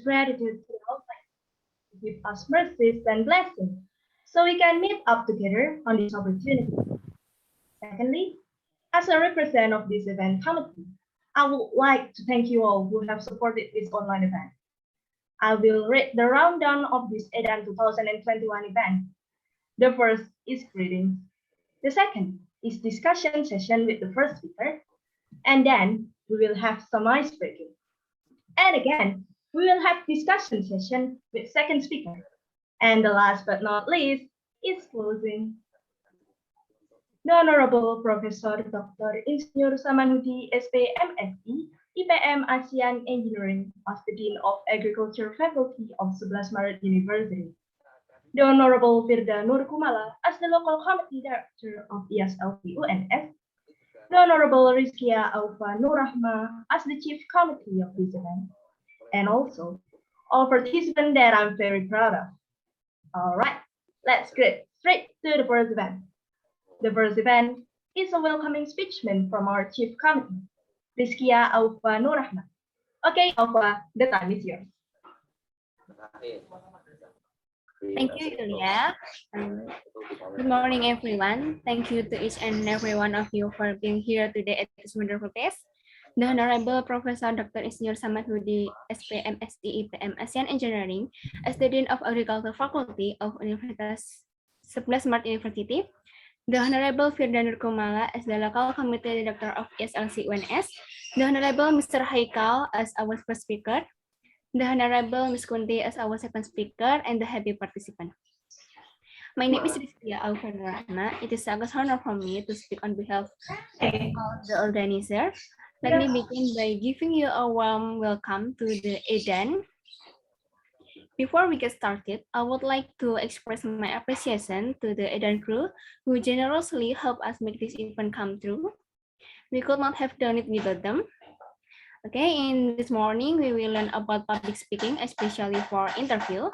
gratitude to the Almighty to give us mercies and blessings so we can meet up together on this opportunity. Secondly, as a representative of this event committee, I would like to thank you all who have supported this online event. I will read the rundown of this EDAN 2021 event. The first is greetings. The second is discussion session with the first speaker. And then we will have some ice breaking. And again, we will have discussion session with second speaker. And the last but not least is closing. The Honorable Professor Dr. Insinyur Samanhudi, SPMSI, IPM ASEAN Engineering, as the Dean of Agriculture Faculty of 11 Maret University. The Honorable Firda Nur Kumala, as the Local Committee Director of ESLC UNS. The Honorable Rizkia Aufa Nurrahma, as the Chief Committee of this event. And also, all participants that I'm very proud of. All right, let's get straight to the first event. The first event is a welcoming speechman from our Chief Committee, Rizkia Aufa Nurrahma. Okay, Aufa, the time is yours. Thank you, Yulia. Good morning, everyone. Thank you to each and every one of you for being here today at this wonderful place. The Honorable Professor Dr. Insinyur Samanhudi, SPMSI IPM ASEAN Engineering, as the Dean of Agriculture Faculty of Universitas 11 Maret University. The Honorable Firda Nur Kumala as the Local Committee Director of ESLC UNS. The Honorable Mr. Haikal as our first speaker. The Honorable Ms. Kunti as our second speaker and the happy participant. My name is Rizkia Aufa Nurrahma. It is a great honor for me to speak on behalf of the organizer. Let me begin by giving you a warm welcome to the EDAN. Before we get started, I would like to express my appreciation to the EDAN crew who generously helped us make this event come true. We could not have done it without them. Okay, in this morning, we will learn about public speaking, especially for interview,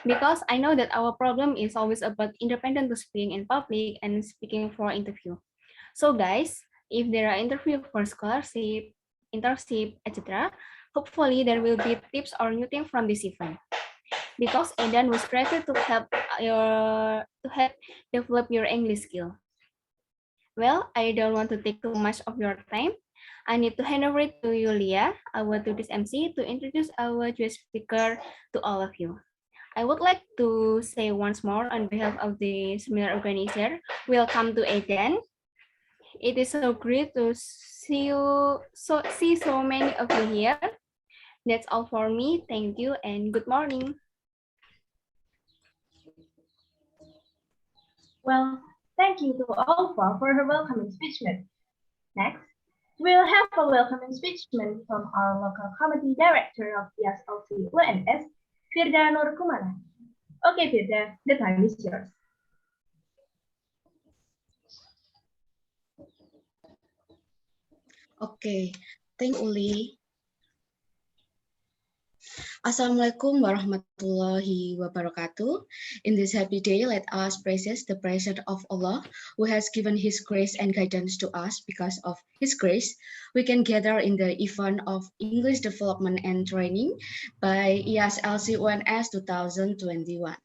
because I know that our problem is always about independent speaking in public and speaking for interview. So guys, if there are interview for scholarship, internship, etc., hopefully there will be tips or new things from this event. Because EDAN was created to help develop your English skill. Well, I don't want to take too much of your time. I need to hand over it to Yulia, our today's MC, to introduce our guest speaker to all of you. I would like to say once more on behalf of the seminar organizer, welcome to EDAN. It is so great to see so many of you here. That's all for me. Thank you and good morning. Well, thank you to Alpha for her welcoming speechman. Next, we'll have a welcoming speechman from our local committee director of ESLC UNS, Firda Nur Kumala. Okay, Firda, the time is yours. Okay, thank you, Uli. Assalamualaikum warahmatullahi wabarakatuh. In this happy day, let us praise the presence of Allah, who has given His grace and guidance to us. Because of His grace, we can gather in the event of English Development and Training by ESLC UNS 2021.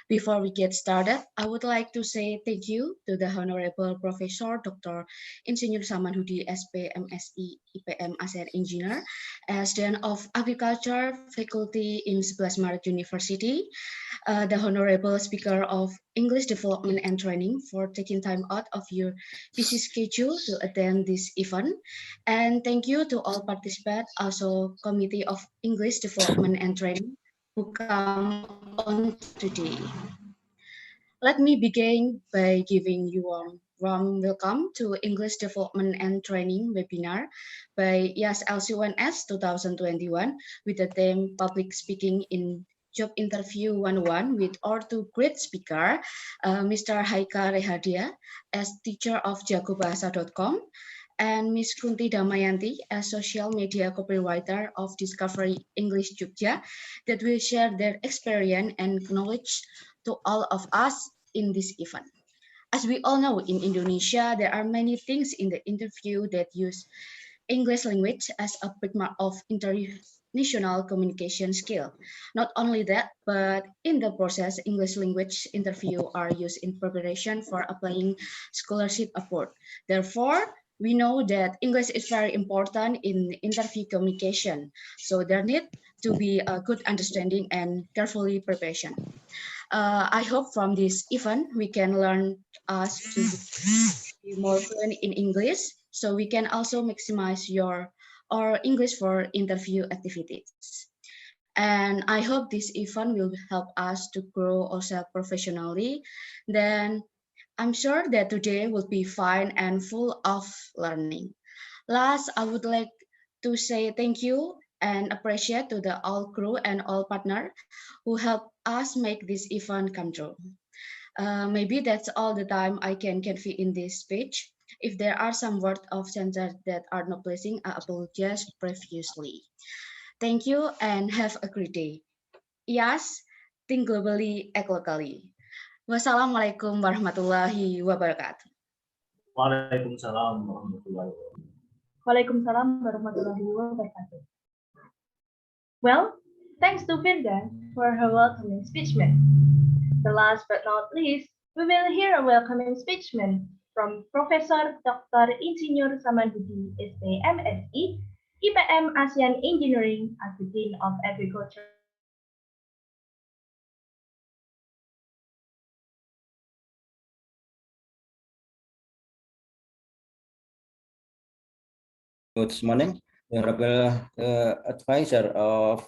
Before we get started, I would like to say thank you to the Honorable Professor Dr. Insinyur Samanhudi, SPMSI IPM ASEAN Engineer, as Dean of Agriculture Faculty in 11 Maret University, the Honorable Speaker of English Development and Training for taking time out of your busy schedule to attend this event, and thank you to all participants, also Committee of English Development and Training, who come on today. Let me begin by giving you a warm welcome to English Development and Training webinar by ESLC UNS 2021 with the theme Public Speaking in Job Interview 101 with our two great speakers, Mr. Haika Rehadia as teacher of jagobahasa.com and Ms. Kunti Damayanti as social media copywriter of Discovery English Jogja that will share their experience and knowledge to all of us in this event. As we all know, in Indonesia, there are many things in the interview that use English language as a big part of national communication skill. Not only that, but in the process, English language interview are used in preparation for applying scholarship abroad. Therefore, we know that English is very important in interview communication. So there need to be a good understanding and carefully preparation. I hope from this event we can learn us to be more fluent in English, so we can also maximize your or English for interview activities. And I hope this event will help us to grow ourselves professionally. Then I'm sure that today will be fun and full of learning. Last, I would like to say thank you and appreciate to the all crew and all partner who helped us make this event come true. Maybe that's all the time I can convey in this speech. If there are some words of censor that are not pleasing, I apologize profusely. Thank you and have a great day. Yes, think globally, act locally. Wassalamualaikum warahmatullahi wabarakatuh. Waalaikumsalam warahmatullahi wabarakatuh. Waalaikumsalam warahmatullahi wabarakatuh. Well, thanks to Firda for her welcoming speechman. The last but not least, we will hear a welcoming speechman from Professor Dr. Insinyur Samanhudi, SPMSI, IPM ASEAN Engineering as the Dean of Agriculture. Good morning, the Honorable Advisor of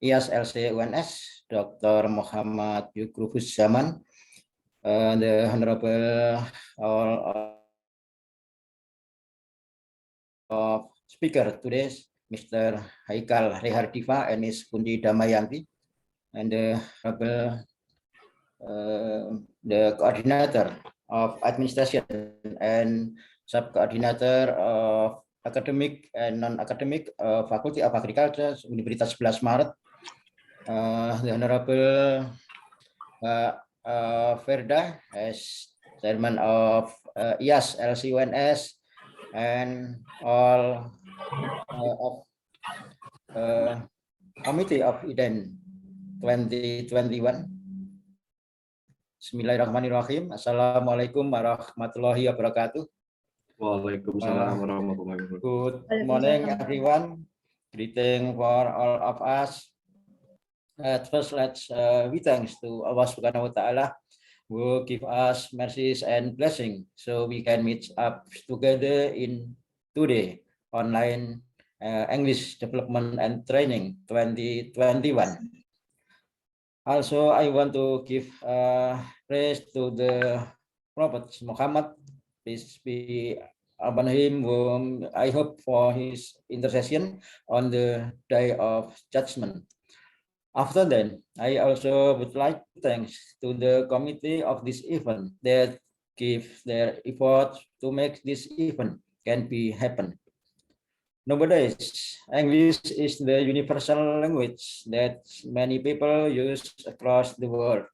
IAAS LC UNS, Dr. Muhammad Yukrufus Zaman, the Honorable speaker today, Mr. Haikal Rehardiva and Ms. Pundi Damayanti, and the Honorable the Coordinator of Administration and Sub-Coordinator of Academic and Non-Academic Faculty of Agriculture, Universitas 11 Maret, the Honorable Ferda as Chairman of IAAS LCUNS, and all of Committee of EDAN 2021. Bismillahirrahmanirrahim. Assalamualaikum warahmatullahi wabarakatuh. Waalaikumsalam warahmatullahi wabarakatuh. Good morning, everyone. Greeting for all of us. At first, we thanks to Allah Subhanahu wa Taala who give us mercies and blessing, so we can meet up together in today online English Development and Training 2021. Also, I want to give praise to the Prophet Muhammad, peace be upon him, whom I hope for his intercession on the day of judgment. After that, I also would like to thank to the committee of this event that give their effort to make this event can be happen. Nowadays, English is the universal language that many people use across the world.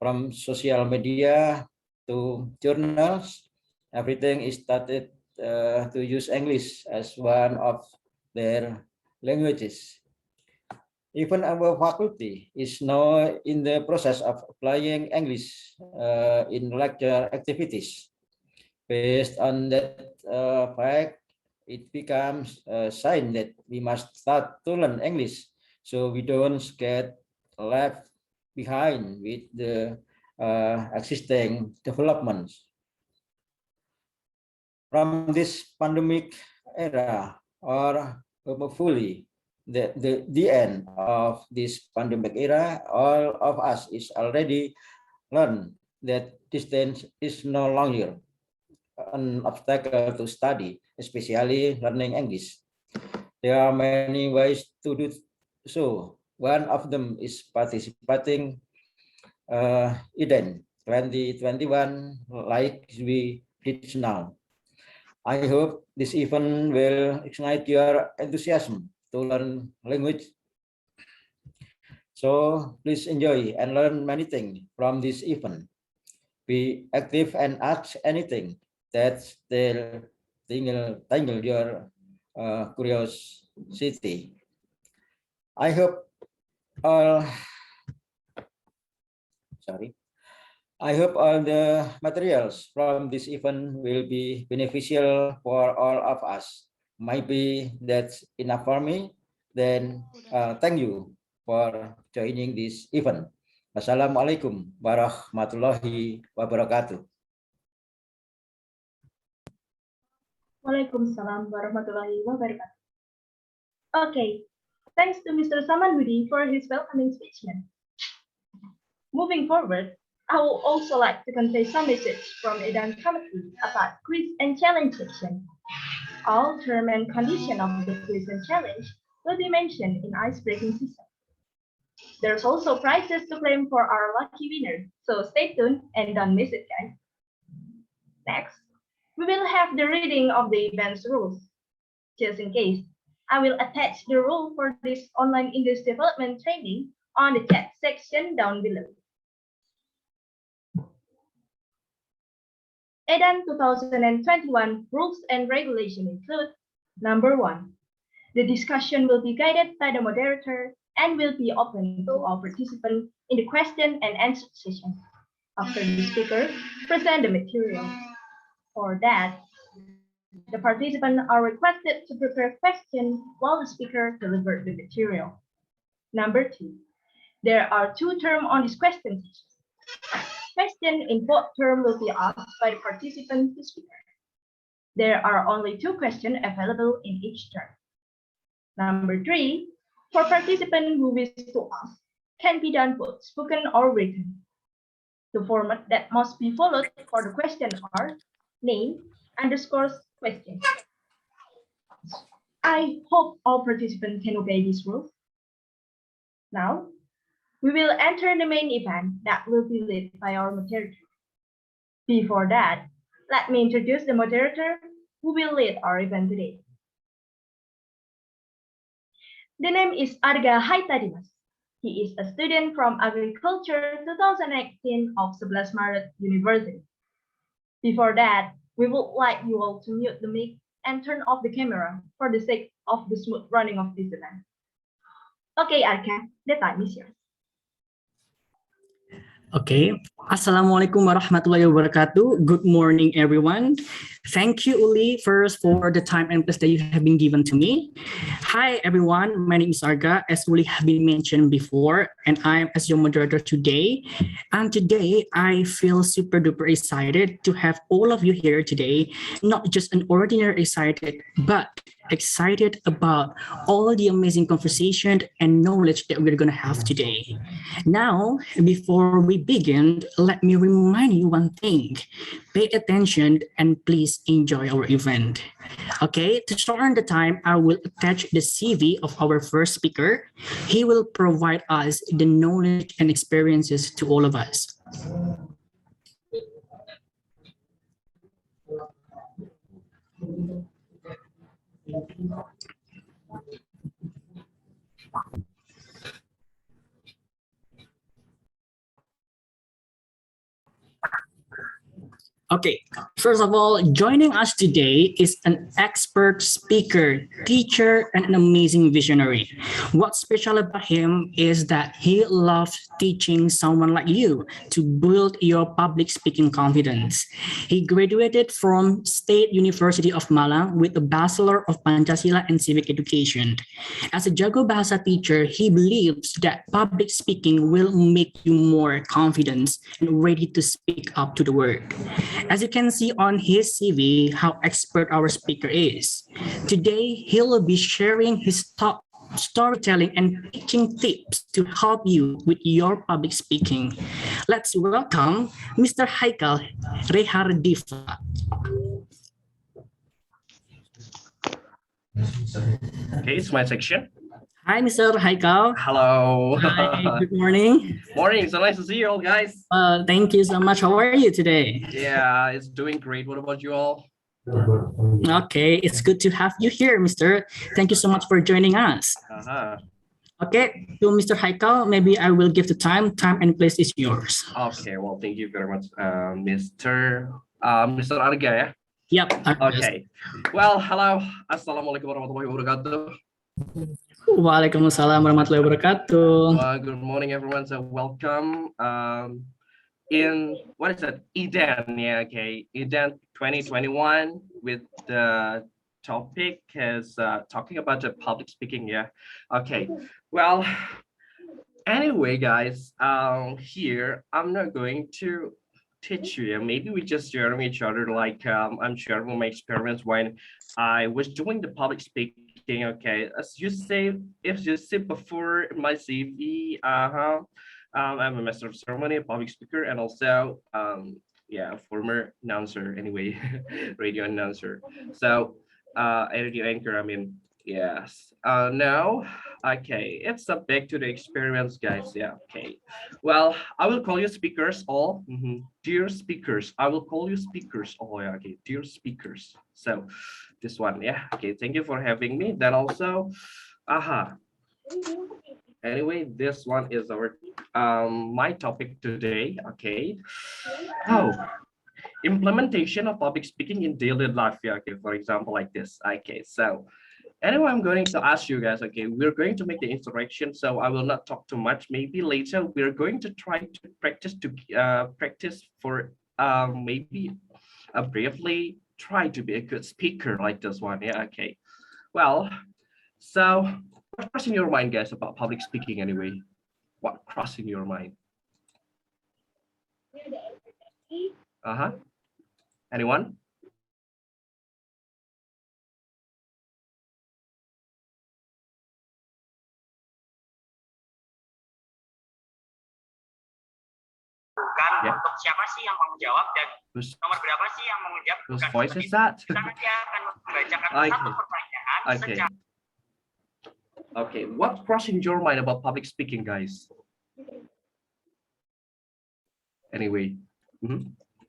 From social media to journals, everything is started to use English as one of their languages. Even our faculty is now in the process of applying English in lecture activities. Based on that fact, it becomes a sign that we must start to learn English so we don't get left behind with the existing developments. From this pandemic era, or hopefully the end of this pandemic era, all of us is already learned that distance is no longer an obstacle to study, especially learning English. There are many ways to do so. One of them is participating EDAN 2021 like we did now. I hope this event will ignite your enthusiasm to learn language. So please enjoy and learn many things from this event. Be active and ask anything that still tingle your curiosity. I hope all I hope all the materials from this event will be beneficial for all of us. Maybe that's enough for me. Then thank you for joining this event. Assalamualaikum warahmatullahi wabarakatuh. Waalaikumsalam warahmatullahi wabarakatuh. Okay, thanks to Mr. Samanhudi for his welcoming speech. Moving forward, I would also like to convey some message from EDAN committee about quiz and challenge section. All term and condition of the quiz and challenge will be mentioned in ice-breaking system. There's also prizes to claim for our lucky winner, so stay tuned and don't miss it, guys. Next, we will have the reading of the event's rules. Just in case, I will attach the rule for this online English development training on the chat section down below. EDAN 2021 rules and regulations include: number 1, the discussion will be guided by the moderator and will be open to all participants in the question and answer session. After the speaker present the material. For that, the participants are requested to prepare questions while the speaker delivers the material. Number 2, there are 2 terms on this question session. Questions in both terms will be asked by the participant to speaker. There are only 2 questions available in each term. Number 3, for participants who wish to ask, can be done both spoken or written. The format that must be followed for the question are name underscore question. I hope all participants can obey these rules. Now, we will enter the main event that will be led by our moderator. Before that, let me introduce the moderator who will lead our event today. The name is Arga Haitadimas. He is a student from Agriculture 2018 of 11 Maret University. Before that, we would like you all to mute the mic and turn off the camera for the sake of the smooth running of this event. Okay, Arga, the time is yours. Okay, Assalamualaikum warahmatullahi wabarakatuh. Good morning, everyone. Thank you, Uli, first for the time and place that you have been given to me. Hi, everyone. My name is Arga, as Uli have been mentioned before, and I am as your moderator today. And today, I feel super duper excited to have all of you here today. Not just an ordinary excited, but excited about all the amazing conversation and knowledge that we're going to have today. Now, before we begin, let me remind you one thing. Pay attention and please enjoy our event. Okay, to shorten the time, I will attach the CV of our first speaker. He will provide us the knowledge and experiences to all of us. Okay, first of all, joining us today is an expert speaker, teacher, and an amazing visionary. What's special about him is that he loves teaching someone like you to build your public speaking confidence. He graduated from State University of Malang with a Bachelor of Pancasila and Civic Education. As a Jago Bahasa teacher, he believes that public speaking will make you more confident and ready to speak up to the world. As you can see on his CV, how expert our speaker is. Today, he will be sharing his top storytelling and teaching tips to help you with your public speaking. Let's welcome Mr. Haikal Rehardiva. Okay, it's my section. Hi, Mr. Haikal. Hello. Hi, good morning. Morning. So nice to see you all, guys. Thank you so much. How are you today? Yeah, it's doing great. What about you all? Okay, it's good to have you here, Mr. Thank you so much for joining us. Okay, to Mr. Haikal, maybe I will give the time. Time and place is yours. Okay, well, thank you very much, Mr. Arga, yeah? Yep. Okay. Well, hello. Assalamualaikum warahmatullahi wabarakatuh. Waalaikumsalam warahmatullahi wabarakatuh. Well, good morning, everyone. So welcome. In what is that? EDAN, yeah, okay. EDAN 2021 with the topic is talking about the public speaking, yeah. Okay. Well, anyway, guys, here I'm not going to teach you. Yeah. Maybe we just sharing each other, like I'm sharing my experience when I was doing the public speaking. Okay, as you say, if you see before my CV, I'm a master of ceremony, a public speaker, and also yeah, former announcer anyway, radio announcer. So a radio anchor. I mean, yes. Now, okay, it's a back to the experience, guys. Yeah, okay. Well, I will call you speakers all. Dear speakers, I will call you speakers. Oh, yeah, okay, dear speakers. So this one, yeah, okay. Thank you for having me. Then also, anyway, this one is our my topic today. Okay. Oh, implementation of public speaking in daily life. Yeah, okay. For example, like this. Okay, so anyway, I'm going to ask you guys, okay, we're going to make the introduction, so I will not talk too much. Maybe later we're going to try to practice for maybe briefly try to be a good speaker like this one. Yeah, okay. Well, so what's crossing your mind, guys, about public speaking anyway? What crossing your mind? Anyone? Yeah. Untuk siapa sih yang mau menjawab dan nomor berapa sih yang mau menjawab? Whose voice is that? Karena dia akan membacakan satu pertanyaan Okay. Okay, what's crossing your mind about public speaking, guys? Anyway,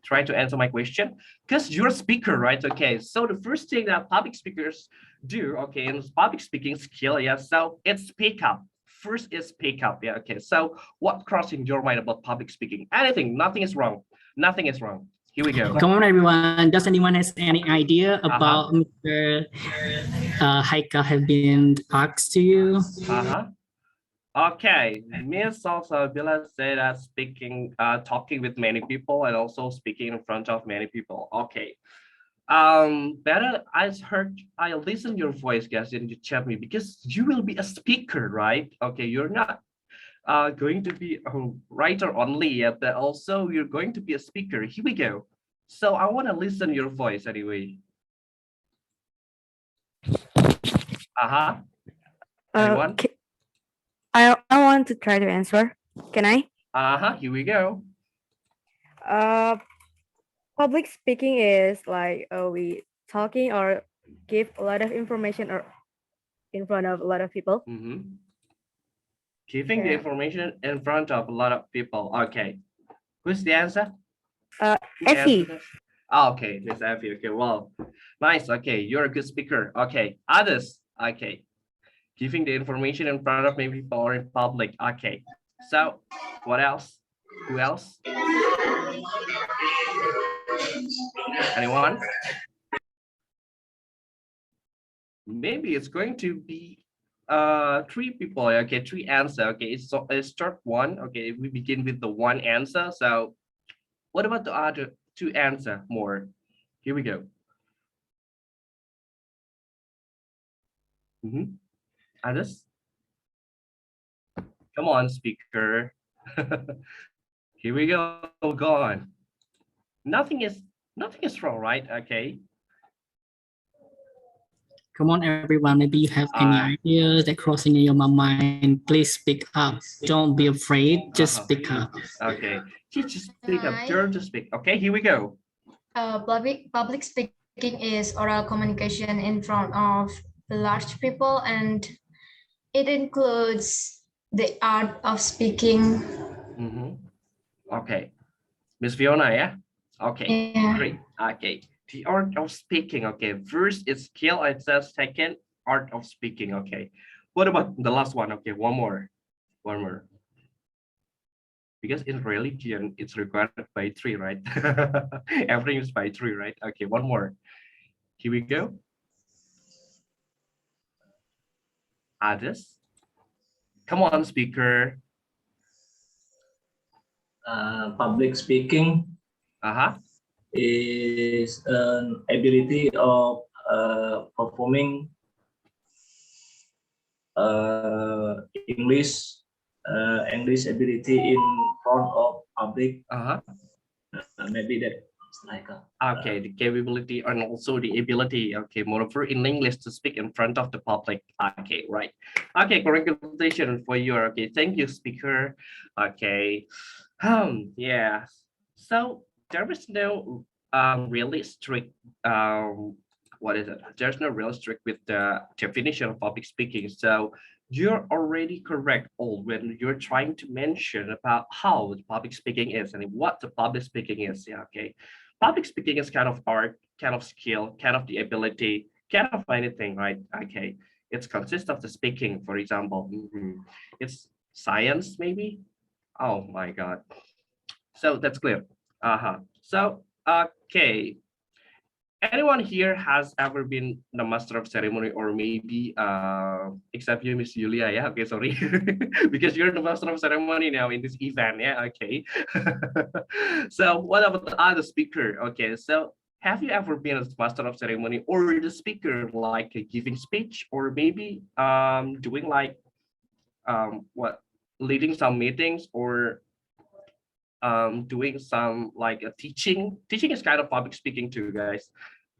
try to answer my question because you're a speaker, right? Okay, so the first thing that public speakers do, okay, in public speaking skill, yeah, so it's speak up. First is speak up, yeah, okay. So what crossing your mind about public speaking? Anything, nothing is wrong. Nothing is wrong. Here we go. Come on, everyone. Does anyone has any idea about Mr. Haika have been asked to you? Okay, Miss Salsabila said that speaking, talking with many people and also speaking in front of many people. Okay. Better I listen your voice, guys, and you chat me because you will be a speaker, right? Okay, you're not going to be a writer only, yeah, but also you're going to be a speaker. Here we go. So I want to listen your voice anyway. Anyone? I want to try to answer. Can I? Here we go. Public speaking is like we talking or give a lot of information or in front of a lot of people. Giving the information in front of a lot of people. Okay. Who's the answer? Effie. Okay, Miss Effie. Okay, well, nice. Okay, you're a good speaker. Okay, others. Okay, giving the information in front of many people or in public. Okay, so what else? Who else? Anyone? Maybe it's going to be 3 people. Okay, 3 answer. Okay, so let's start 1. Okay, we begin with the 1 answer. So what about the other 2 answer more? Here we go. Others? Come on, speaker. Here we go. Go on. Nothing is wrong, right? Okay. Come on, everyone. Maybe you have any ideas that crossing in your mind. Please speak up. Don't be afraid. Just speak up. Okay. Just speak up. Turn to speak. Okay, here we go. Public speaking is oral communication in front of large people, and it includes the art of speaking. Okay. Miss Fiona, yeah? Okay, yeah. Great. Okay. The art of speaking. Okay, first is skill. It says second, art of speaking. Okay. What about the last one? Okay, one more. Because in religion, it's required by 3, right? Everything is by 3, right? Okay, one more. Here we go. Others? Come on, speaker. Public speaking is an ability of performing English ability in front of public. Maybe that's like okay, the capability and also the ability. Okay, moreover in English to speak in front of the public. Okay, right. Okay, congratulations for your. Okay, thank you, speaker. Okay, yeah. So there is no really strict what is it? There's no real strict with the definition of public speaking. So you're already correct all when you're trying to mention about how the public speaking is and what the public speaking is. Yeah, okay. Public speaking is kind of art, kind of skill, kind of the ability, kind of anything, right? Okay. It consists of the speaking, for example. It's science, maybe. Oh my God. So that's clear. So, okay. Anyone here has ever been the master of ceremony or maybe except you, Miss Julia, yeah, okay, sorry. Because you're the master of ceremony now in this event, yeah, okay. So what about the other speaker? Okay, so have you ever been a master of ceremony or the speaker like giving speech or maybe doing like what leading some meetings or doing some like a teaching is kind of public speaking too, guys.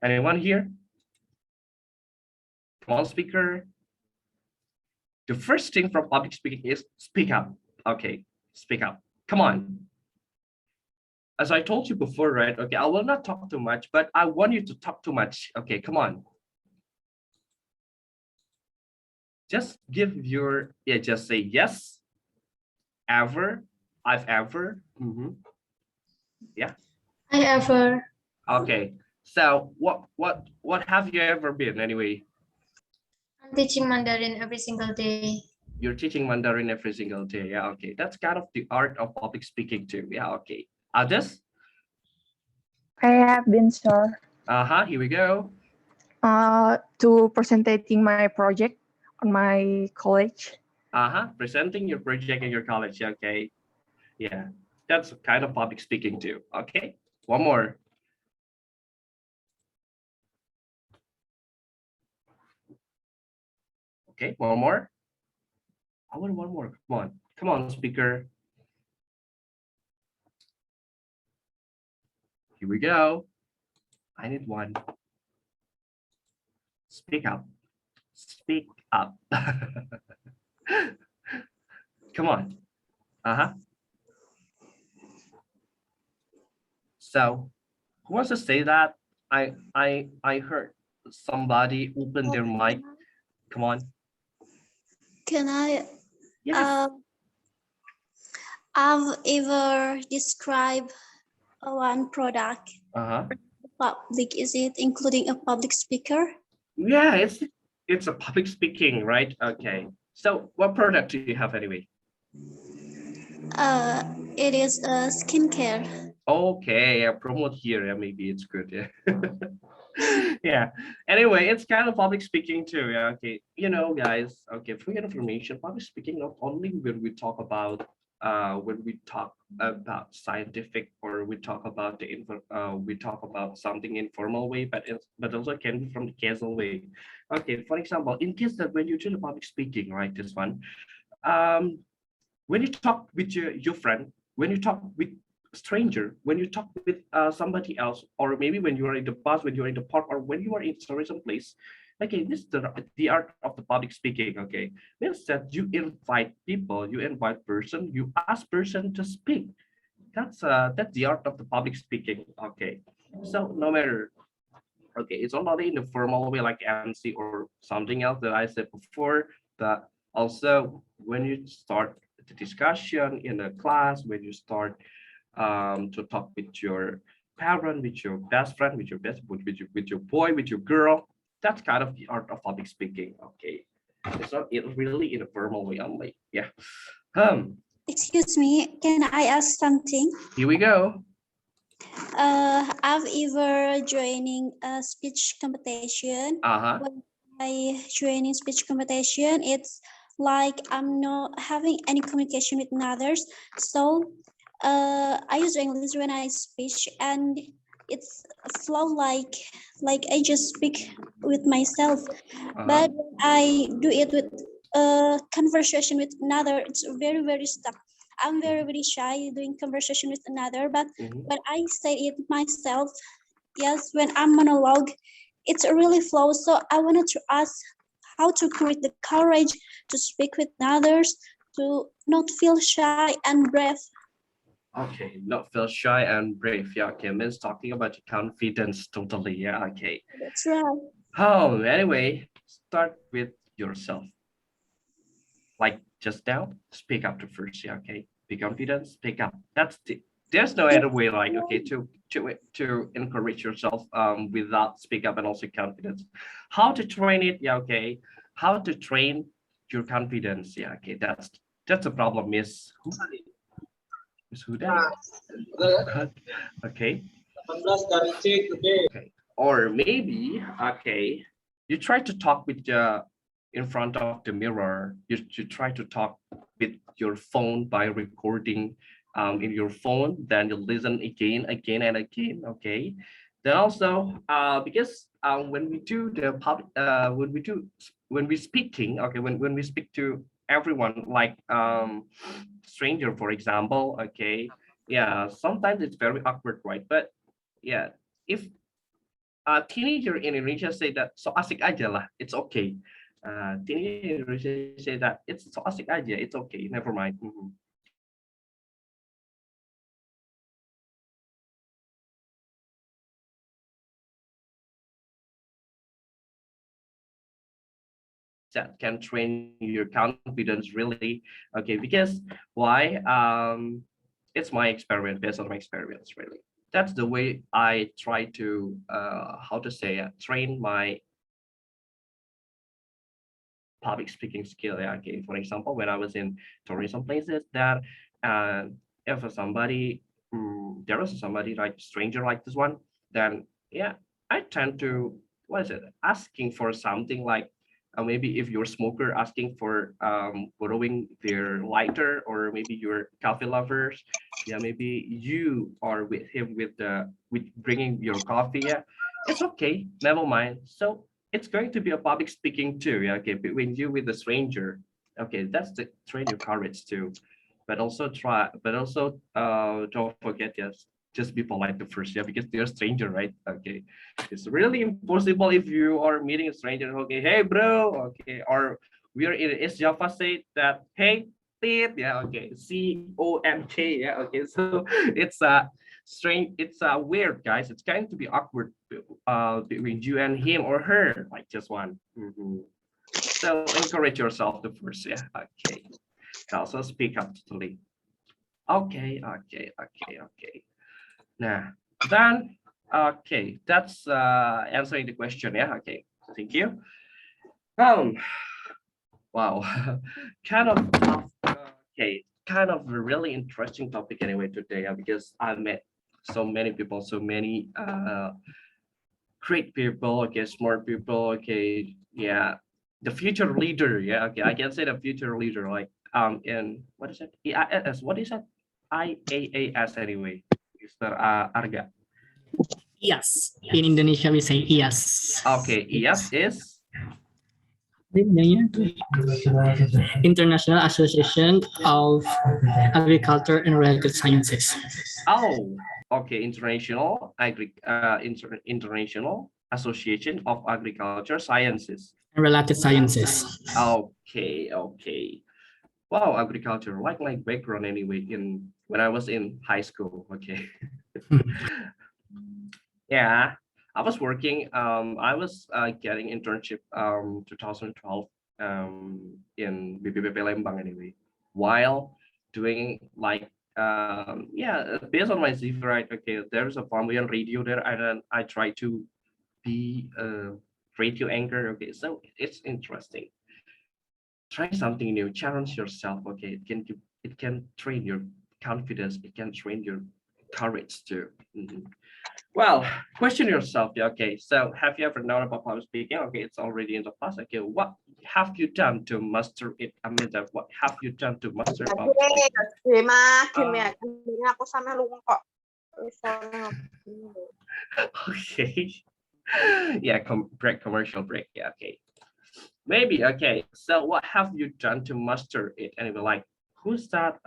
Anyone here? Come on, speaker. The first thing from public speaking is speak up. Okay, speak up. Come on. As I told you before, right? Okay, I will not talk too much, but I want you to talk too much. Okay, come on. Just give your, yeah, just say yes, ever, I've ever. Yeah. I ever. Okay. So what have you ever been anyway? I'm teaching Mandarin every single day. You're teaching Mandarin every single day. Yeah, okay. That's kind of the art of public speaking too. Yeah, okay. Others? I have been, sir. Here we go. To presenting my project on my college. Presenting your project in your college. Okay. Yeah, that's kind of public speaking too. Okay. One more. Okay, one more. I want one more. Come on, speaker. Here we go. I need one. Speak up. Speak up. Come on. So, who wants to say that? I heard somebody open their mic. Come on. Can I? Yes. I've ever described one product. Public, is it including a public speaker? Yeah, it's a public speaking, right? Okay. So what product do you have anyway? It is a skincare. Okay, I promote here. Yeah, maybe it's good. Yeah. Yeah. Anyway, it's kind of public speaking too. Yeah. Okay. You know, guys. Okay. For your information, public speaking not only when we talk about scientific or we talk about we talk about something informal way, but also can be from the casual way. Okay. For example, in case that when you do the public speaking, right? This one, when you talk with your friend, when you talk with stranger, when you talk with somebody else, or maybe when you are in the bus, when you're in the park, or when you are in some place. Okay, this is the art of the public speaking. Okay, means that you invite people, you invite person, you ask person to speak. That's the art of the public speaking. Okay, so no matter. Okay, it's not only in the formal way like MC or something else that I said before, but also when you start the discussion in a class, when you start to talk with your parent, with your best friend, with your boy, with your girl. That's kind of the art of public speaking. Okay, it's not really in a formal way only. Yeah. Excuse me, can I ask something? Here we go. I've ever joining a speech competition. I join in speech competition, it's like I'm not having any communication with others. So I use English when I speak, and it's flow like I just speak with myself. But when I do it with conversation with another, it's very stuck. I'm very shy doing conversation with another, but when I say it myself, yes, when I'm monologue, it's really flow. So I wanted to ask how to create the courage to speak with others, to not feel shy and brave. Okay, not feel shy and brave. Yeah, okay, means talking about your confidence totally. Yeah, okay. That's right. Oh, anyway, start with yourself. Like just now, speak up to first. Yeah, okay. Be confident, speak up. There's no other way like okay to encourage yourself without speak up and also confidence. How to train it? Yeah, okay. How to train your confidence? Yeah, okay. That's a problem, Miss. Miss Huda. Okay. Okay. Or maybe, okay, you try to talk with in front of the mirror. You try to talk with your phone by recording in your phone. Then you listen again and again. Okay. Then also, because when we do the public, when we speaking, okay, when we speak to everyone, like stranger, for example, okay, yeah, sometimes it's very awkward, right? But yeah, if a teenager in Indonesia say that so asik aja lah, it's okay. Teenager in Indonesia say that it's so asik aja, it's okay, never mind. That can train your confidence really. Okay, because why? It's my experience, based on my experience, really. That's the way I try to how to say train my public speaking skill. Yeah, okay. For example, when I was in tourism places, that if somebody there was somebody like stranger like this one, then yeah, I tend to what is it asking for something like maybe if you're a smoker asking for borrowing their lighter, or maybe you're coffee lovers, yeah, maybe you are with him with bringing your coffee, yeah, it's okay, never mind. So it's going to be a public speaking too, yeah, okay, between you with a stranger. Okay, that's the train your courage too. But also don't forget, yes, just be polite the first, yeah, because they're a stranger, right? Okay, it's really impossible if you are meeting a stranger, okay, hey bro, okay, or we are in East Java, say that hey Tit, yeah, okay, COMK, yeah, okay, so it's strange, it's weird, guys, it's going to be awkward between you and him or her, like just one. So encourage yourself the first, yeah, okay. Also speak up totally. Okay. Nah, then okay, that's answering the question, yeah, okay, thank you. Wow, kind of tough, okay, kind of a really interesting topic anyway today, because I met so many people, so many great people, okay, smart people, okay, yeah, the future leader, yeah, okay, I can say the future leader, like in what is it, EIAS, what is it, IAAS anyway, Mr. Arga. Yes, in Indonesia we say yes. Okay, yes is International Association of Agriculture and Related Sciences. oh, okay, International Association of Agriculture Sciences and Related Sciences. Okay. Wow, agriculture, like my background anyway, in when I was in high school. Okay. Yeah, I was working. I was getting internship 2012 in BPPP Lembang anyway, while doing like yeah, based on my CV, right? Okay, there's a family on radio there, and then I try to be a radio anchor. Okay, so it's interesting. Try something new, challenge yourself. Okay, it can train your confidence. It can train your courage too. Well, question yourself. Yeah, okay. So have you ever known about public speaking? Okay, it's already in the past. Okay, what have you done to master it? I mean, that what have you done to master public speaking? Aku sana lupa kok. Okay. Yeah, commercial break. Yeah, okay. Maybe, okay. So what have you done to master it? Anyway, like, who's that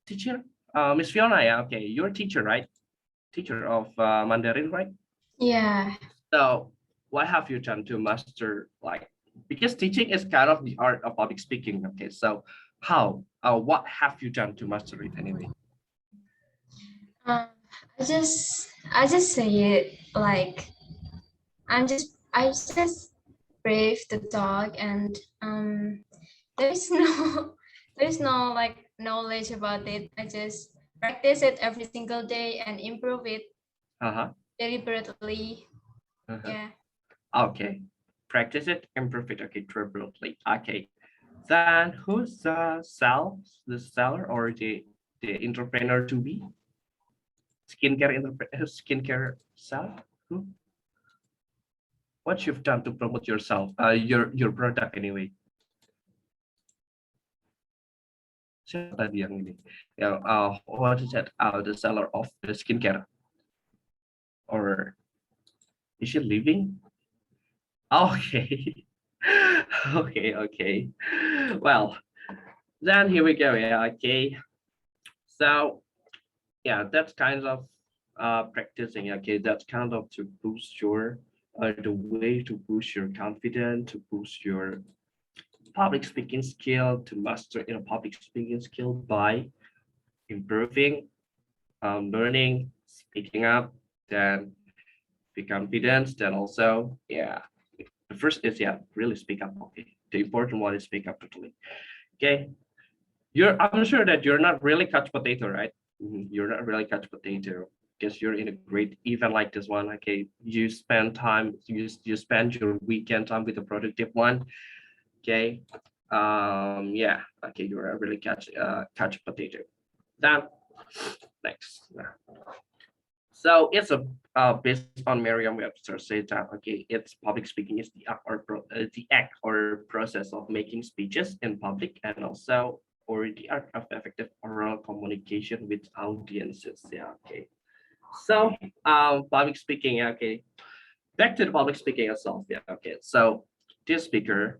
teacher? Miss Fiona, yeah, okay. You're a teacher, right? Teacher of Mandarin, right? Yeah. So what have you done to master, like, because teaching is kind of the art of public speaking. Okay, so how, what have you done to master it anyway? I just say it like I just brave the dog, and there's no there's no like knowledge about it. I just practice it every single day and improve it deliberately. Yeah. Okay, practice it, improve it. Okay, deliberately. Okay, then who's the seller or the entrepreneur to be? Skincare seller? Who? What you've done to promote yourself, your product anyway. Siapa tadi yang ini? Yang what is that? The seller of the skincare, or is she living? Okay. Okay. Well, then here we go. Yeah. Okay. So yeah, that's kind of practicing. Okay, that's kind of to boost your the way to boost your confidence, to boost your public speaking skill, to master public speaking skill by improving, learning, speaking up, then be confident, then also, yeah, the first is, yeah, really speak up. Okay, the important one is speak up totally. Okay, I'm sure that you're not really couch potato, right? You're not really couch potato because you're in a great event like this one. Okay, you spend time, you spend your weekend time with a productive one. Okay, yeah, okay, you're a really couch potato. Then next. So it's based on Merriam-Webster say that, okay, it's public speaking is the act or process of making speeches in public, and also or the art of effective oral communication with audiences. Yeah, okay. So public speaking, okay. Back to the public speaking itself. Yeah, okay. So this speaker,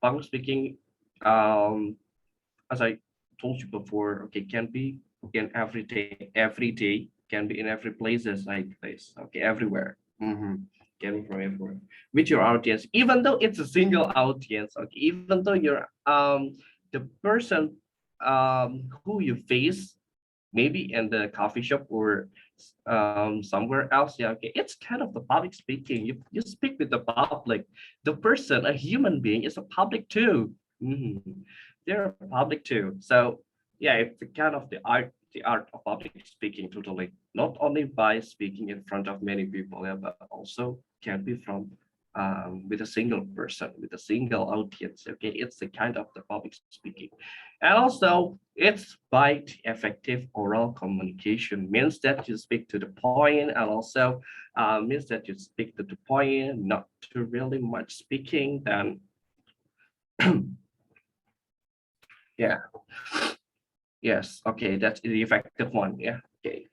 public speaking, as I told you before, okay, can be in every day, can be in every places like this, okay, everywhere. Can be from everywhere with your audience, even though it's a single audience, okay, even though you're the person who you face maybe in the coffee shop or somewhere else. Yeah, okay, it's kind of the public speaking. You speak with the public. The person, a human being, is a public too. They're public too. So yeah, it's the kind of the art of public speaking totally. Not only by speaking in front of many people, yeah, but also can be from with a single person, with a single audience. Okay, it's the kind of the public speaking. And also it's by effective oral communication, means that you speak to the point, and also means that you speak to the point, not too really much speaking. Then yeah, yes, okay, that's the effective one. Yeah, okay.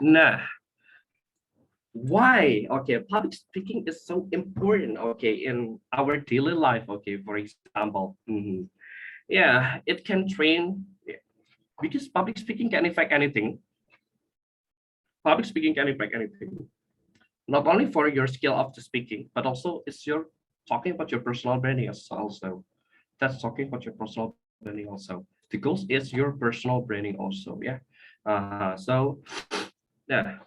Nah, why? Okay, public speaking is so important, okay, in our daily life. Okay, for example, yeah, it can train, because public speaking can affect anything. Public speaking can affect anything, not only for your skill of the speaking, but also it's your talking about your personal branding also. That's talking about your personal branding also. The goal is your personal branding also. Yeah. So yeah,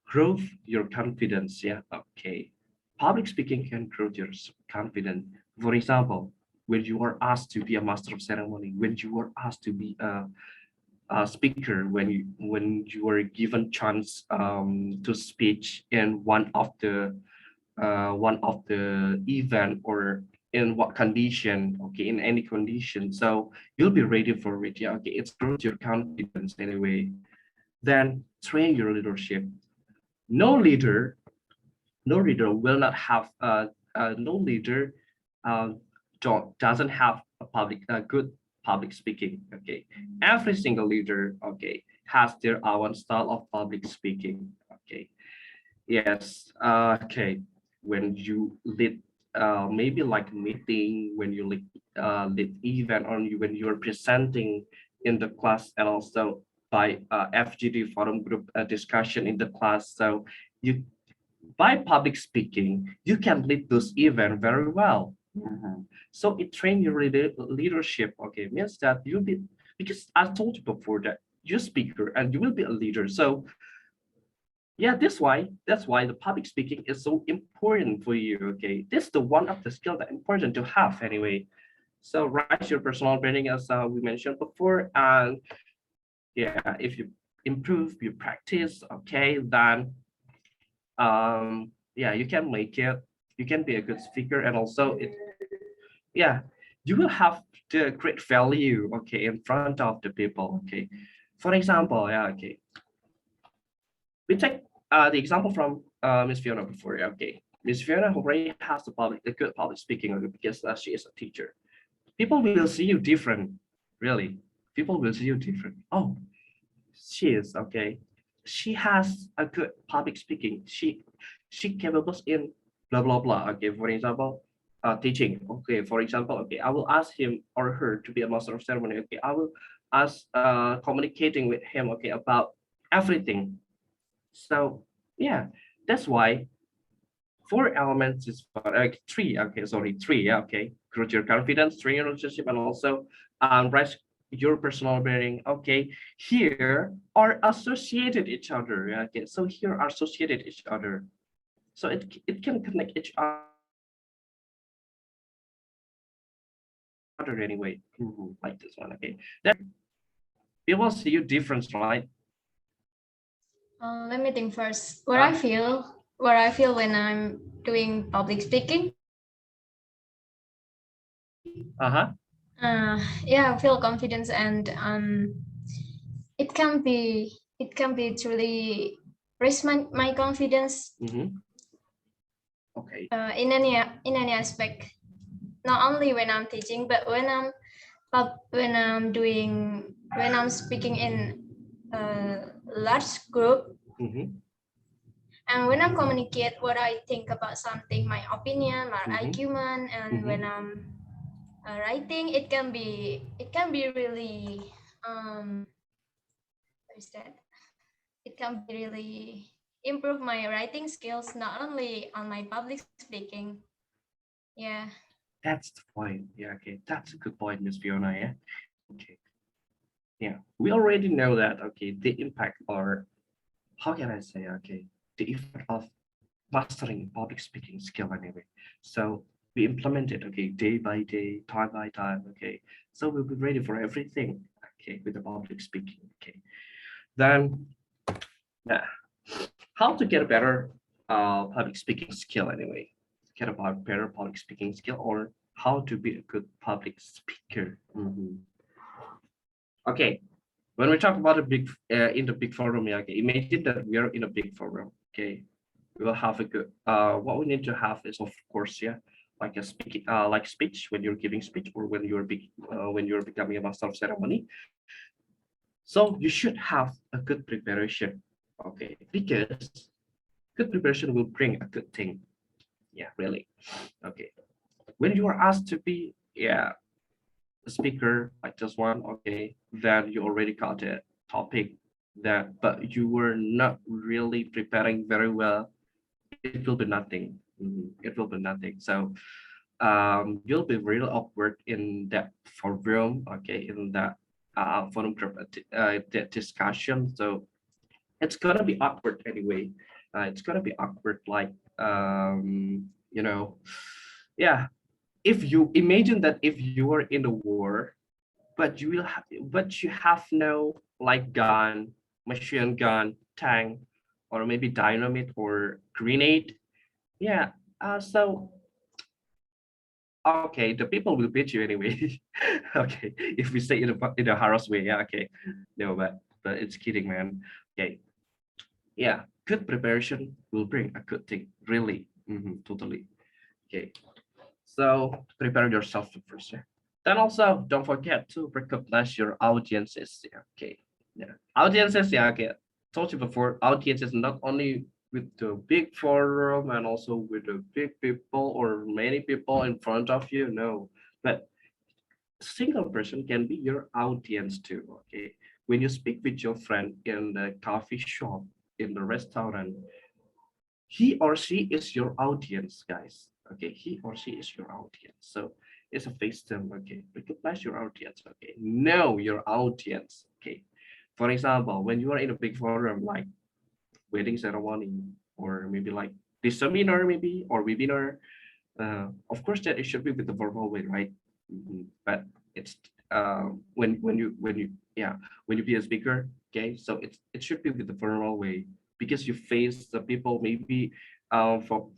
growth your confidence. Yeah. Okay. Public speaking can grow your confidence. For example, when you are asked to be a master of ceremony, when you are asked to be a speaker, when you are given chance to speak in one of the event, or in what condition, okay, in any condition, so you'll be ready for it. Yeah, okay, it's growth your confidence anyway. then train your leadership. No leader will not have no leader doesn't have a good public speaking. Okay, every single leader, okay, has their own style of public speaking. Okay, yes, okay, when you lead maybe like meeting, when you lead event, or when you are presenting in the class, and also by FGD forum group discussion in the class. So you, by public speaking, you can lead those events very well. So it train your leadership. Okay, means that you'll be, because I told you before that you're a speaker and you will be a leader. So yeah, that's why the public speaking is so important for you. Okay, this is the one of the skill that important to have anyway. So write your personal branding as we mentioned before, and yeah, if you improve your practice, okay, then yeah, you can make it, you can be a good speaker, and also it, yeah, you will have the great value, okay, in front of the people. Okay, for example, yeah, okay, we take the example from Miss Fiona before. Yeah, okay, Miss Fiona already has the good public speaking, okay, because she is a teacher. People will see you different, really. People will see you different. Oh, she is okay. She has a good public speaking. She capable in blah blah blah. Okay, for example, teaching. Okay, for example, okay, I will ask him or her to be a master of ceremony. Okay, I will ask communicating with him. Okay, about everything. So yeah, that's why 4 elements is three. Okay, sorry, three. Yeah, okay. Grow your confidence, train your relationship, and also rise your personal branding. Okay, here are associated each other. Yeah, okay, so here are associated each other. So it can connect each other anyway. Like this one. Okay, then people see you different, right? Let me think first. What I feel when I'm doing public speaking. Yeah, I feel confidence, and it can be truly raise my confidence. Okay. In any aspect, not only when I'm teaching, but when I'm speaking in a large group. And when I communicate what I think about something, my opinion, my argument, and when I'm writing, it can be really what is that? It can be really improve my writing skills, not only on my public speaking. Yeah. That's the point. Yeah, okay. That's a good point, Miss Fiona. Yeah. Okay. Yeah, we already know that. Okay, the impact, or how can I say? Okay, the effect of mastering public speaking skill anyway. So we implement it. Okay, day by day, time by time. Okay, so we'll be ready for everything. Okay, with the public speaking. Okay, then yeah, how to get a better public speaking skill anyway? Get about better public speaking skill, or how to be a good public speaker. Okay, when we talk about a big in the big forum, yeah, okay, imagine that we are in a big forum. Okay, we will have a good what we need to have is, of course, yeah, like a speaking like speech when you're giving speech, or when you're becoming a master of ceremony. So you should have a good preparation. Okay, because good preparation will bring a good thing. Yeah, really. Okay, when you are asked to be, yeah, a speaker like this one, okay, then you already got a topic that, but you were not really preparing very well, it will be nothing. It will be nothing. So you'll be really awkward in that forum, okay, in that forum group that discussion. So it's gonna be awkward anyway. It's gonna be awkward, like you know, yeah. If you imagine that if you are in a war, but you have no like gun, machine gun, tank, or maybe dynamite or grenade. Yeah. So okay, the people will beat you anyway. Okay, if we say in a harass way. Yeah. Okay. No, but it's kidding, man. Okay. Yeah, good preparation will bring a good thing. Really. Totally. Okay. So prepare yourself first. Yeah. Then also don't forget to recognize your audiences. Yeah. Okay. Yeah. Audiences. Yeah. Okay. Told you before. Audiences not only with the big forum and also with the big people or many people in front of you. No, but single person can be your audience too. Okay. When you speak with your friend in the coffee shop, in the restaurant, he or she is your audience, guys. Okay, he or she is your audience. So it's a face term. Okay, recognize your audience. Okay, know your audience. Okay, for example, when you are in a big forum like wedding ceremony or maybe like this seminar, maybe or webinar, of course that it should be with the verbal way, right? But it's when you yeah, when you be a speaker, okay, so it should be with the verbal way because you face the people maybe for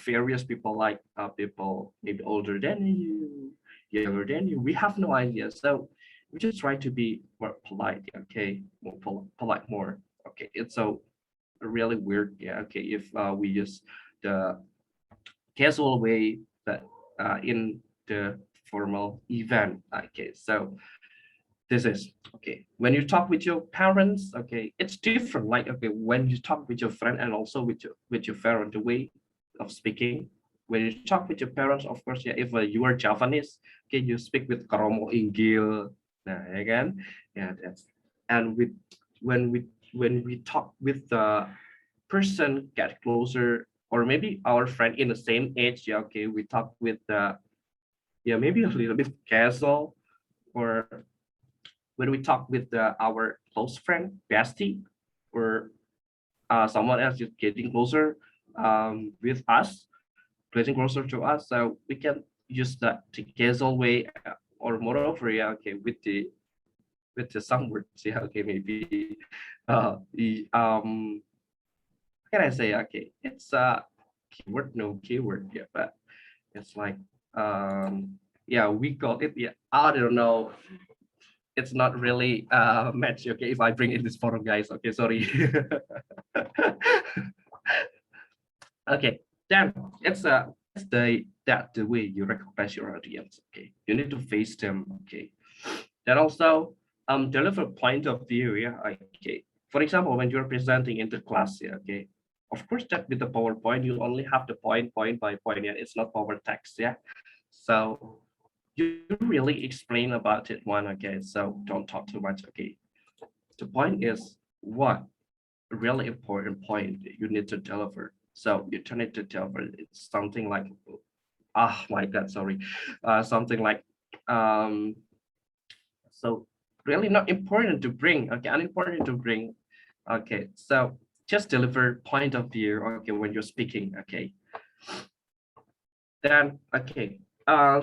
various people like people maybe older than you, younger than you. We have no idea, so we just try to be more polite. Okay, more polite more. Okay, it's so really weird. Yeah, okay, if we use the casual way that in the formal event. Okay, so this is okay. When you talk with your parents, okay, it's different. Like okay, when you talk with your friend and also with your parent, the way of speaking. When you talk with your parents, of course, yeah. If you are Javanese, okay, you speak with Karomo Inggil. Nah, again, yeah, that's and with when we talk with the person get closer or maybe our friend in the same age, yeah, okay, we talk with yeah, maybe a little bit casual, or when we talk with our close friend bestie, or someone else is getting closer with us, getting closer to us, so we can use the casual way, or moreover, yeah, okay, with the some words, yeah, okay, maybe the can I say, okay, it's a keyword, no keyword, yeah, but it's like yeah, we call it, yeah, I don't know, it's not really match. Okay, if I bring in this forum, guys, okay, sorry. Okay, then it's the way you recognize your audience. Okay, you need to face them. Okay, then also deliver point of view. Yeah, okay. For example, when you're presenting in the class, yeah, okay, of course that with the PowerPoint you only have the point by point. Yeah, it's not power text. Yeah, so you really explain about it one. Okay, so don't talk too much. Okay, the point is what really important point you need to deliver. So you turn it to deliver. It's something like, oh my God, sorry, something like, um, so really not important to bring. Okay, unimportant to bring. Okay, so just deliver point of view. Okay, when you're speaking. Okay, then okay.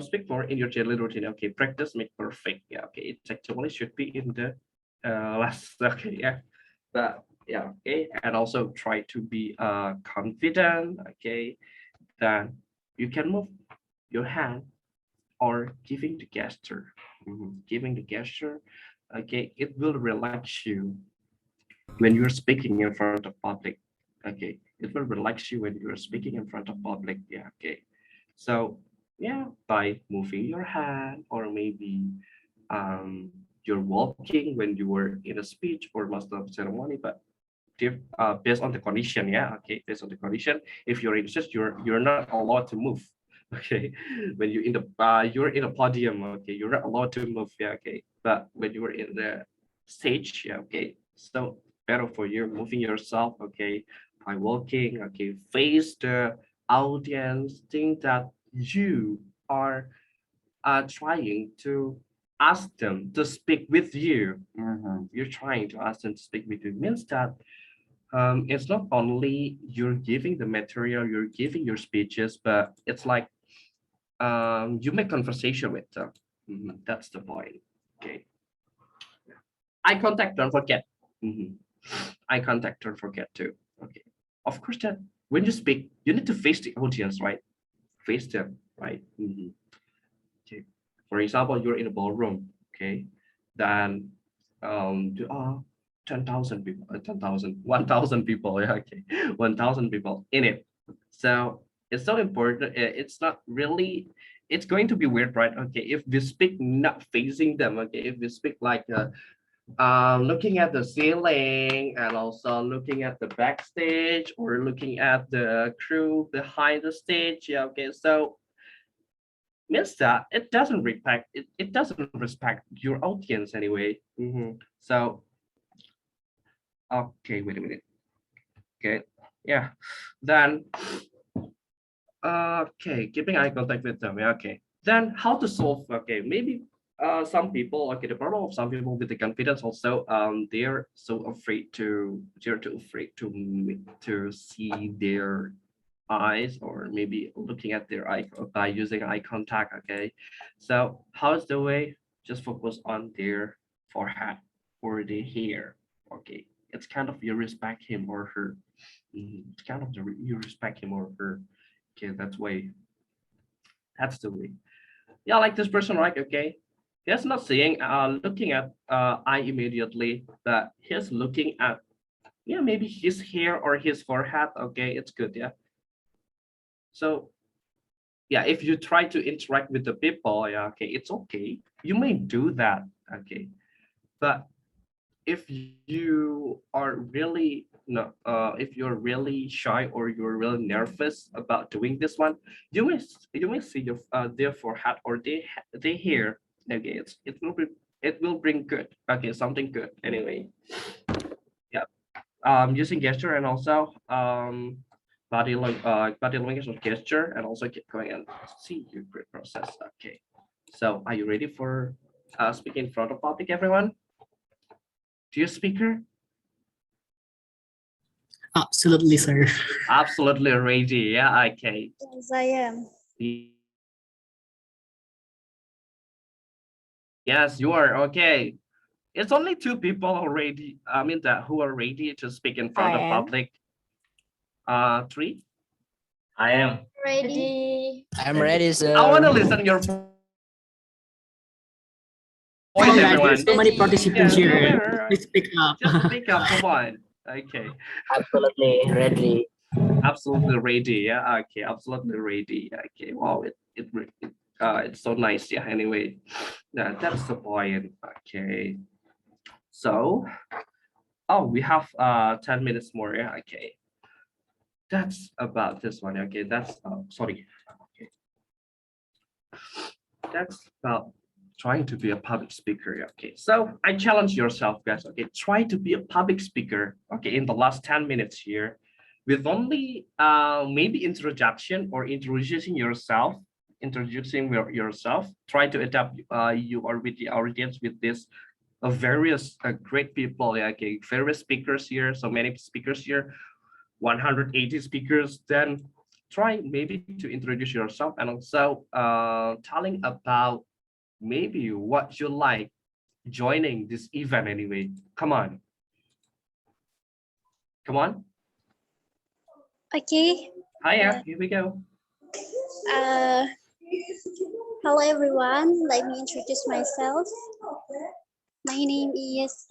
Speak more in your daily routine. Okay, practice make perfect. Yeah, okay, it actually should be in the last. Okay, yeah, but yeah, okay, and also try to be confident. Okay, then you can move your hand or giving the gesture. Giving the gesture. Okay, it will relax you when you're speaking in front of public. Okay, it will relax you when you're speaking in front of public. Yeah, okay. So yeah, by moving your hand or maybe you're walking when you were in a speech or master of ceremony, but based on the condition, yeah, okay, based on the condition, if you're in church, you're not allowed to move. Okay, when you're in a podium, okay, you're not allowed to move, yeah, okay, but when you were in the stage, yeah, okay, so better for you moving yourself, okay, by walking, okay, face the audience, think that you are trying to ask them to speak with you. You're trying to ask them to speak with you means that it's not only you're giving the material, you're giving your speeches, but it's like you make conversation with them. That's the point. Okay. Eye contact, don't forget. Eye contact, don't forget too. Okay. Of course, that when you speak, you need to face the audience, right? Face them, right? Okay. For example, you're in a ballroom. Okay. Then 10,000 people, 10,000, 1,000 people, yeah, okay, 1,000 people in it. So it's so important. It's not really, it's going to be weird, right? Okay, if we speak not facing them, okay, if we speak like looking at the ceiling and also looking at the backstage or looking at the crew behind the stage, yeah, okay, so means that it doesn't respect it doesn't respect your audience anyway. So okay, wait a minute. Okay, yeah, then okay, keeping eye contact with them, yeah, okay, then how to solve, okay, maybe some people, okay, the problem of some people with the confidence also, they're so afraid to, they're too afraid to see their eyes, or maybe looking at their eye by using eye contact, okay, so how's the way, just focus on their forehead or their hair, okay, it's kind of you respect him or her. It's kind of you respect him or her, okay, that's the way, yeah, like this person, right, okay, he's not seeing looking at eye immediately, but he's looking at, yeah, maybe his hair or his forehead, okay, it's good, yeah. So yeah, if you try to interact with the people, yeah, okay, it's okay, you may do that, okay, but if you are really no if you're really shy or you're really nervous about doing this one, you may see your their forehead or they hair, okay, it will bring good, okay, something good anyway, yeah, using gesture and also body language of gesture, and also keep going and see your great process, okay, so are you ready for speaking in front of public, everyone? Dear speaker? Absolutely, sir. Absolutely ready. Yeah, okay. Yes, I am. Yes, you are. Okay. It's only two people already. I mean that who are ready to speak in front of public. Three? I am. Ready. I'm ready, sir. I want to listen your voice, everyone. There's so many participants Yeah, here. Please speak up. Just speak up, come on. Okay. Absolutely ready. Absolutely ready. Yeah, okay. Absolutely ready. Okay. Wow, it's so nice. Yeah, anyway. Yeah, that's the point. Okay. So, oh, we have 10 minutes more. Yeah, okay. That's about this one. Okay, that's sorry. Okay. That's about trying to be a public speaker. Okay, so I challenge yourself, guys. Okay, try to be a public speaker. Okay, in the last 10 minutes here, with only maybe introduction or introducing yourself, Try to adapt you or with the audience with this various great people. Yeah, okay, various speakers here. So many speakers here, 180 speakers. Then try maybe to introduce yourself and also telling about maybe what you like joining this event anyway. Come on. Come on. Okay. Hiya, here we go. Hello everyone. Let me introduce myself. My name is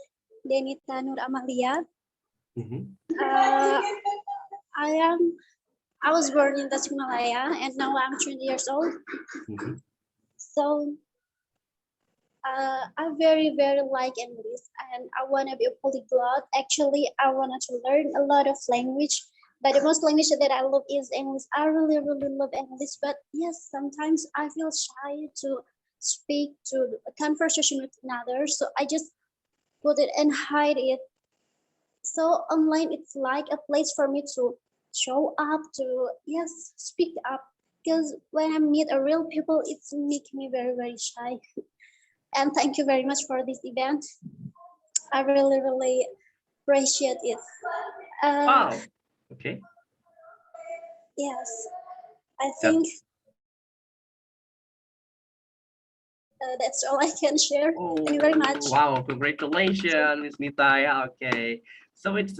Denita Nur Amalia. I was born in Tasikmalaya and now I'm 20 years old. So I very like English and I want to be a polyglot. Actually, I wanted to learn a lot of language, but the most language that I love is English. I really love English, but yes, sometimes I feel shy to speak to a conversation with another, so I just put it and hide it. So online, it's like a place for me to show up, to speak up, because when I meet a real people, it's make me very shy. And thank you very much for this event. I really appreciate it. Wow. Okay. Yes, I think that's all I can share. Thank you very much. Wow, congratulations, Miss Nita. Yeah, okay. So it's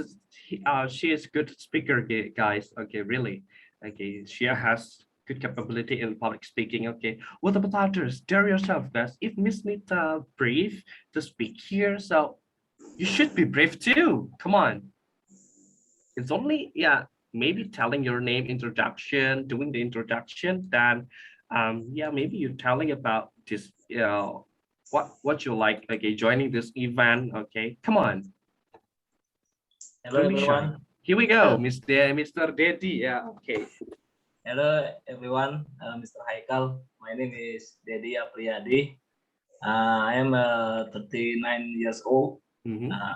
she is good speaker, guys. Okay, really. Okay, she has good capability in public speaking. Okay, what about others? Dare yourself, guys. If Miss Nita brave to speak here, so You should be brave too. Come on. It's only, yeah, maybe telling your name, introduction, doing the introduction, then yeah, maybe you're telling about this, what you like, okay, joining this event, okay, come on. Hello, Don't be shy. everyone. Here we go, Mr. Dedi, yeah, okay. Hello, everyone. Mr. Haikal. My name is Dedi Apriyadi. I am 39 years old. I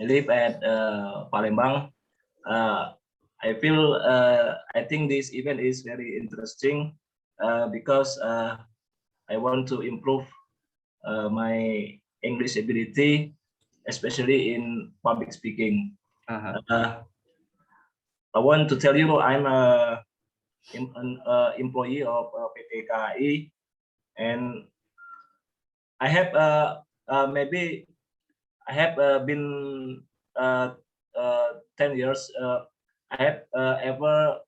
live at Palembang. I feel, I think this event is very interesting because I want to improve my English ability, especially in public speaking. I want to tell you I'm an employee of PT KAI, and I have maybe I have been 10 years. I have ever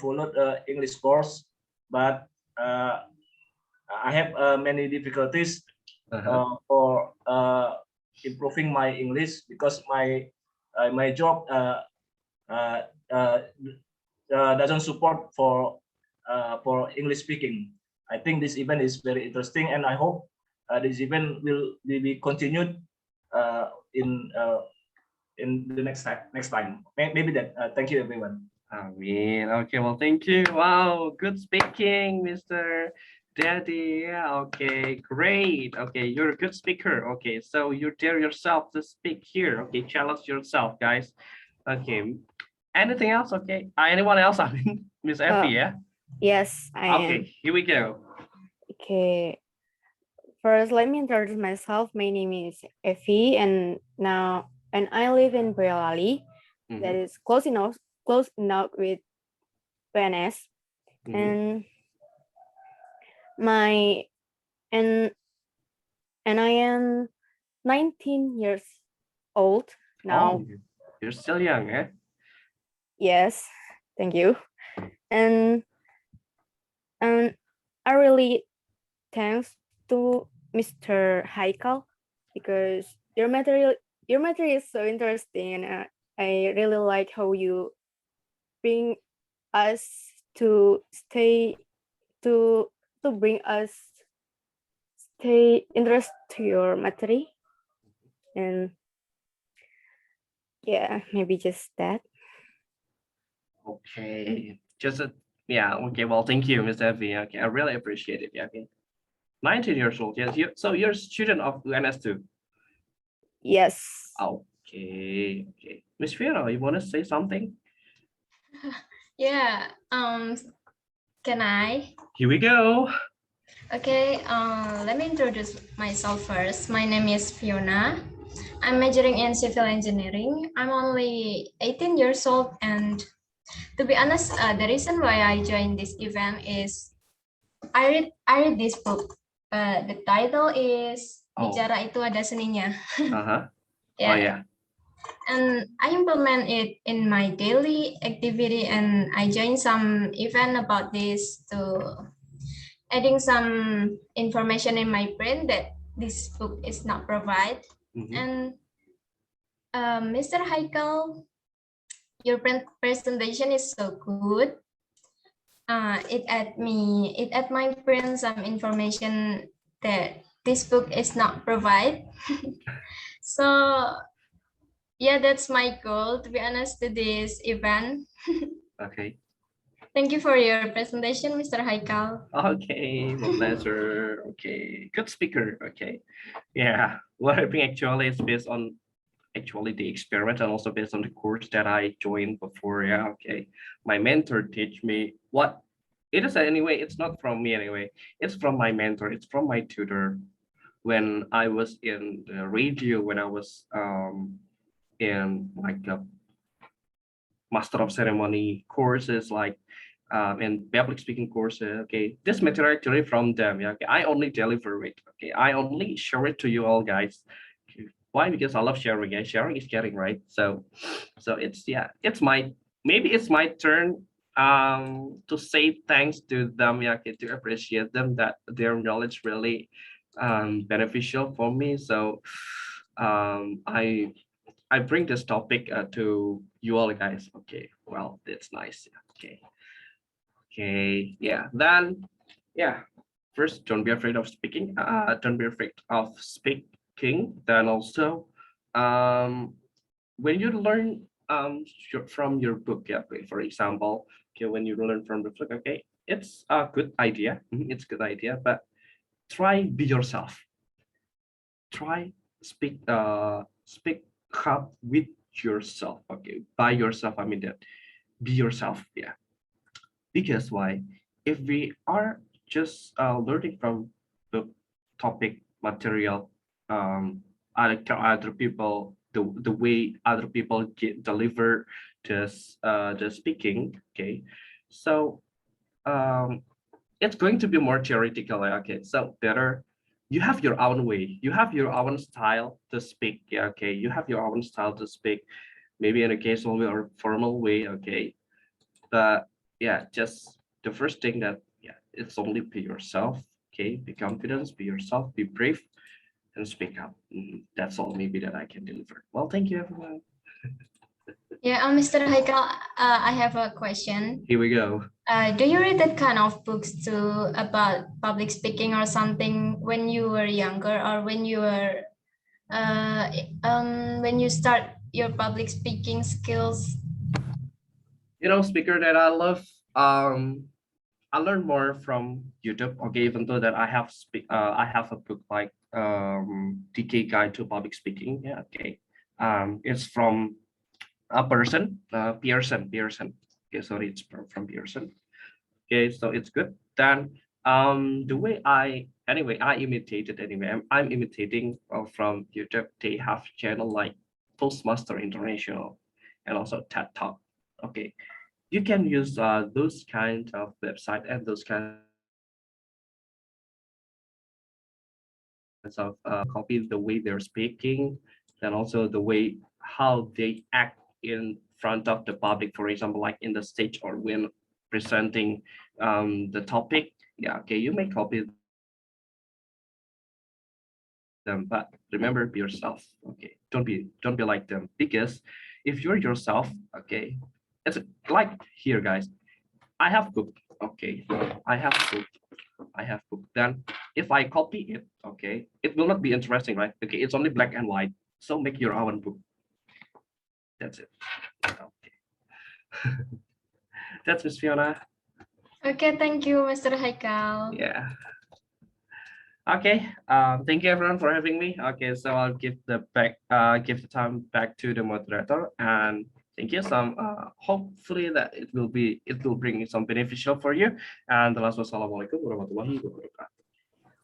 followed English course, but I have many difficulties for improving my English because my job doesn't support for English speaking. I think this event is very interesting, and I hope this event will be continued in the next time. Maybe that. Thank you, everyone. I mean, okay, well, thank you. Wow, good speaking, Mr. Daddy. Yeah, okay, great. Okay, you're a good speaker. Okay, so you dare yourself to speak here. Okay, challenge yourself, guys. Okay, anything else? Okay, anyone else? I mean, Miss Effie, yeah? Yes, I am. Okay, here we go. Okay. First, let me introduce myself. My name is Effie, and I live in Boyolali. That is close enough with PNS. And I am 19 years old now. Oh, you're still young, eh? Yes, thank you. And I really thanks to Mr. Haikal because your material is so interesting, and I really like how you bring us to bring us stay interest to your material. And yeah, maybe just that. Okay, yeah, okay, well, thank you, Ms. Effie. Okay, I really appreciate it. Yeah, okay. 19 years old, yes. So you're a student of UNS too? Yes. Okay, okay. Miss Fiona, you want to say something? Yeah. Can I? Here we go. Okay. Let me introduce myself first. My name is Fiona. I'm majoring in civil engineering. I'm only 18 years old, and to be honest, the reason why I joined this event is I read this book. The title is Bicara Itu Ada Seninya. Yeah. Oh yeah. And I implement it in my daily activity, and I join some event about this to adding some information in my brain that this book is not provide. And Mr. Haikal, your presentation is so good. It add my brain some information that this book is not provide. So yeah, that's my goal, to be honest, to this event. Okay. Thank you for your presentation, Mr. Haikal. Okay, my pleasure. Okay, good speaker. Okay, yeah. What I think actually is based on the experiment and also based on the course that I joined before. Yeah, okay. My mentor teach me what it is anyway. It's not from me anyway. It's from my mentor. It's from my tutor. When I was in the radio, when I was in like a master of ceremony courses, like and public speaking courses. Okay, this material actually from them. Yeah, okay. I only deliver it. Okay, I only show it to you all guys. Okay. Why? Because I love sharing. Yeah, sharing is caring, right? So it's, yeah, it's maybe it's my turn to say thanks to them. Yeah, okay, to appreciate them, that their knowledge really beneficial for me. So I bring this topic to you all guys. Okay, well, that's nice. Okay, okay, yeah. Then, yeah. First, don't be afraid of speaking. Don't be afraid of speaking. Then also, when you learn from your book, yeah. For example, okay, when you learn from the book, okay, it's a good idea. It's a good idea, but try be yourself. Try speak up with yourself. Okay, by yourself. I mean that be yourself. Yeah, because why? If we are just learning from the topic material, other people, the way other people get deliver the speaking. Okay, so it's going to be more theoretical. Okay, so better you have your own way, you have your own style to speak. Yeah, okay, you have your own style to speak, maybe in a casual way or formal way. Okay, but yeah, just the first thing that, yeah, it's only be yourself. Okay, be confident, be yourself, be brave, and speak up. That's all maybe that I can deliver. Well, thank you everyone. Yeah, Mr. Haikal, I have a question. Here we go. Do you read that kind of books too about public speaking or something when you were younger, or when you were when you start your public speaking skills? You know, speaker that I love, I learned more from YouTube. Okay, even though that I have a book like DK Guide to Public Speaking. Yeah, okay. It's from a person, Pearson. Okay, sorry, it's from Pearson. Okay, so it's good. Then the way I imitated anyway. I'm imitating from YouTube. They have channel like Toastmaster International and also TED Talk. Okay, you can use those kind of website and those kinds of copy the way they're speaking, and also the way how they act in front of the public, for example, like in the stage or when presenting the topic. Yeah, okay, you may copy them, but remember, be yourself. Okay, don't be like them, because if you're yourself, okay, it's like here, guys. I have book. Okay, I have book. I have book. Then if I copy it, okay, it will not be interesting, right? Okay, it's only black and white. So make your own book. That's it. Okay. That's Miss Fiona. Okay, thank you, Mr. Haikal. Yeah. Okay. Thank you everyone for having me. Okay, so I'll give the time back to the moderator, and thank you. Hopefully that it will bring some beneficial for you. And the last, wassalamualaikum warahmatullahi wabarakatuh.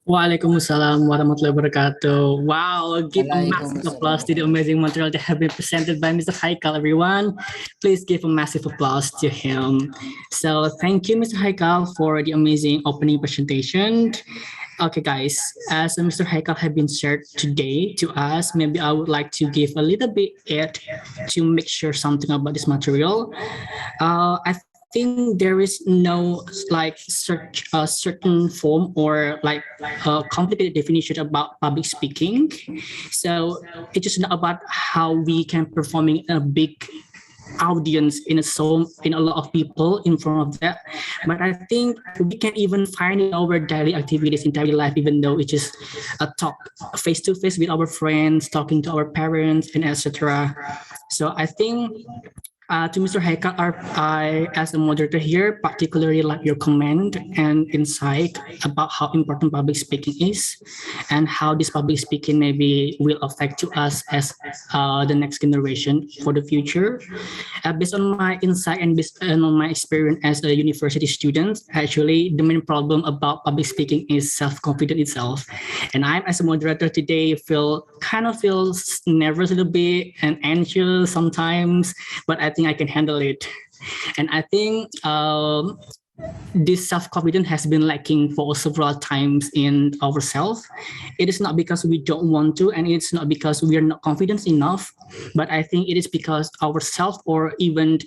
Waalaikumsalam warahmatullahi wabarakatuh. Wow, give a massive applause to the amazing material that have been presented by Mr. Haikal, everyone. Please give a massive applause to him. So thank you, Mr. Haikal, for the amazing opening presentation. Okay, guys, as Mr. Haikal has been shared today to us, maybe I would like to give a little bit to make sure something about this material. I think there is no like certain form or like a complicated definition about public speaking. So it's just not about how we can performing in a big audience in a lot of people in front of that, but I think we can even find in our daily activities in daily life, even though it's just a talk face to face with our friends, talking to our parents, and etc. So I think to Mr. Haikal, I, as a moderator here, particularly like your comment and insight about how important public speaking is and how this public speaking maybe will affect to us as the next generation for the future. Based on my insight and based on my experience as a university student, actually the main problem about public speaking is self-confidence itself. And I, as a moderator today, kind of feels nervous a little bit and anxious sometimes, but I think I can handle it. And I think this self-confidence has been lacking for several times in ourselves. It is not because we don't want to, and it's not because we are not confident enough, but I think it is because ourselves or even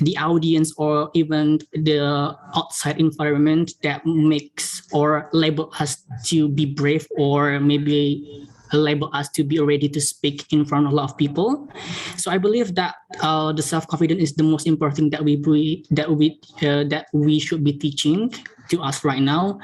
the audience or even the outside environment that makes or label us to be brave or maybe label us to be ready to speak in front of a lot of people. So I believe that the self-confidence is the most important that we should be teaching to us right now.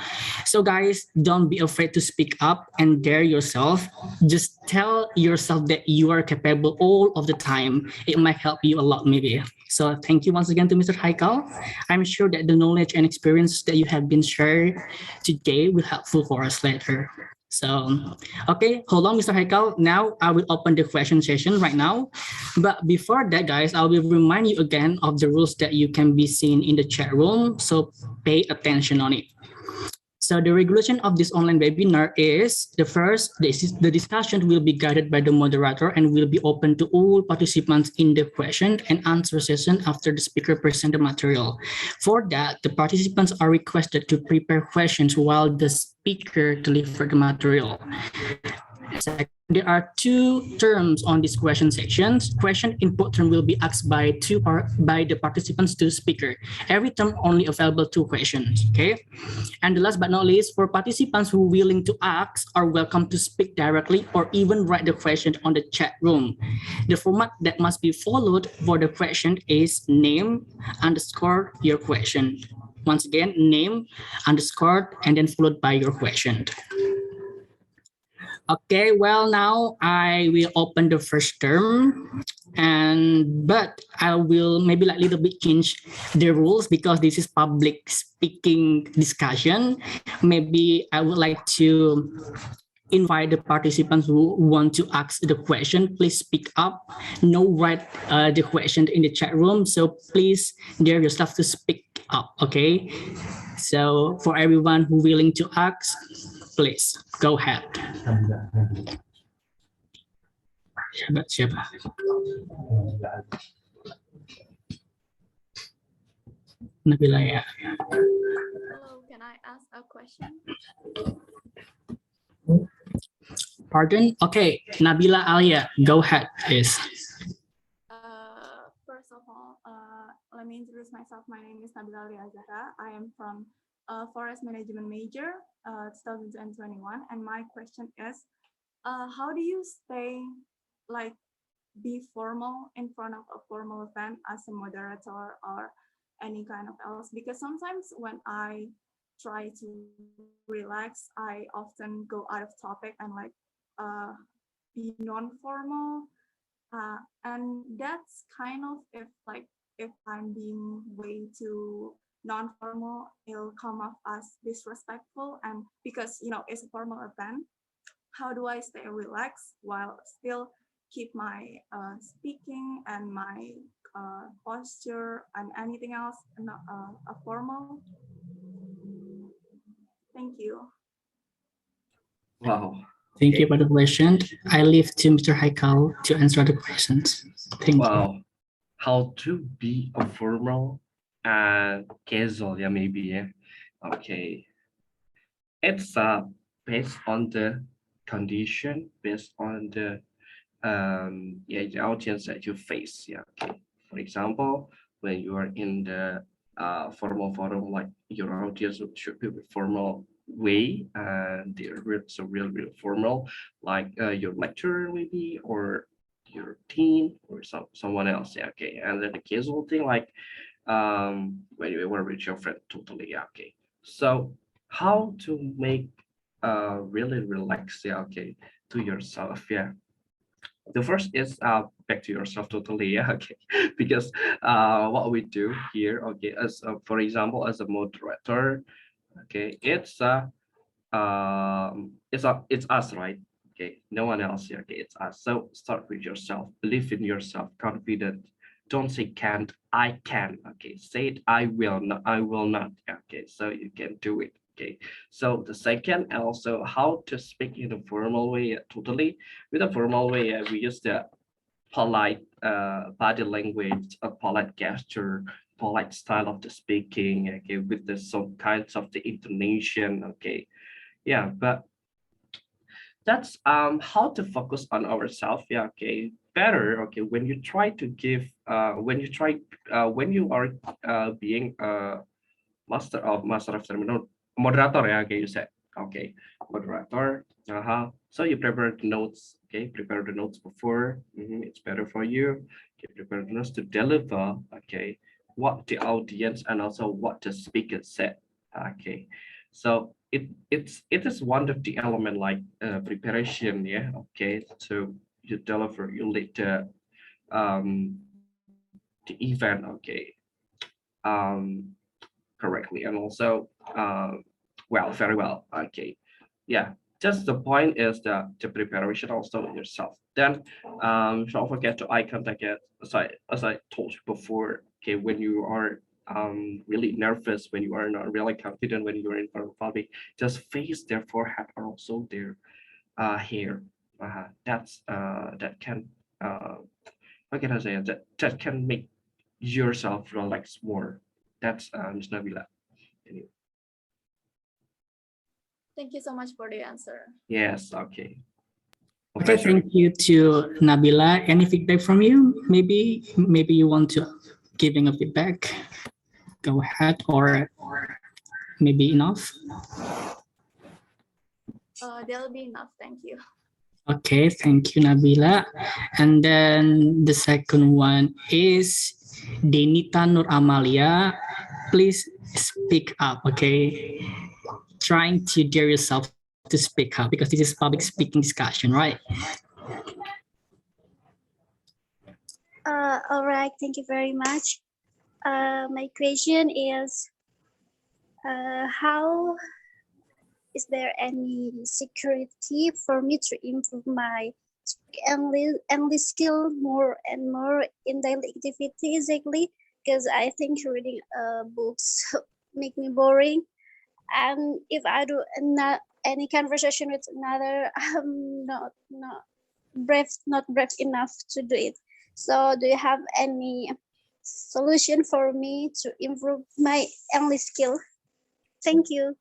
So guys, don't be afraid to speak up and dare yourself. Just tell yourself that you are capable all of the time. It might help you a lot maybe. So thank you once again to Mr. Haikal. I'm sure that the knowledge and experience that you have been shared today will helpful for us later. So, okay, hold on, Mr. Haikal. Now I will open the question session right now. But before that, guys, I will remind you again of the rules that you can be seen in the chat room. So pay attention on it. So the regulation of this online webinar is the discussion will be guided by the moderator and will be open to all participants in the question and answer session after the speaker present the material. For that, the participants are requested to prepare questions while the speaker deliver the material. Second, there are two terms on this question sections. Question input term will be asked by the participants to the speaker. Every term only available 2 questions. Okay. And the last but not least, for participants who are willing to ask are welcome to speak directly or even write the question on the chat room. The format that must be followed for the question is name underscore your question. Once again, name underscore and then followed by your question. Okay, well, now I will open the first term, but I will maybe like little bit change the rules because this is public speaking discussion. Maybe I would like to invite the participants who want to ask the question, please speak up. No write the question in the chat room, so please dare yourself to speak up, okay? So for everyone who willing to ask, please go ahead. Siapa? Nabila ya. Hello, can I ask a question? Pardon? Okay, Nabila Alia, go ahead, please. First of all, let me introduce myself. My name is Nabila Alia Zahra. I am from Forest Management major, 2021, and my question is, how do you stay be formal in front of a formal event as a moderator or any kind of else? Because sometimes when I try to relax, I often go out of topic and be non-formal, and that's kind of if I'm being way too non-formal, it'll come off as disrespectful. And because it's a formal event, how do I stay relaxed while still keep my speaking and my posture and anything else a formal? Thank you. Wow. Thank you for the question. I leave to Mr. Haikal to answer the questions. Thank you. How to be a formal and casual, yeah, maybe, yeah. Okay. It's based on the condition, based on the the audience that you face, yeah. Okay. For example, when you are in the formal forum, like your audience should be formal way, and they're real formal, like your lecturer maybe, or your team, or someone else, yeah. Okay. And then the casual thing, like when you were with your friend, totally, yeah. Okay. So how to make really relax, yeah. Okay, to yourself, yeah. The first is back to yourself, totally, yeah. Okay. Because what we do here, okay, as for example, as a moderator, okay, it's us, right? Okay, no one else here. Okay, it's us. So start with yourself, believe in yourself, confident. Don't say can't, I can. Okay, say it, I will not, I will not. Okay, so you can do it. Okay, so the second, also how to speak in a formal way, totally. With a formal way, we use the polite body language, a polite gesture, polite style of the speaking, okay, with the some kinds of the intonation, okay. Yeah, but that's how to focus on ourselves, yeah. Okay, better, okay, when you try to give when you are being a master of ceremony, moderator, yeah. Okay, you said, okay, moderator, So you prepare the notes, okay? Prepare the notes before. It's better for you. Okay, prepare the notes to deliver, okay, what the audience and also what the speaker said, okay? So it is one of the element like preparation, yeah, okay? So you deliver, you lead the event, okay, um, correctly, and also well, very well, okay, yeah. Just the point is that the preparation also yourself. Then don't forget to eye contact it, as I told you before, okay, when you are really nervous, when you are not really confident, when you're in front of public, just face their forehead or also their hair. That can how can I say it? That can make yourself relax more. That's Miss Nabila. Anyway, Thank you so much for the answer. yes, okay. Okay, thank you to Nabila. Any feedback from you? Maybe you want to giving a feedback. Go ahead, or maybe enough. That'll be enough. Thank you. Okay, thank you, Nabila. And then the second one is Denita Nur Amalia. Please speak up, okay? Trying to dare yourself to speak up because this is public speaking discussion, right? All right, thank you very much. My question is, how is there any security for me to improve my English skill more and more in daily activity exactly? Because I think reading books make me boring, and if I do any conversation with another, I'm not brave enough to do it. So do you have any solution for me to improve my English skill? Thank you.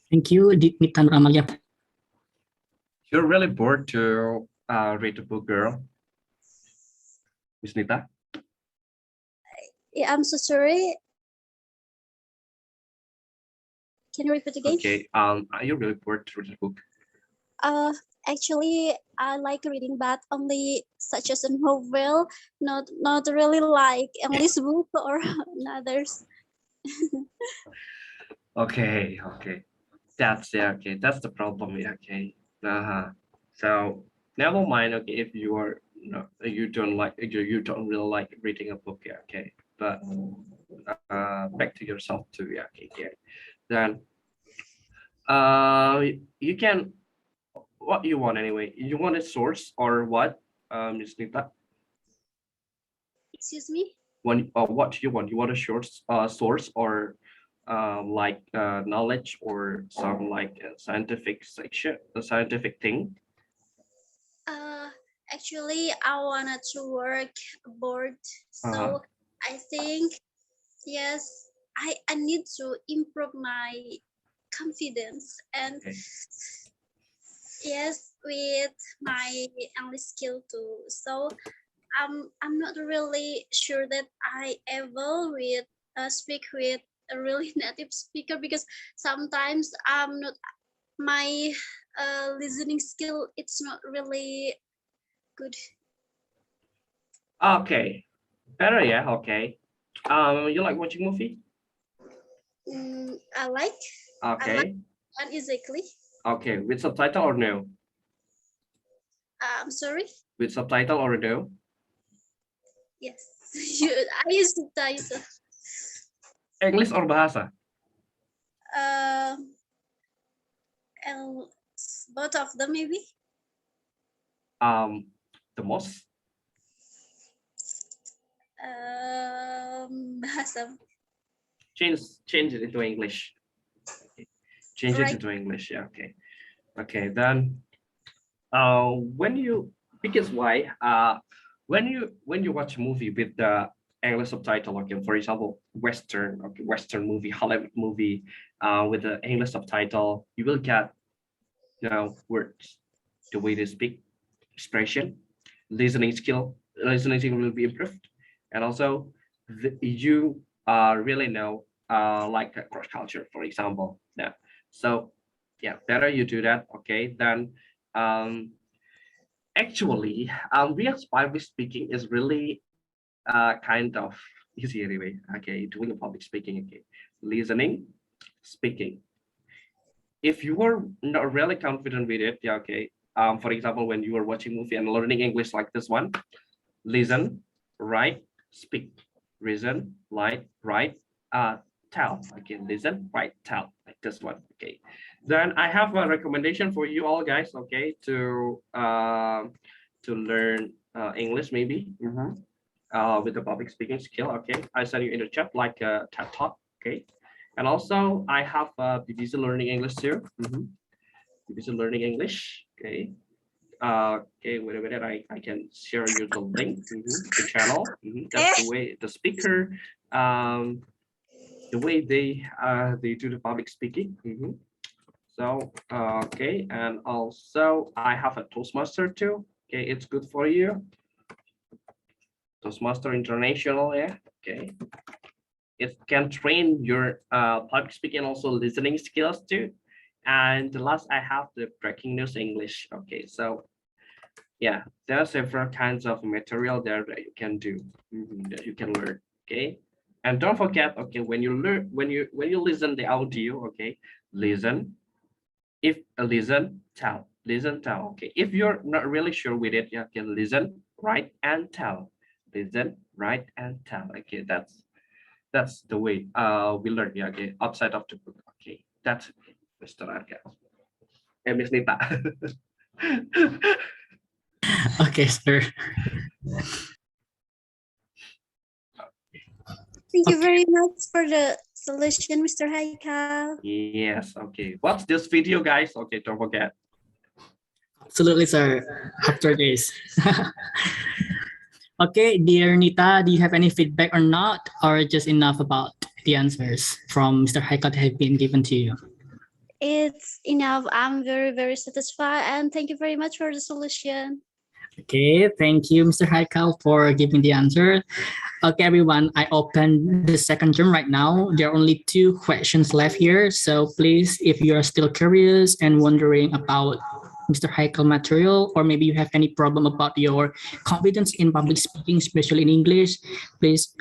Thank you, Denita Nur Amalia. You're really bored to read the book, girl. Miss Nita? Yeah, I'm so sorry. Can you repeat again? Okay, are you really bored to read the book? Actually, I like reading, but only such as a novel, not really like English book or others. Okay, that's okay. That's the problem. Yeah, okay. So never mind. Okay, if you are you don't like you don't really like reading a book. Yeah, okay. But back to yourself too. Yeah, okay. Yeah. Then you can what you want anyway. You want a source or what, Miss Nita? Excuse me. What do you want? You want a short source or like knowledge or some like scientific section, the scientific thing? Actually, I wanted to work board, so I think yes, I need to improve my confidence and yes, with my English skill too. So I'm not really sure that I ever with speak with a really native speaker because sometimes I'm not my listening skill it's not really good. Okay, better, yeah, okay. You like watching movie? I like Okay. And exactly. Okay, with subtitle or no? I'm sorry. With subtitle or no? Yes. I use the title. English or bahasa? And both of them maybe. The most. Bahasa. Change it into English. Okay. Change it into English. Yeah. Okay. Okay. Then, when you because why? When you watch a movie with the English subtitle, okay, for example, Western movie, Hollywood movie, with the English subtitle, you will get, words, the way they speak, expression, listening skill will be improved, and also you really know like a cross culture, for example. Yeah. So yeah, better you do that. Okay. Then actually, real public speaking is really kind of easy anyway. Okay, doing a public speaking. Okay, listening, speaking. If you are not really confident with it, yeah, okay. For example, when you are watching movie and learning English like this one, listen, write, speak, reason, write, tell. Okay, listen, write, tell, like this one. Okay, then I have a recommendation for you all guys. Okay, to learn English maybe. With the public speaking skill. Okay, I send you in the chat like a TED talk. Okay, and also I have BBC Learning English too. BBC Learning English. Okay. Okay, wait a minute. I can share you the link, the channel. That's the way the speaker, the way they do the public speaking. So okay, and also I have a Toastmaster too. Okay, it's good for you. Toastmaster International, yeah. Okay. It can train your public speaking and also listening skills too. And the last I have the breaking news English. Okay, so yeah, there are several kinds of material there that you can do, that you can learn. Okay, and don't forget, okay, when you learn, when you listen the audio, okay, listen. If listen, tell, listen, tell. Okay, if you're not really sure with it, you can listen, write, and tell. Listen, write, and tell. Okay, that's the way we learn. Yeah, okay, outside of the book. Okay, that's Mr. Arga. Miss Nita. Okay, sir. Thank you very much for the solution, Mr. Haikal. Yes, okay. Watch this video, guys. Okay, don't forget. Absolutely, sir. After this. Okay, dear Nita, do you have any feedback or not, or just enough about the answers from Mr. Haikal that have been given to you? It's enough. I'm very, very satisfied, and thank you very much for the solution. Okay, thank you, Mr. Haikal, for giving the answer. Okay, everyone, I open the second term right now. There are only 2 questions left here. So please, if you are still curious and wondering about Mr. Haikal material, or maybe you have any problem about your confidence in public speaking, especially in English, please,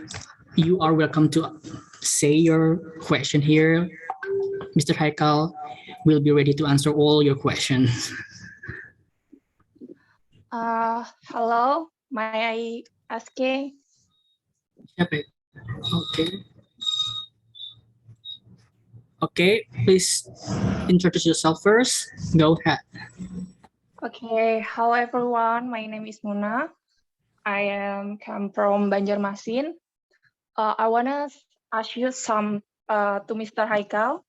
you are welcome to say your question here. Mr. Haikal will be ready to answer all your questions. Hello, may I ask? Okay. Okay, please introduce yourself first. Go ahead. Okay, hello everyone. My name is Muna. I come from Banjarmasin. I wanna ask you some to Mr. Haikal.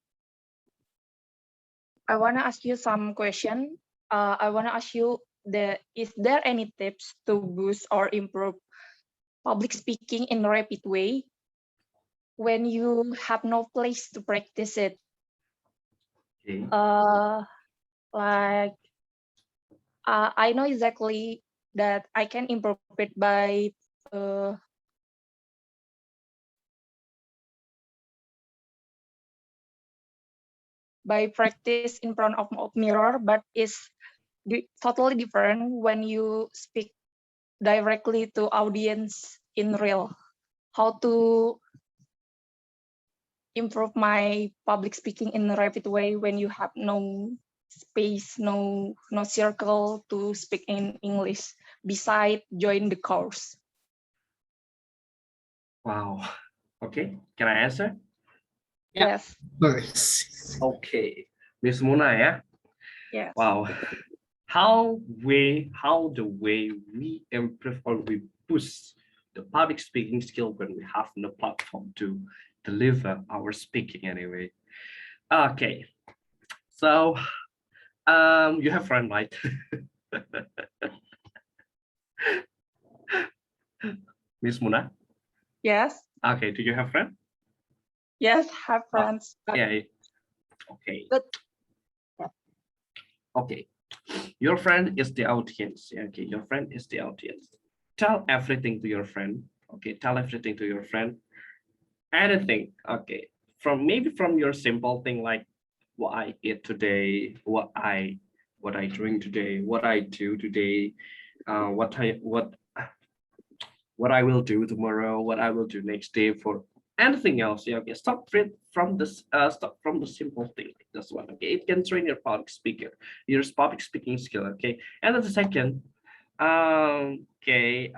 I wanna ask you some question. I wanna ask you is there any tips to boost or improve public speaking in a rapid way when you have no place to practice it? Okay. I know exactly that I can improve it by practice in front of mirror, but it's totally different when you speak directly to audience in real. How to improve my public speaking in a rapid way when you have no space, no circle to speak in English beside join the course. Wow. Okay, can I answer? Yes. First. Okay, Miss Muna, yeah. Yes. Wow. How the way we improve or we boost the public speaking skill when we have no platform to deliver our speaking anyway. Okay, so you have friend, right? Miss Muna? Yes. Okay, do you have friend? Yes, have friends. Yeah. Okay. But okay, your friend is the audience. Okay, your friend is the audience. Tell everything to your friend. Okay, tell everything to your friend. Anything. Okay, maybe from your simple thing like what I ate today, what I doing today, what I do today, what I will do tomorrow, what I will do next day, for anything else. Yeah, okay. Stop from the simple thing. That's one. Okay, it can train your public speaking skill. Okay, and then the second, okay,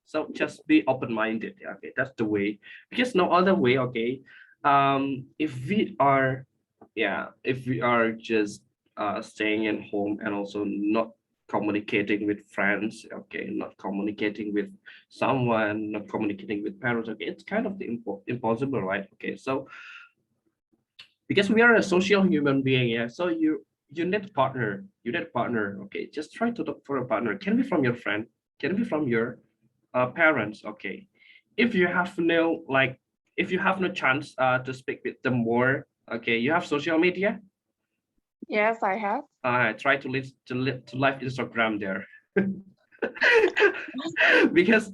so just be open-minded. Yeah, okay, that's the way, because no other way. Okay, if we are just staying at home and also not communicating with friends, okay, not communicating with someone, not communicating with parents, okay, it's kind of impossible, right? Okay, so because we are a social human being, yeah, so you need partner, okay, just try to look for a partner. Can be from your friend, can be from your parents, okay. If you have no like, if you have no chance to speak with them more, okay, you have social media. Yes, I have. Try to live Instagram there. because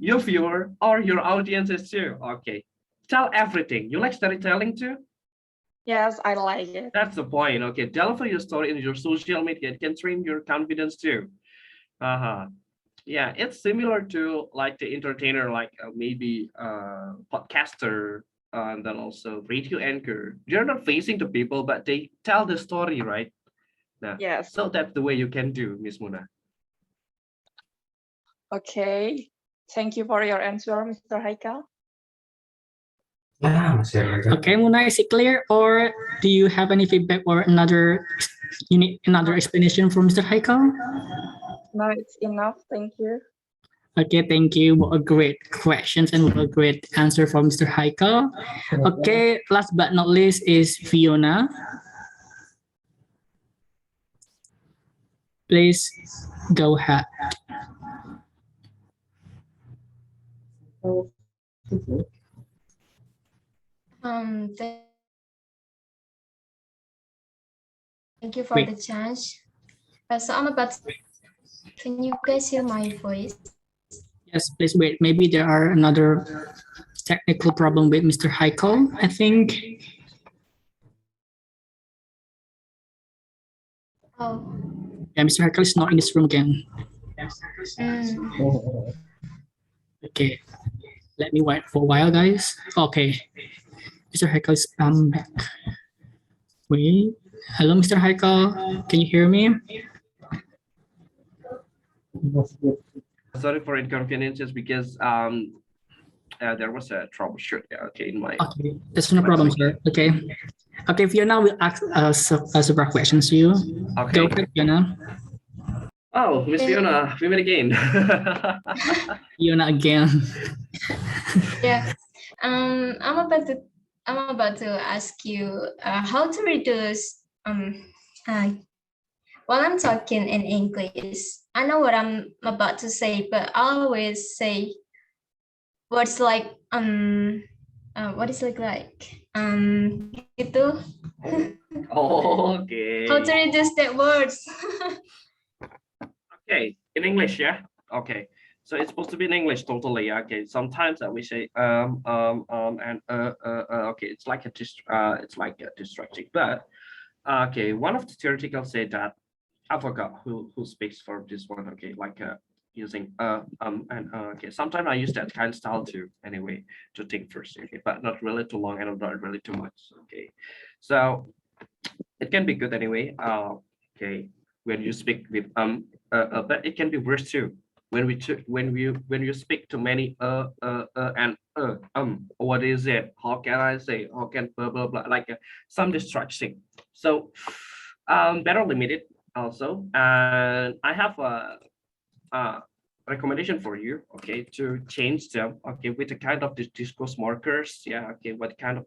your viewer or your audience is too, okay, tell everything. You like storytelling too? Yes, I like it. That's the point. Okay, deliver your story in your social media. It can train your confidence too. Yeah, it's similar to like the entertainer, like maybe podcaster, and then also radio anchor. They're not facing the people, but they tell the story, right? Nah, Yes. so that's the way you can do, Miss Muna. Okay. Thank you for your answer, Mr. Haikal. Okay, Muna, is it clear, or do you have any feedback or you need another explanation from Mr. Haikal? No, it's enough. Thank you. Okay, thank you. What a great questions and what a great answer from Mr. Haikal. Okay, last but not least is Fiona. Please go ahead. Thank you for the chance. So I'm about to, can you guys hear my voice? Yes, please wait. Maybe there are another technical problem with Mr. Haikal, I think. Oh. Yeah, Mr. Haikal is not in this room again. Okay, let me wait for a while, guys. Okay, Mr. Haikal is back. Wait, hello, Mr. Haikal. Can you hear me? Sorry for inconveniences because there was a troubleshoot. Okay, in my. Okay, that's no problem, sir. Okay, okay. Fiona will ask several questions to you. Okay. Go ahead, Fiona. Oh, Miss Fiona, we met again. Fiona again. Yeah. I'm about to ask you how to reduce while I'm talking in English. I know what I'm about to say, but I always say words like what is it like gitu. Oh, okay. How to reduce that words? Okay, in English, yeah. Okay, so it's supposed to be in English totally. Okay, sometimes we say and okay, it's like a distracting, but okay, one of the theoretical say that I forgot who speaks for this one. Okay, like using and okay, sometimes I use that kind of style too. Anyway, to think first. Okay, but not really too long and not really too much. Okay, so it can be good anyway. Okay, when you speak with but it can be worse too. When you speak to many and what is it? How can I say? How can blah blah blah, like some distraction. So better limit it also. And I have a recommendation for you, okay, to change them, okay, with the kind of discourse markers. Yeah, okay, what kind of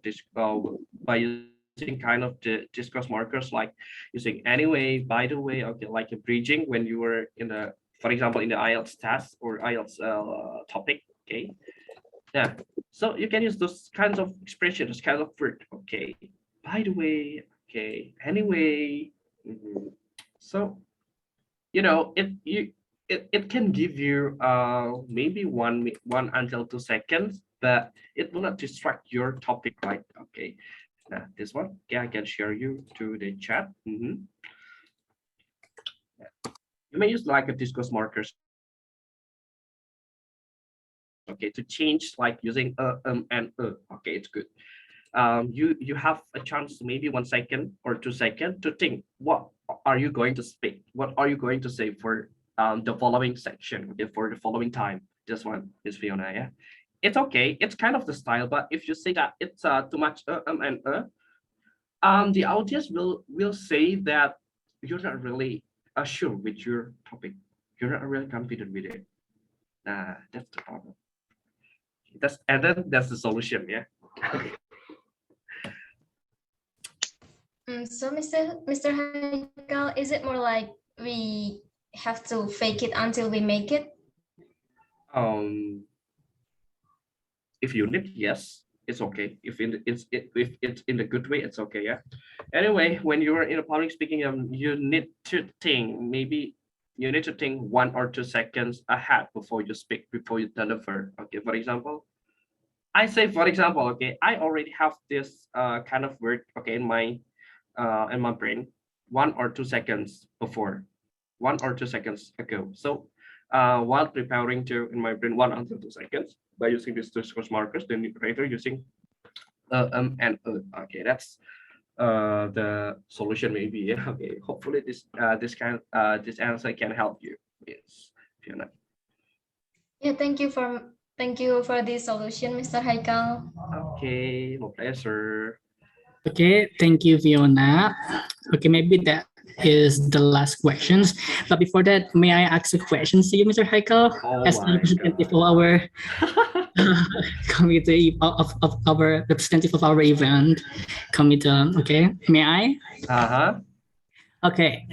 by using kind of the discourse markers, like using anyway, by the way, okay, like a bridging when you were in the, for example, in the IELTS task or IELTS topic, okay. Yeah, so you can use those kinds of expressions, kind of word, okay, by the way, okay, anyway. So you know it can give you maybe one until 2 seconds but it will not distract your topic, right? Okay. Now this one, okay, I can share you to the chat. You may use like a discourse markers. Okay, to change like using and okay, it's good. You have a chance to maybe 1 second or 2 seconds to think what are you going to speak, what are you going to say for the following section, okay, for the following time. This one is Fiona, yeah. It's okay, it's kind of the style, but if you say that it's too much and the audience will say that you're not really sure with your topic, you're not really confident with it. That's the problem. That's the solution, yeah. So Mr. Haikal, is it more like we have to fake it until we make it? If you need, yes, it's okay. If it's in a good way, it's okay, yeah. Anyway, when you're in a public speaking, you need to think, maybe you need to think 1 or 2 seconds ahead before you speak, before you deliver. Okay, for example, I say, for example, okay, I already have this kind of word, okay, in my brain 1 or 2 seconds before, 1 or 2 seconds ago. So while preparing to in my brain 1 until 2 seconds by using this discourse markers, then later using and okay, that's the solution maybe. Yeah. Okay, hopefully this this answer can help you. Yes, Fiona. Yeah, thank you for this solution, Mr. Haikal. Okay, my pleasure. Okay, thank you, Fiona. Okay, maybe that is the last questions. But before that, may I ask a question to you, Mr. Haikal, as the representative of our committee of our representative of our event committee? Okay, may I? Okay.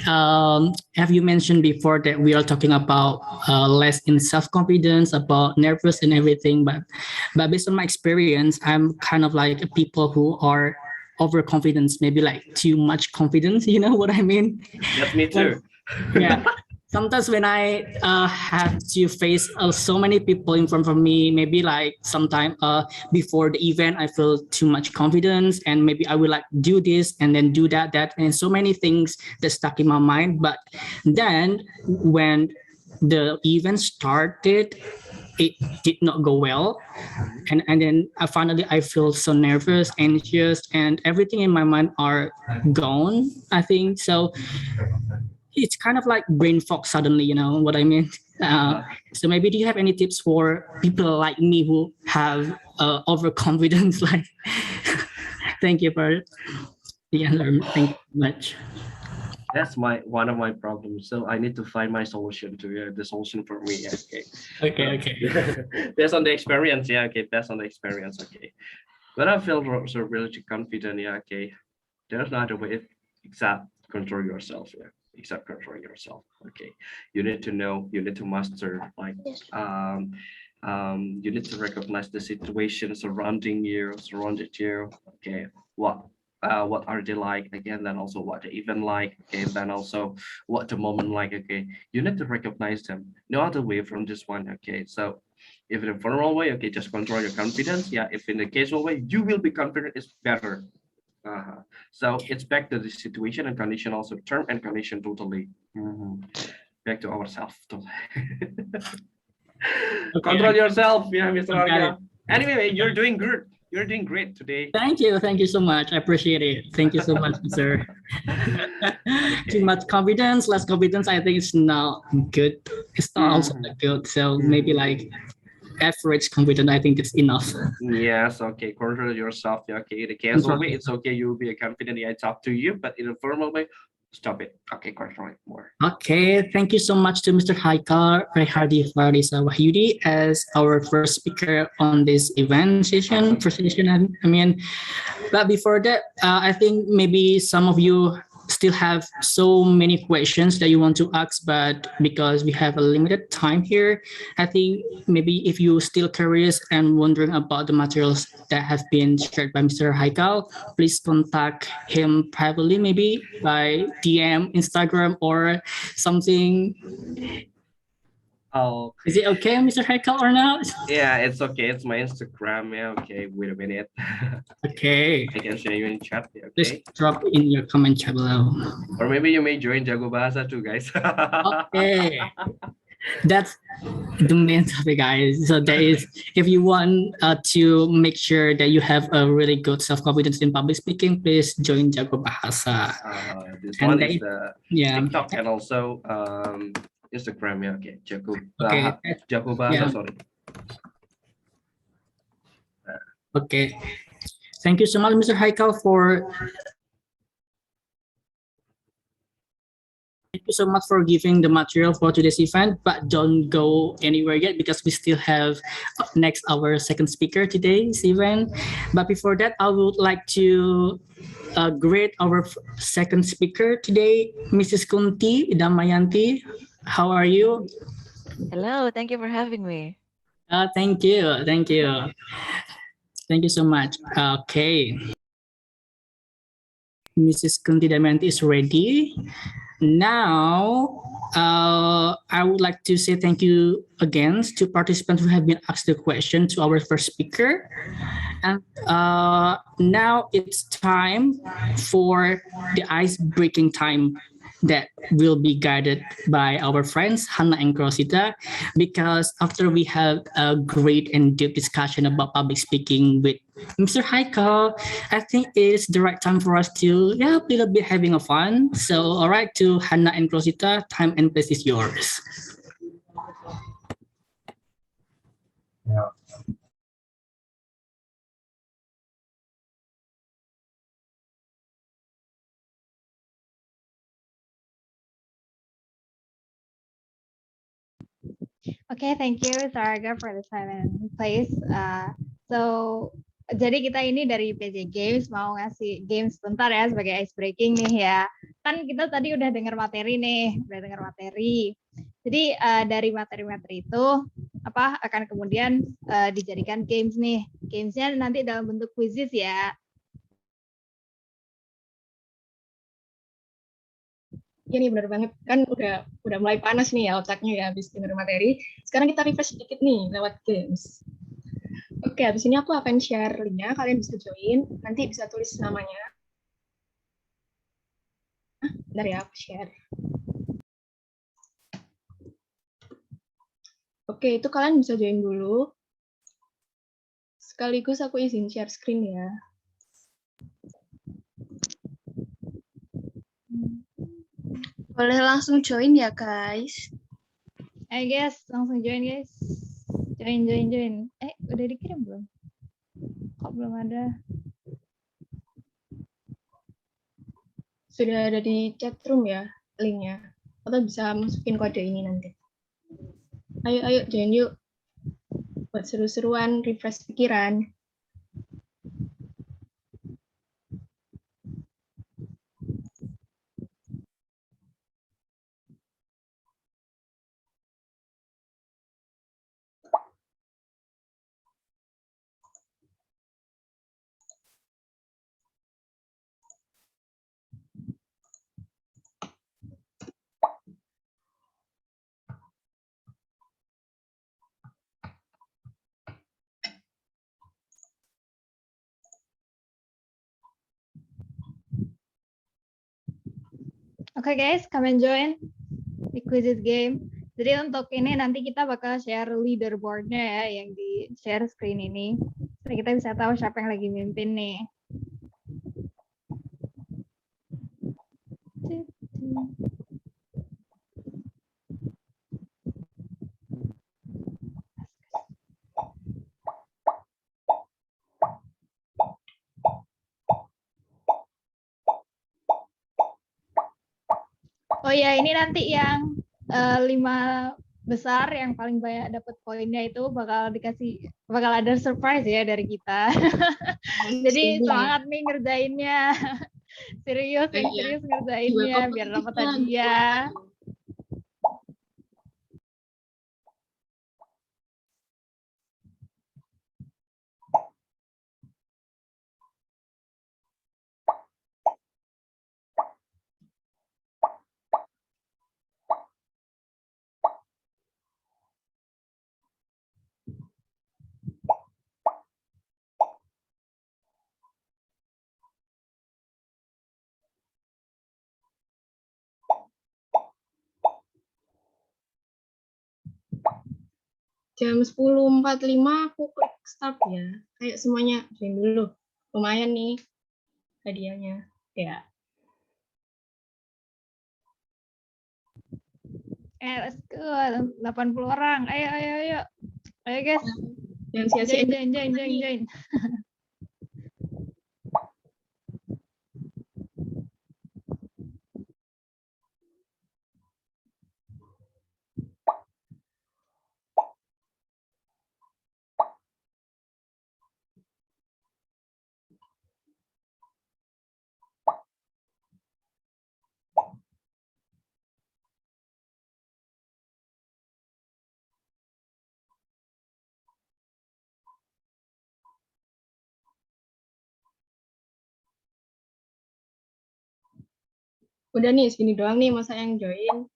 Have you mentioned before that we are talking about less in self-confidence, about nervous and everything, but based on my experience, I'm kind of like people who are overconfidence, maybe like too much confidence. You know what I mean? That's me too. Yeah. Sometimes when I have to face so many people in front of me, maybe like sometime before the event, I feel too much confidence, and maybe I will like do this and then do that, and so many things that stuck in my mind. But then when the event started, it did not go well, and then finally I feel so nervous, anxious, and everything in my mind are gone, I think so. It's kind of like brain fog suddenly, you know what I mean? So maybe do you have any tips for people like me who have overconfidence? Like, thank you for the answer. Thank you so much. That's one of my problems. So I need to find my solution to the solution for me. Yeah, okay. Okay. Based on the experience, yeah. Okay. Based on the experience, okay. When I feel so really confident, yeah. Okay. There's not a way except control yourself. Yeah. Except control yourself. Okay. You need to know. You need to master. Like you need to recognize the situation surrounding you. Okay. What are they like, again, then also what they even like, okay, then also what the moment like, okay. You need to recognize them, no other way from this one, okay. So if in a formal way, okay, just control your confidence, yeah. If in the casual way, you will be confident, is better. So it's back to the situation and condition, also term and condition totally. Back to ourselves totally. Control yourself, yeah, Mr. Arga. Anyway, you're doing good. You're doing great today. Thank you so much. I appreciate it. Thank you so much, sir. Too much confidence, less confidence, I think it's not good. It's not also not good. So maybe like average confidence, I think it's enough. Yes, okay. Control yourself. Yeah, okay. In the casual way, it's okay. You'll be a confident. Yeah, it's up to you. But in a formal way, stop it. Okay, control it more. Okay, thank you so much to Mr. Haikal Rehardi Farisa Wahyudi as our first speaker on this event session. I mean, but before that, I think maybe some of you still have so many questions that you want to ask, but because we have a limited time here, I think maybe if you're still curious and wondering about the materials that have been shared by Mr. Haikal, please contact him privately, maybe by DM, Instagram, or something. Oh, Is it okay, Mr. Haikal, or not? yeah, it's okay. It's my Instagram. Yeah, okay. Wait a minute. Okay. I can share you in chat. Yeah, Please okay. drop in your comment chat below. Or maybe you may join Jago Bahasa too, guys. Okay. That's the main topic, guys. So that is, if you want to make sure that you have a really good self-confidence in public speaking, please join Jago Bahasa. This And one that is is- the yeah. TikTok and also Instagram. Yeah, okay. Okay. Jago Bahasa, Yeah. sorry. Okay. Thank you so much, Mr. Haikal, for Thank you so much for giving the material for today's event, but don't go anywhere yet because we still have next our second speaker today's event. But before that, I would like to greet our second speaker today, Mrs. Kunti Damayanti. How are you? Hello, thank you for having me. Thank you. Thank you. Thank you so much. Okay. Mrs. Kunti Damayanti is ready. Now, I would like to say thank you again to participants who have been asked the question to our first speaker. And now it's time for the ice-breaking time that will be guided by our friends Hannah and Crosita, because after we have a great and deep discussion about public speaking with Mr. Haikal, I think it's the right time for us to a little bit having a fun. So all right, to Hannah and Crosita, time and place is yours. Okay, thank you Saraga for the time and place. So jadi kita ini dari PJ Games mau ngasih games sebentar ya sebagai ice breaking nih ya. Kan kita tadi udah dengar materi nih, udah dengar materi. Jadi dari materi-materi itu akan kemudian dijadikan games nih. Gamesnya nanti dalam bentuk quizzes ya. Ya nih benar banget, kan udah mulai panas nih ya otaknya ya habis denger materi. Sekarang kita refresh sedikit nih lewat games. Oke, habis ini aku akan share linknya, kalian bisa join, nanti bisa tulis namanya. Bentar ya, aku share. Oke, itu kalian bisa join dulu. Sekaligus aku izin share screen ya. Boleh langsung join ya, guys. Ayo guys, langsung join guys. Join. Udah dikirim belum? Kok belum ada? Sudah ada di chat room ya, linknya. Atau bisa masukin kode ini nanti. Ayo join yuk. Buat seru-seruan, refresh pikiran. Oke guys, come and join di quizzes game. Jadi untuk ini nanti kita bakal share leaderboardnya ya, yang di share screen ini. Jadi kita bisa tahu siapa yang lagi mimpin nih. Oh ya, ini nanti yang 5 besar yang paling banyak dapat poinnya itu bakal ada surprise ya dari kita. Jadi semangat nih ngerjainnya. Serius ngerjainnya biar dapat hadiah. jam 10.45 aku klik start ya. Kayak semuanya join dulu. Lumayan nih hadiahnya. Ya. Let's go. 80 orang. Ayo. Ayo guys. Jangan sia-siain. Join. Udah nih, segini doang nih masa yang join.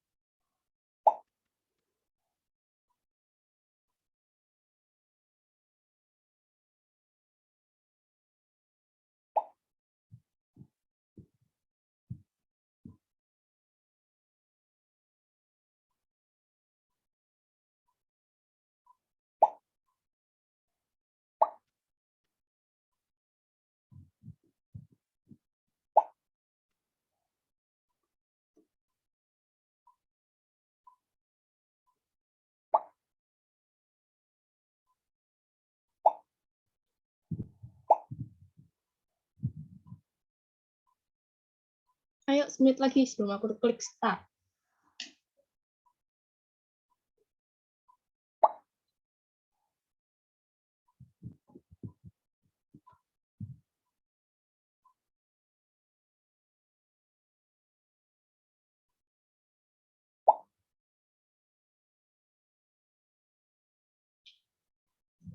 Ayo, submit lagi sebelum aku klik start.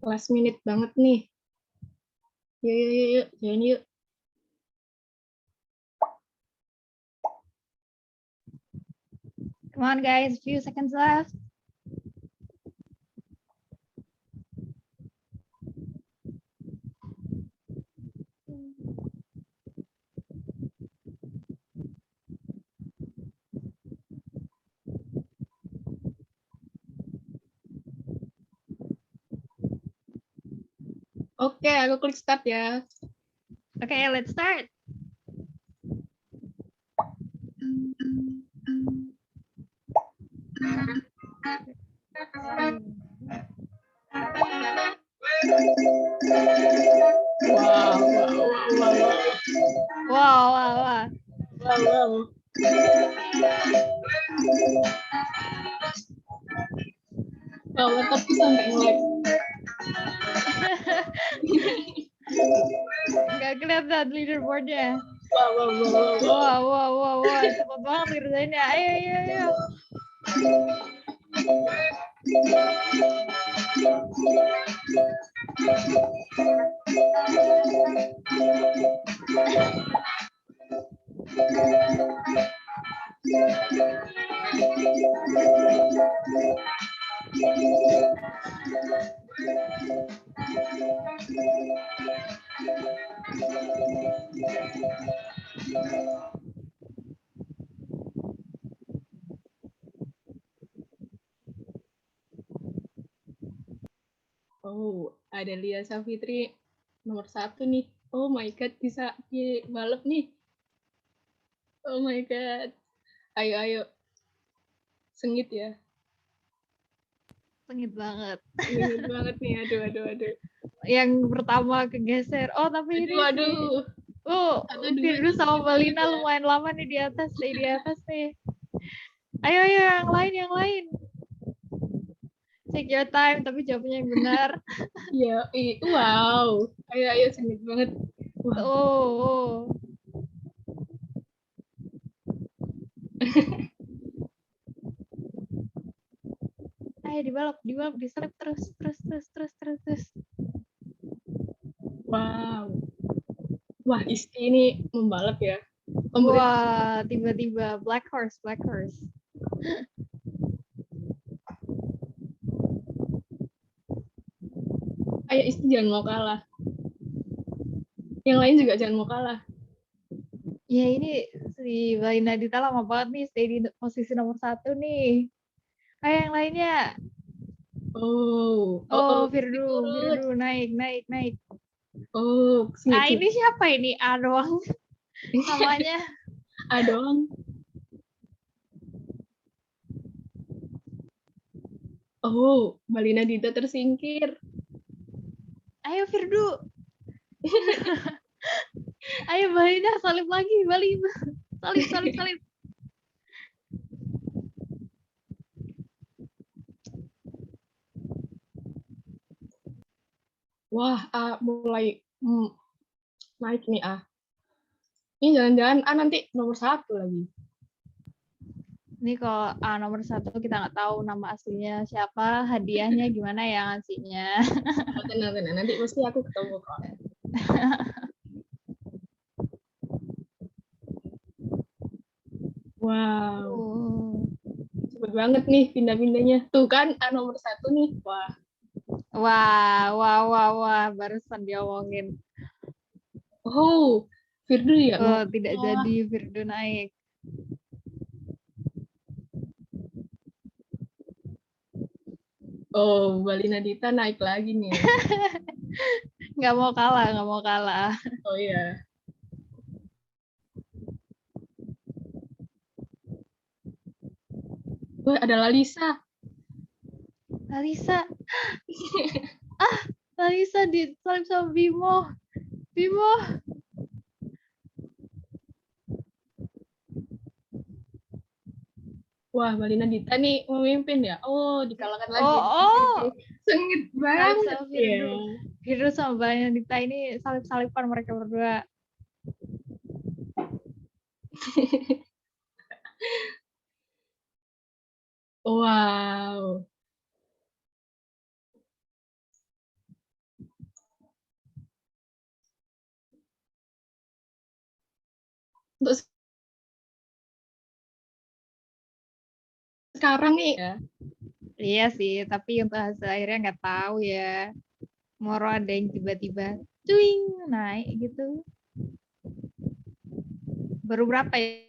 Last minute banget nih. Yuk, join yuk. Come on guys, few seconds left. Oke, aku klik start ya. Okay, let's start. Wow. Tapi sampai nge-lag. Nggak kelihatan leaderboardnya. Wow. Wah, cepet banget ngerjainnya. Ayo. Oh, ada Lia Safitri nomor 1 nih. Oh my god, bisa di balap nih. Oh my god. Ayo. Sengit ya. Sengit banget. Sengit banget nih, aduh. Yang pertama kegeser. Oh, tapi ini Aduh. Firdu sama Balina lumayan lama nih di atas nih. Ayo yang lain. Take your time, tapi jawabnya yang benar. Ya, wow. Ayo, sengit banget. Wow. Oh. Ayo dibalap, diselip terus. Wow. Wah, Isti ini membalap ya. Wah, tiba-tiba black horse. Ayo Isti jangan mau kalah. Yang lain juga jangan mau kalah. Ya ini si Balina Dita lama banget nih stay di posisi nomor 1 nih. Ayo yang lainnya. Oh, Firdu naik. Oh, Ini siapa ini? A doang namanya. A doang. Oh, Balina Dita tersingkir. Ayo Firdu. Ayo Balina, salib lagi, Balina. Salib. Wah, mulai naik nih A. Ini jangan-jangan A nanti nomor 1 lagi. Ini kalau A nomor 1 kita nggak tahu nama aslinya siapa, hadiahnya gimana ya ngasihnya. Tenang. Nanti pasti aku ketemu kok. Wow. Cepet banget nih pindah-pindahnya. Tuh kan A nomor 1 nih. Wah. Wah, barusan diomongin. Oh, Firdu ya? Oh, tidak jadi Firdu naik. Oh, Balina Dita naik lagi nih. Nggak mau kalah. Oh iya. Wah, ada Lalisa. Lalisa disalib sama Bimo. Wah, Balina Dita nih memimpin ya. Oh, dikalahkan lagi. Sengit banget ya. Firdu sama Balina Dita ini salip-salipan mereka berdua. Wow. Untuk sekarang nih ya. Iya sih, tapi untuk hasil akhirnya nggak tahu ya. Moro ada yang tiba-tiba cuing naik gitu. Baru berapa ya?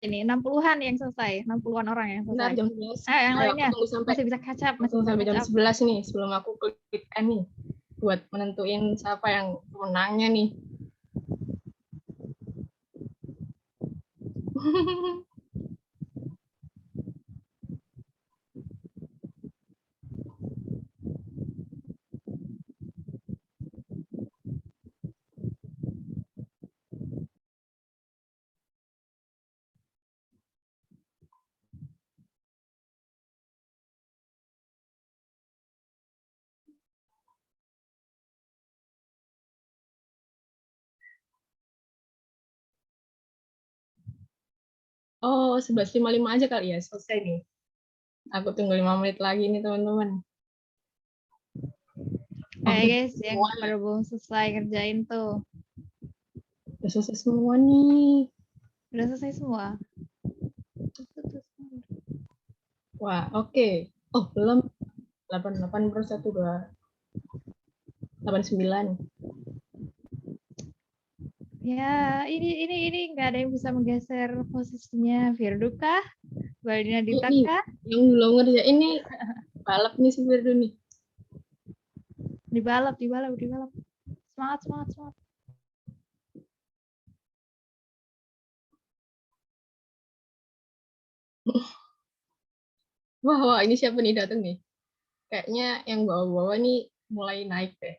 Ini 60-an yang selesai, 60-an orang yang selesai. Bentar, jam 11. Yang lainnya sampai, masih bisa catch up. Sampai jam 11 nih sebelum aku klik nih buat menentuin siapa yang pemenangnya nih. Oh, 11.55 aja kali ya, selesai nih. Aku tunggu 5 menit lagi nih, teman-teman. Guys, yang pada belum selesai ngerjain tuh. Udah selesai semua nih. Udah selesai semua. Wah, oke. Oh, belum. 88 per 1, 2. 89. Ya, ini nggak ada yang bisa menggeser posisinya. Firdu kah? Balina Dita kah? Yang belum ngerjain ini balap nih si Firdu nih. Dibalap. Semangat. Wah, ini siapa nih datang nih? Kayaknya yang bawa-bawa nih mulai naik deh.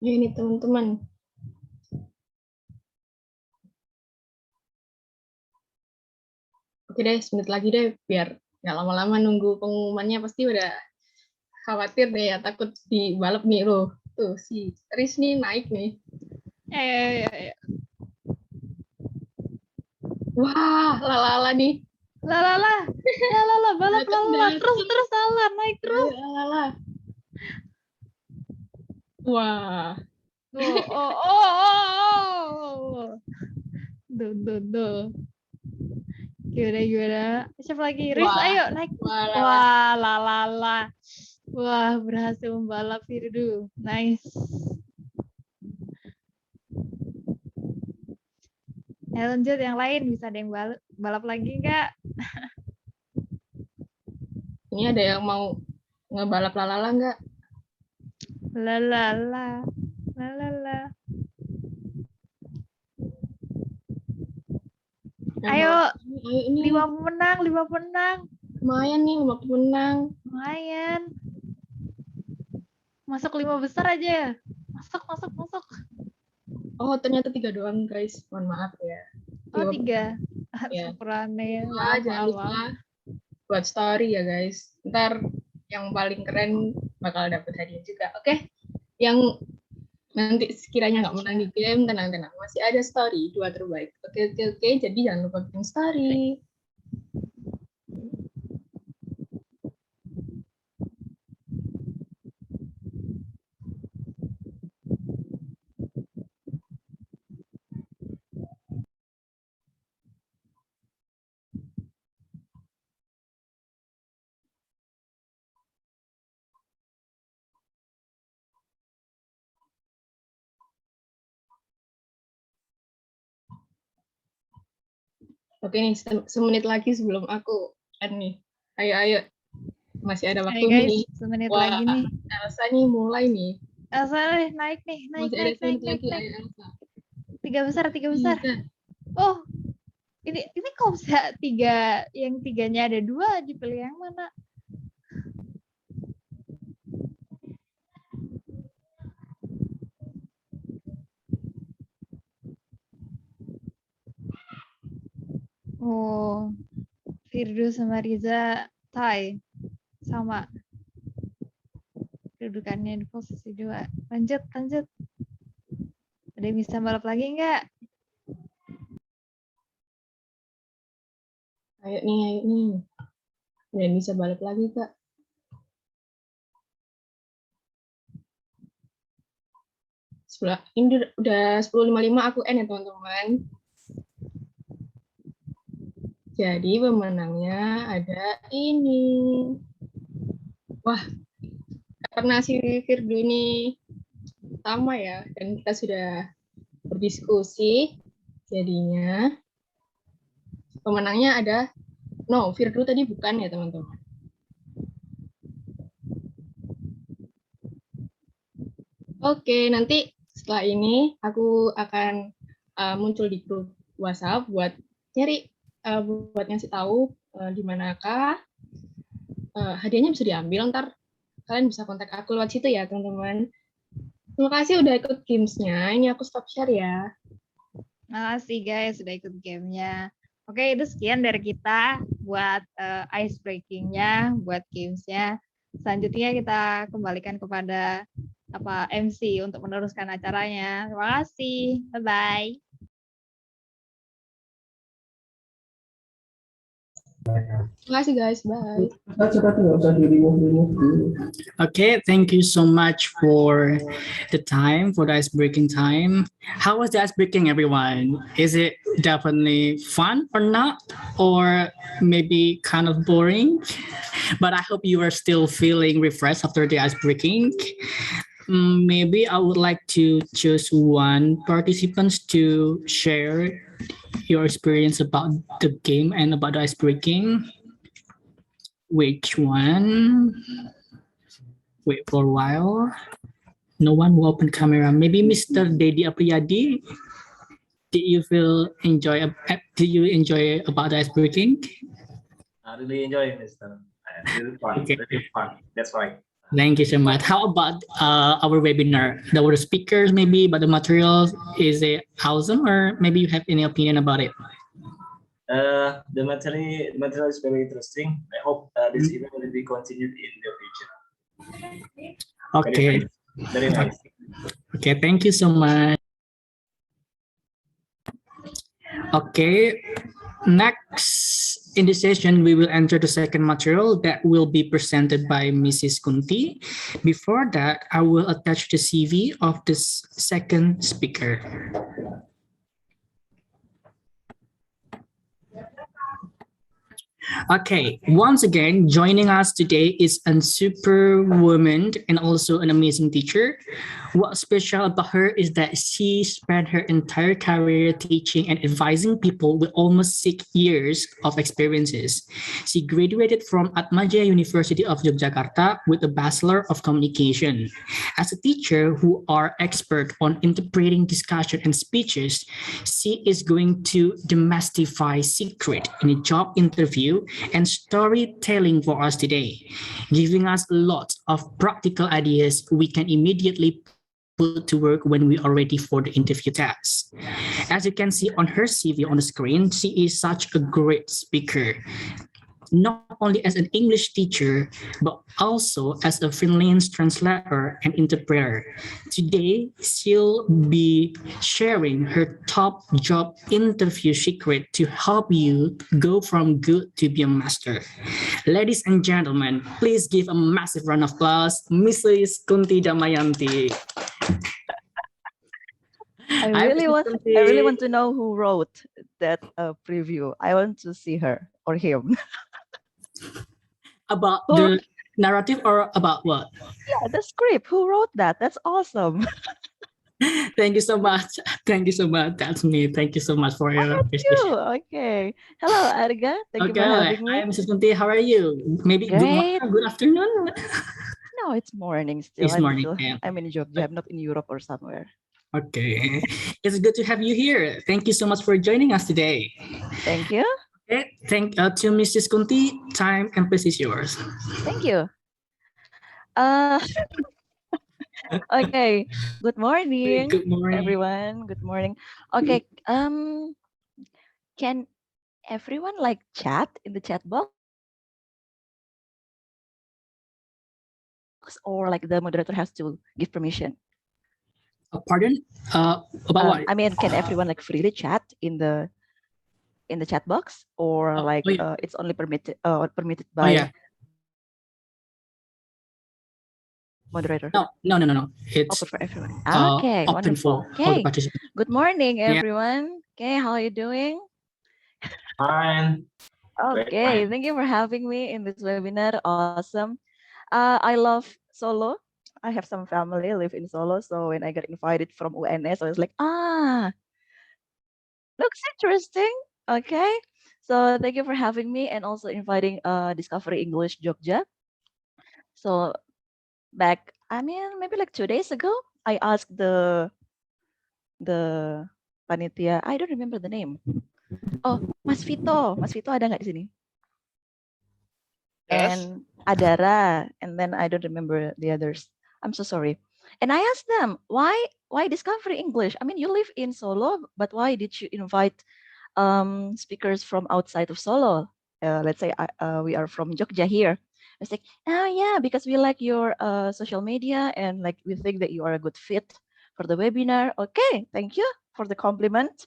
Ya ini teman-teman. Oke deh, semenit lagi deh, biar nggak lama-lama nunggu pengumumannya. Pasti udah khawatir deh ya, takut dibalap nih loh. Tuh, si Riz nih naik nih. Wah, lala nih. Lala, balap lala. Terus salah, naik terus. Lala. Wah. Duh. Gimana? Siapa lagi? Riz, Wah. ayo naik. Wah, Wah, Wah, berhasil membalap Firdu. Nice. Ya, lanjut yang lain. Bisa ada yang balap lagi nggak? Ini ada yang mau ngebalap lalala nggak? Lalala. Ayo, ini. 5 menang. Lumayan nih, 50 menang. Lumayan. Masuk 5 besar aja. Masuk. Oh, ternyata 3 doang, guys. Mohon maaf ya. Oh, 3. Ya. Syukurannya. Wah, jangan lupa buat story ya, guys. Ntar yang paling keren bakal dapet hadiah juga. Oke? Yang nanti sekiranya nggak menang di game, tenang. Masih ada story 2 terbaik. Oke. Jadi jangan lupa bikin story. Oke nih, semenit lagi sebelum aku end nih. Ayo. Masih ada waktu guys, nih. semenit Wah, lagi nih. Elsa nih mulai nih. Elsa naik nih. Masih ada semenit lagi, ayo Elsa. 3 besar. Oh, ini kok bisa 3, yang 3-nya ada 2, dipilih yang mana? Oh, Firdu sama Riza tie sama kedudukannya di posisi 2. Lanjut. Ada yang bisa balap lagi nggak? Ayo nih. Ada yang bisa balap lagi, Kak. Ini udah 10.55 aku end ya, teman-teman. Jadi pemenangnya ada ini. Wah, karena si Firdu ini sama ya, dan kita sudah berdiskusi, jadinya pemenangnya ada Firdu tadi bukan ya, teman-teman. Oke, nanti setelah ini aku akan muncul di grup WhatsApp buat buat ngasih tahu di manakah hadiahnya bisa diambil. Ntar kalian bisa kontak aku lewat situ ya, teman-teman. Terima kasih udah ikut games-nya. Ini aku stop share ya. Makasih guys sudah ikut gamenya. Oke, itu sekian dari kita buat ice breaking-nya, buat games-nya. Selanjutnya kita kembalikan kepada MC untuk meneruskan acaranya. Terima kasih. Bye-bye. Terima kasih guys. Bye. Okay, thank you so much for the time, for the ice breaking time. How was the ice breaking, everyone? Is it definitely fun or not? Or maybe kind of boring? But I hope you are still feeling refreshed after the ice breaking. Maybe I would like to choose one participant to share your experience about the game and about the ice breaking. Which one? Wait for a while. No one will open camera. Maybe Mr. Dedi Apriyadi. Did you enjoy about the ice breaking? I really enjoy it, Mr. Really fun. Okay. Really fun. That's right. Thank you so much. How about our webinar? The speakers maybe, but the materials, is it awesome, or maybe you have any opinion about it? The material is very interesting. I hope this event will be continued in the future. Okay. Very nice. Okay, thank you so much. Okay, Next, in this session, we will enter the second material that will be presented by Mrs. Kunti. Before that, I will attach the CV of this second speaker. Okay, once again, joining us today is a superwoman and also an amazing teacher. What's special about her is that she spent her entire career teaching and advising people with almost 6 years of experiences. She graduated from Atmajaya University of Yogyakarta with a Bachelor of Communication. As a teacher who are expert on interpreting discussion and speeches, she is going to demystify secret in a job interview and storytelling for us today, giving us lots of practical ideas we can immediately put to work when we are ready for the interview test. As you can see on her CV on the screen, she is such a great speaker, not only as an English teacher, but also as a freelance translator and interpreter. Today, she'll be sharing her top job interview secret to help you go from good to be a master. Ladies and gentlemen, please give a massive round of applause, Mrs. Kunti Damayanti. I Hi, really Mrs. want Kunti. I really want to know who wrote that preview. I want to see her or him. About the narrative or about what? Yeah, the script. Who wrote that? That's awesome. Thank you so much. Thank you so much. That's me. Thank you so much for your You. appreciation. Okay. Hello, Arga. Thank you for Okay, having me. hi, Mrs. Kunti. How are you? Maybe good morning, Great. good afternoon. No, it's morning still. It's morning. Yeah. I'm in Jogja. I'm not in Europe or somewhere. Okay. It's good to have you here. Thank you so much for joining us today. Thank you. Okay. Thank to Mrs. Kunti. Time and place is yours. Thank you. Okay. Good morning. Good morning, everyone. Good morning. Okay. Can everyone like chat in the chat box, or like the moderator has to give permission? Pardon? About what? I mean, can everyone like freely chat in the chat box, or like it's only permitted by yeah. moderator? No. It's open for everyone. Okay, Okay, open wonderful. for all the Okay. participants. Good morning, Yeah. everyone. Okay, how are you doing? Fine. Okay, thank you for having me in this webinar. Awesome. I love Solo. I have some family live in Solo, so when I got invited from UNS, I was like, looks interesting. Okay, so thank you for having me and also inviting Discovery English Jogja. So back, maybe like 2 days ago, I asked the panitia. I don't remember the name. Oh, Mas Vito ada nggak di sini? Yes. And Adara, and then I don't remember the others. I'm so sorry. And I asked them, why Discovery English? I mean, you live in Solo, but why did you invite speakers from outside of Solo? Let's say we are from Jogja here. I was like, oh yeah, because we like your social media and like we think that you are a good fit for the webinar. Okay, thank you for the compliment.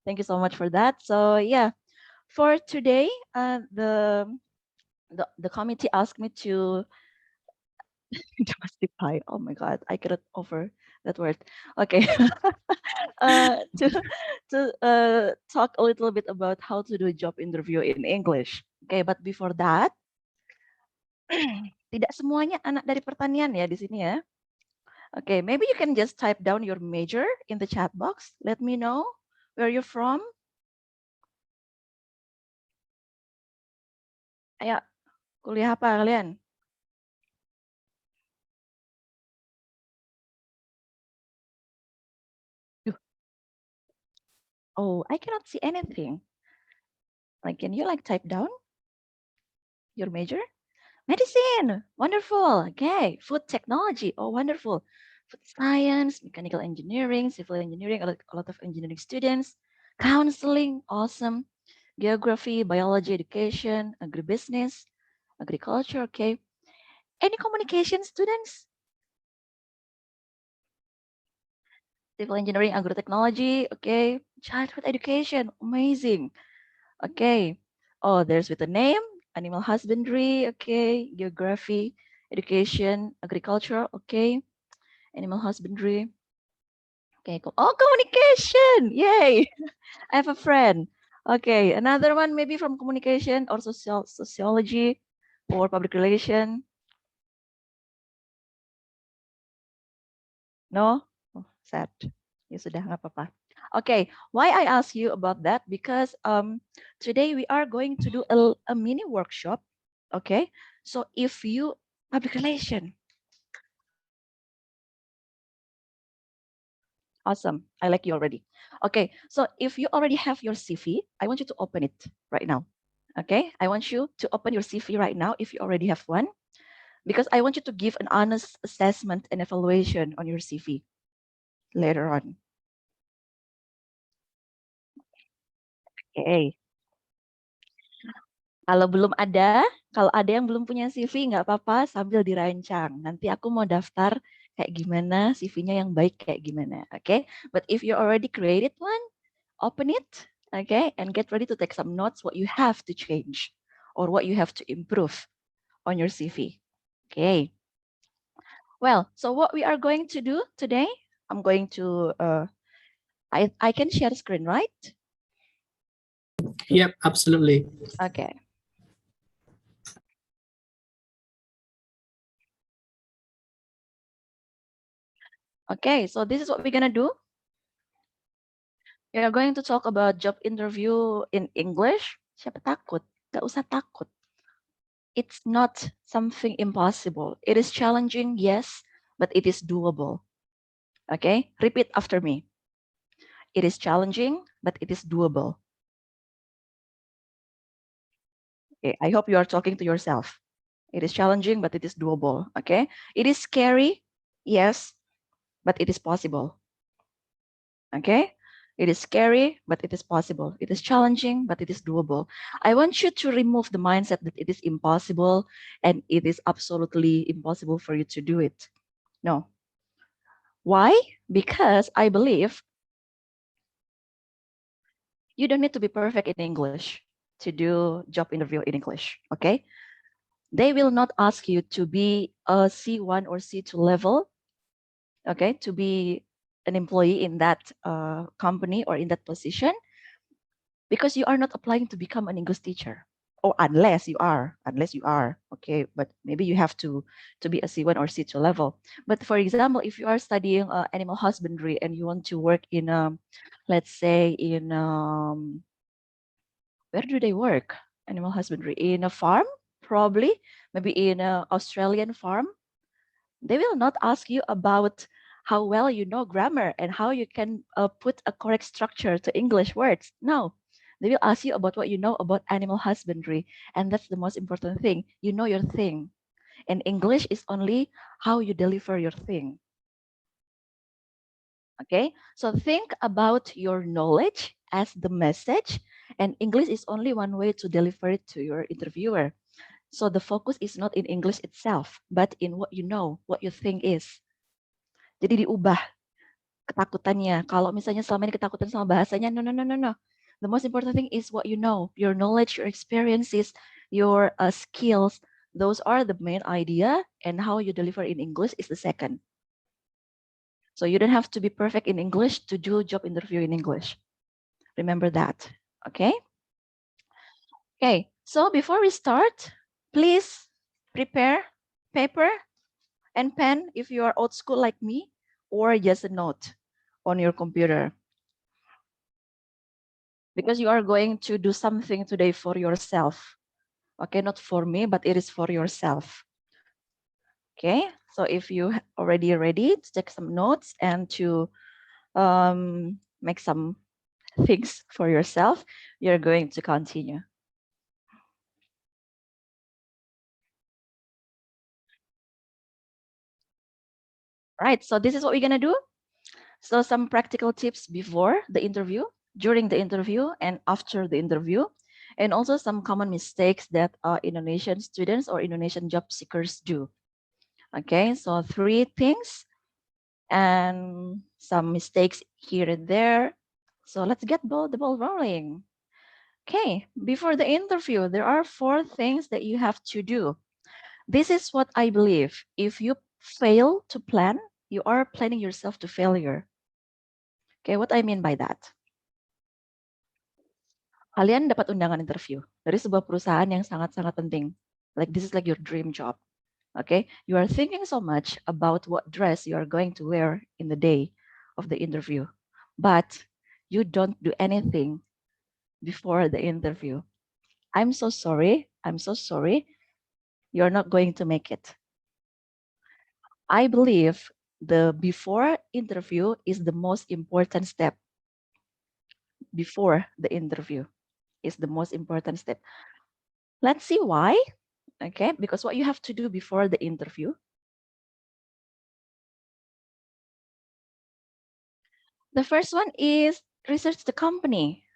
Thank you so much for that. So yeah, for today, the committee asked me to demystify. Oh my God, I cannot offer that word. Okay, to talk a little bit about how to do a job interview in English. Okay, but before that, tidak semuanya anak dari pertanian ya di sini ya. Okay, maybe you can just type down your major in the chat box. Let me know where you're from. Ayo, kuliah apa kalian? Oh, I cannot see anything. Like, can you like type down your major? Medicine, wonderful. Okay, food technology, oh wonderful. Food science, mechanical engineering, civil engineering, a lot of engineering students. Counseling, awesome. Geography, biology, education, agribusiness, agriculture, okay. Any communication students? Civil engineering, agrotechnology, okay. Childhood education, amazing. Okay. Oh, there's with the name, animal husbandry, okay, geography, education, agriculture, okay, animal husbandry. Okay, oh, communication, yay. I have a friend. Okay, another one maybe from communication or sociology or public relation. No? Oh, sad. Ya sudah, nggak apa-apa. Okay, why I ask you about that? Because today we are going to do a mini workshop. Okay, so if you public relation, awesome. I like you already. Okay, so if you already have your CV, I want you to open it right now. Okay, I want you to open your CV right now if you already have one, because I want you to give an honest assessment and evaluation on your CV later on. Okay. Kalau belum ada, kalau ada yang belum punya CV, nggak apa-apa sambil dirancang. Nanti aku mau daftar kayak gimana, CV-nya yang baik kayak gimana. Okay? But if you already created one, open it, okay? And get ready to take some notes what you have to change or what you have to improve on your CV. Okay. Well, so what we are going to do today, I'm going to, I can share screen, right? Yep, absolutely. Okay. Okay, so this is what we're gonna do. We are going to talk about job interview in English. Siapa takut? Gak usah takut. It's not something impossible. It is challenging, yes, but it is doable. Okay, repeat after me. It is challenging, but it is doable. Okay, I hope you are talking to yourself. It is challenging, but it is doable. Okay, it is scary, yes, but it is possible. Okay, it is scary, but it is possible. It is challenging, but it is doable. I want you to remove the mindset that it is impossible and it is absolutely impossible for you to do it. No. Why? Because I believe you don't need to be perfect in English to do job interview in English. Okay. They will not ask you to be a C1 or C2 level. Okay. To be an employee in that company or in that position, because you are not applying to become an English teacher, or unless you are, okay, but maybe you have to be a C1 or C2 level. But for example, if you are studying animal husbandry and you want to work in let's say in where do they work? Animal husbandry in a farm, probably, maybe in an Australian farm. They will not ask you about how well you know grammar and how you can put a correct structure to English words. No, they will ask you about what you know about animal husbandry. And that's the most important thing. You know your thing. And English is only how you deliver your thing. Okay, so think about your knowledge as the message, and English is only one way to deliver it to your interviewer. So the focus is not in English itself, but in what you know, what you think is. Jadi diubah ketakutannya. Kalau misalnya selama ini ketakutan sama bahasanya, no. The most important thing is what you know, your knowledge, your experiences, your skills. Those are the main idea, and how you deliver in English is the second. So you don't have to be perfect in English to do job interview in English. Remember that, okay? Okay, so before we start, please prepare paper and pen if you are old school like me, or just a note on your computer. Because you are going to do something today for yourself. Okay, not for me, but it is for yourself. Okay, so if you already ready to take some notes and to make some things for yourself, you're going to continue. Right, so this is what we're gonna do. So some practical tips before the interview, during the interview, and after the interview, and also some common mistakes that Indonesian students or Indonesian job seekers do. Okay, so 3 things and some mistakes here and there. So let's get the ball rolling. Okay, before the interview, there are 4 things that you have to do. This is what I believe. If you fail to plan, you are planning yourself to failure. Okay, what I mean by that? Kalian dapat undangan interview dari sebuah perusahaan yang sangat-sangat penting. Like this is like your dream job. Okay, you are thinking so much about what dress you are going to wear in the day of the interview, but you don't do anything before the interview. I'm so sorry. I'm so sorry. You're not going to make it. I believe the before interview is the most important step. Before the interview is the most important step. Let's see why. Okay, because what you have to do before the interview. The first one is research the company.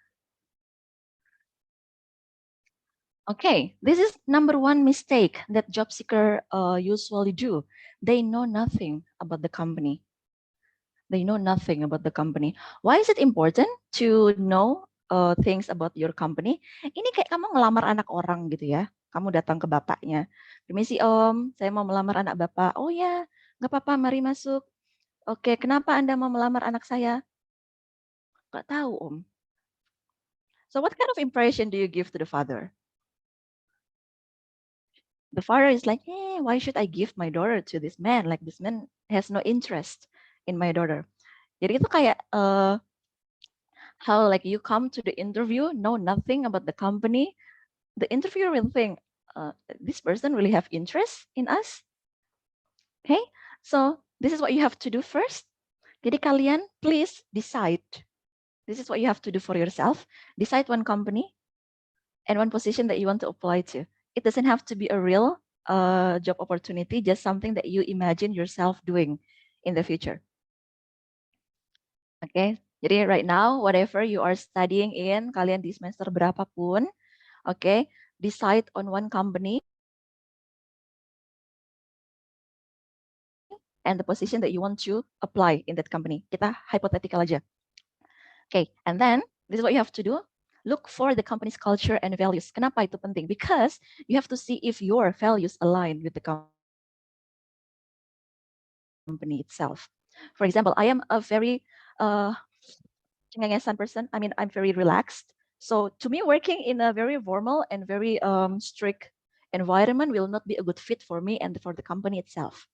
Okay, this is number 1 mistake that job seeker usually do. They know nothing about the company. They know nothing about the company. Why is it important to know things about your company? Ini kayak kamu ngelamar anak orang gitu ya. Kamu datang ke bapaknya. Permisi om, saya mau melamar anak bapak. Oh ya, nggak apa-apa, mari masuk. Oke, kenapa Anda mau melamar anak saya? Nggak tahu om. So what kind of impression do you give to the father? The father is like, hey, why should I give my daughter to this man? Like this man has no interest in my daughter. Jadi itu kayak how like you come to the interview, know nothing about the company. The interviewer will think, this person really have interest in us. Okay, so this is what you have to do first. Jadi kalian please decide. This is what you have to do for yourself. Decide one company and one position that you want to apply to. It doesn't have to be a real job opportunity, just something that you imagine yourself doing in the future. Okay, jadi right now, whatever you are studying in, kalian di semester berapapun, okay, decide on one company and the position that you want to apply in that company. Kita hypothetical aja. Okay, and then this is what you have to do. Look for the company's culture and values. Kenapa itu penting? Because you have to see if your values align with the company itself. For example, I am a very cengengesan person. I mean, I'm very relaxed. So to me, working in a very formal and very strict environment will not be a good fit for me and for the company itself.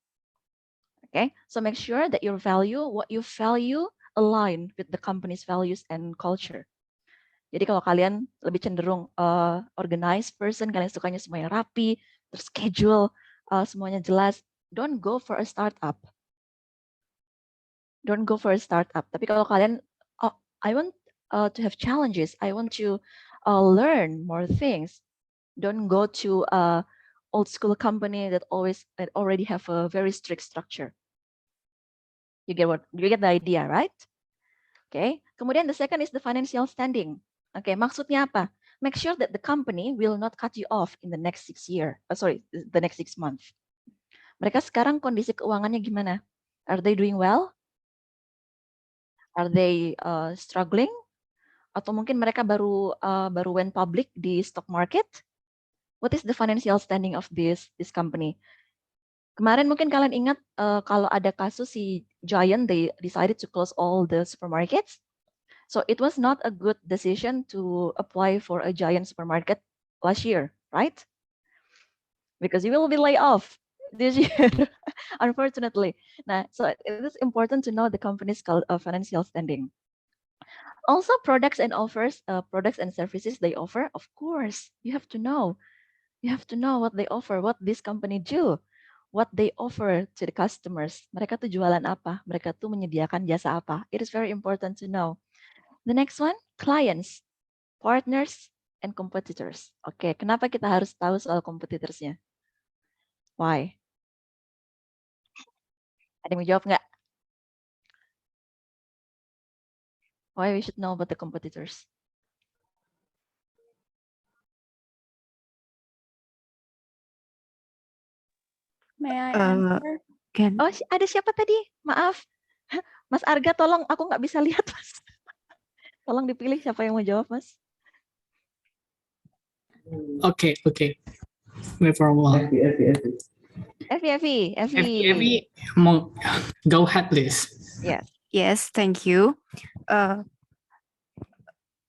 Okay, so make sure that your value, what you value, align with the company's values and culture. Jadi kalau kalian lebih cenderung organized person, kalian sukanya semuanya rapi, terschedule, semuanya jelas, don't go for a startup. Don't go for a startup. Tapi kalau kalian, oh, I want to have challenges, I want to learn more things, don't go to a old school company that already have a very strict structure. You get the idea, right? Okay. Kemudian the second is the financial standing. Okay, maksudnya apa? Make sure that the company will not cut you off in the next 6 months. Mereka sekarang kondisi keuangannya gimana? Are they doing well? Are they struggling? Atau mungkin mereka baru went public di stock market? What is the financial standing of this company? Kemarin mungkin kalian ingat kalau ada kasus si Giant, they decided to close all the supermarkets. So it was not a good decision to apply for a Giant supermarket last year, right? Because you will be laid off this year, unfortunately. Nah, so it is important to know the company's financial standing. Also, products and offers, products and services they offer, of course, you have to know. You have to know what they offer, what this company do, what they offer to the customers. Mereka tuh jualan apa? Mereka tuh menyediakan jasa apa? It is very important to know. The next one, clients, partners, and competitors. Oke, kenapa kita harus tahu soal competitorsnya? Why? Ada yang mau jawab nggak? Why we should know about the competitors? May I answer? Oh, ada siapa tadi? Maaf. Mas Arga, tolong, aku nggak bisa lihat, Mas. Tolong dipilih siapa yang mau jawab, Mas. Okay, okay. Wait for a while. Effie. Go ahead, please. Yes. Yes, thank you. Uh,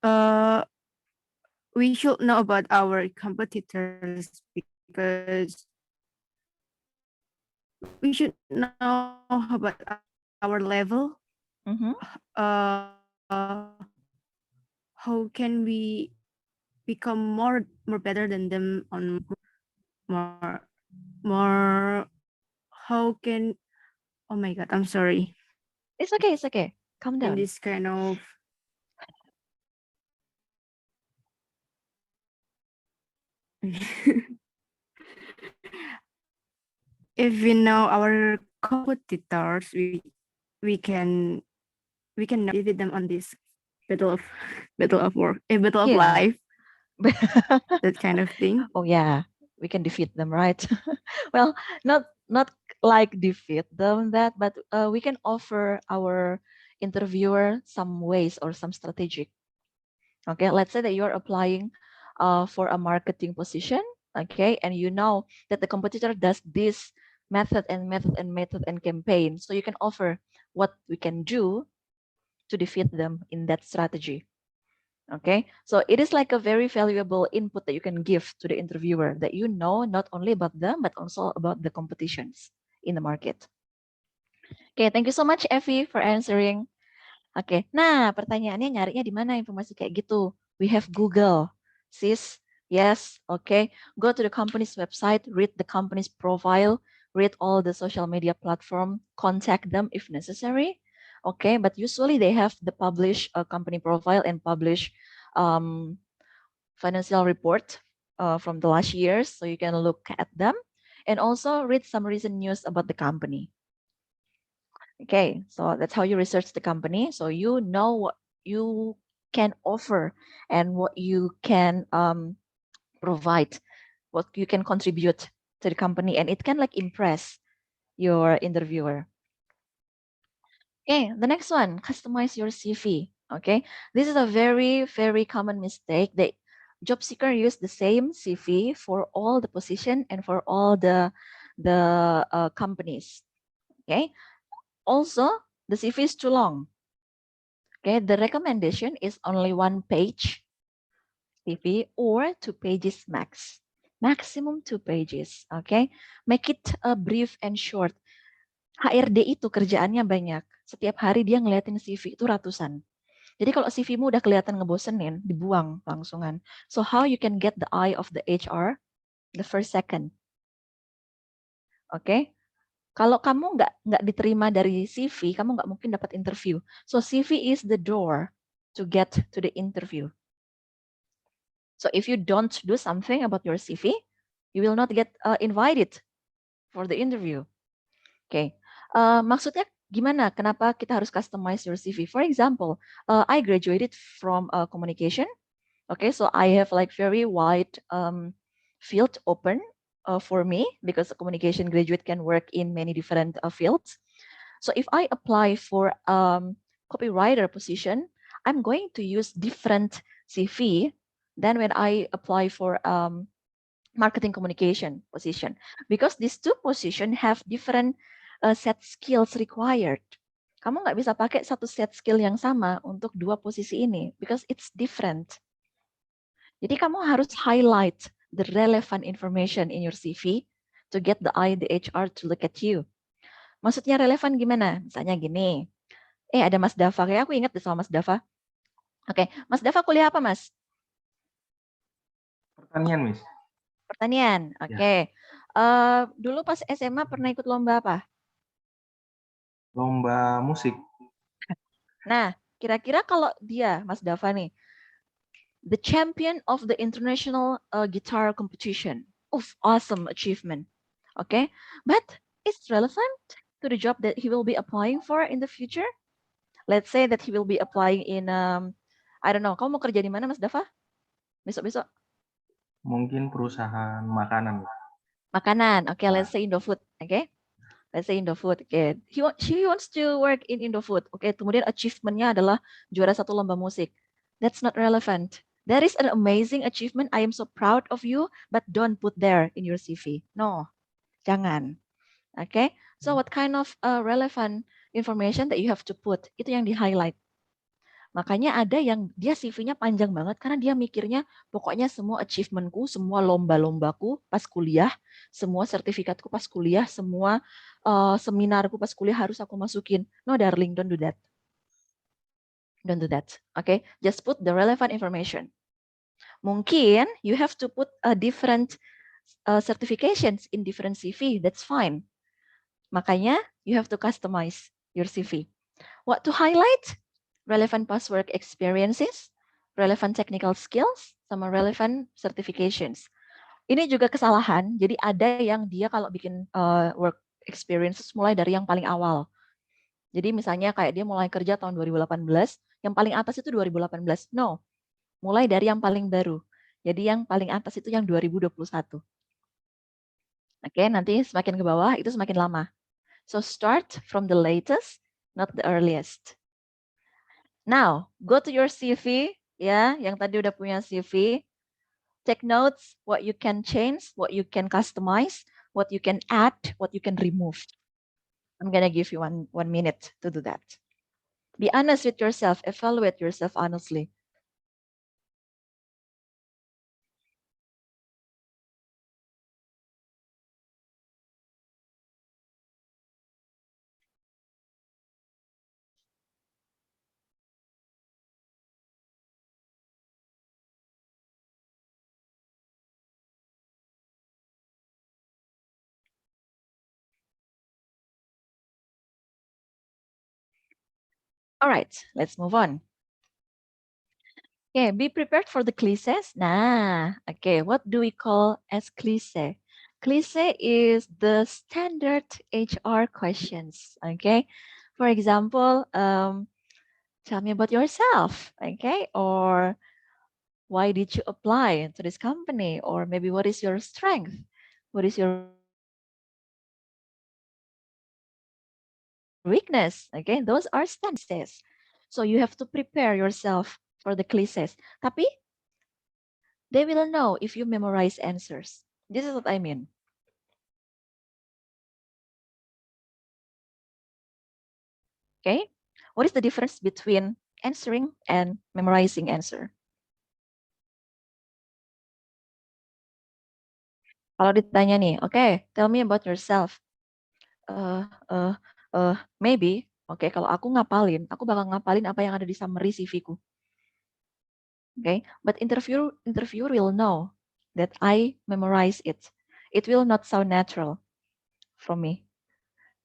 uh, we should know about our competitors because we should know about our level. How can we become more better than them on more how can oh my god, I'm sorry. It's okay. Calm In down. this kind of if we know our competitors, we can defeat them on this battle of battle of Yeah. life. That kind of thing. Oh yeah, we can defeat them, right? Well, not like defeat them but we can offer our interviewer some ways or some strategic. Okay, let's say that you're applying for a marketing position, okay, and you know that the competitor does this method and campaign. So you can offer what we can do to defeat them in that strategy. Okay, so it is like a very valuable input that you can give to the interviewer that you know not only about them but also about the competitions in the market. Okay, thank you so much Effie for answering. Oke, nah pertanyaannya nyarinya di mana informasi kayak gitu? We have Google, sis. Yes, okay. Go to the company's website, read the company's profile, read all the social media platform, contact them if necessary. Okay, but usually they have the publish company profile and publish financial report from the last years, so you can look at them and also read some recent news about the company. Okay, so that's how you research the company. So you know what you can offer and what you can provide, what you can contribute to the company, and it can like impress your interviewer. Okay, the next one, customize your CV. Okay, this is a very, very common mistake that job seeker use the same CV for all the position and for all the companies. Okay, also the CV is too long. Okay, the recommendation is only 1 page CV or 2 pages max. Maximum 2 pages. Okay, make it brief and short. HRD itu kerjaannya banyak. Setiap hari dia ngeliatin CV itu ratusan. Jadi kalau CV-mu udah kelihatan ngebosenin, dibuang langsungan. So how you can get the eye of the HR? The first second. Oke. Kalau kamu nggak diterima dari CV, kamu nggak mungkin dapat interview. So CV is the door to get to the interview. So if you don't do something about your CV, you will not get invited for the interview. Okay. Maksudnya gimana? Kenapa kita harus customize your CV? For example, I graduated from communication. Okay, so I have like very wide field open for me because a communication graduate can work in many different fields. So if I apply for copywriter position, I'm going to use different CV than when I apply for marketing communication position because these two positions have different set skills required. Kamu nggak bisa pakai satu set skill yang sama untuk dua posisi ini because it's different. Jadi kamu harus highlight the relevant information in your CV to get the HR to look at you. Maksudnya relevan gimana? Misalnya gini, ada Mas Dava, kayak aku ingat deh sama Mas Dava. Oke, Mas Dava kuliah apa Mas? Pertanian, Miss. Pertanian, oke. Dulu pas SMA pernah ikut lomba apa? Lomba musik. Nah, kira-kira kalau dia, Mas Dava nih, the champion of the international guitar competition. Awesome achievement. Okay, but it's relevant to the job that he will be applying for in the future. Let's say that he will be applying in, I don't know, kamu mau kerja di mana Mas Dava? Besok-besok? Mungkin perusahaan makanan. Makanan, okay, let's say Indofood, okay? Let's say Indofood, okay. She wants to work in Indofood, okay. Kemudian achievementnya adalah juara 1 lomba musik. That's not relevant That is an amazing achievement. I am so proud of you, but don't put there in your CV. No, jangan. Okay. So what kind of relevant information that you have to put? Itu yang di-highlight. Makanya ada yang dia CV-nya panjang banget karena dia mikirnya pokoknya semua achievementku, semua lomba-lombaku pas kuliah, semua sertifikatku pas kuliah, semua seminarku pas kuliah harus aku masukin. No darling, don't do that. Don't do that. Okay, just put the relevant information. Mungkin you have to put a different certifications in different CV. That's fine. Makanya you have to customize your CV. What to highlight? Relevant past work experiences, relevant technical skills, sama relevant certifications. Ini juga kesalahan. Jadi ada yang dia kalau bikin work experiences mulai dari yang paling awal. Jadi misalnya kayak dia mulai kerja tahun 2018, yang paling atas itu 2018. No, mulai dari yang paling baru. Jadi yang paling atas itu yang 2021. Oke, nanti semakin ke bawah itu semakin lama. So start from the latest, not the earliest. Now, go to your CV, ya, yang tadi udah punya CV. Take notes what you can change, what you can customize, what you can add, what you can remove. I'm gonna give you one minute to do that. Be honest with yourself, evaluate yourself honestly. All right, let's move on. Okay, be prepared for the cliches. Nah, okay, what do we call as cliche? Cliche is the standard HR questions, okay? For example, tell me about yourself, okay? Or why did you apply to this company? Or maybe what is your strength? What is your weakness? Okay, those are stances. So you have to prepare yourself for the cliches. Tapi they will know if you memorize answers. This is what I mean. Okay, what is the difference between answering and memorizing answer? Kalau ditanya nih, okay, tell me about yourself. Maybe, okay, kalau aku ngapalin, aku bakal ngapalin apa yang ada di summary CV-ku. Okay, but interviewer will know that I memorize it. It will not sound natural from me.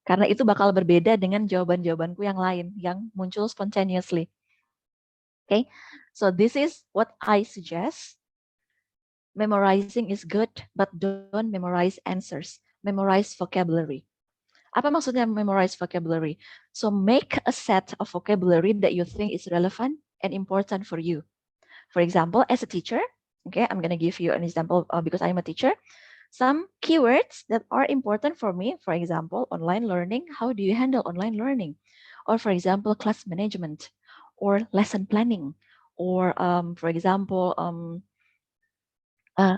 Karena itu bakal berbeda dengan jawaban-jawabanku yang lain yang muncul spontaneously. Okay, so this is what I suggest. Memorizing is good, but don't memorize answers. Memorize vocabulary. Apa maksudnya memorize vocabulary? So make a set of vocabulary that you think is relevant and important for you. For example, as a teacher, okay, I'm going to give you an example because I'm a teacher. Some keywords that are important for me, for example, online learning. How do you handle online learning? Or for example, class management or lesson planning. Or for example,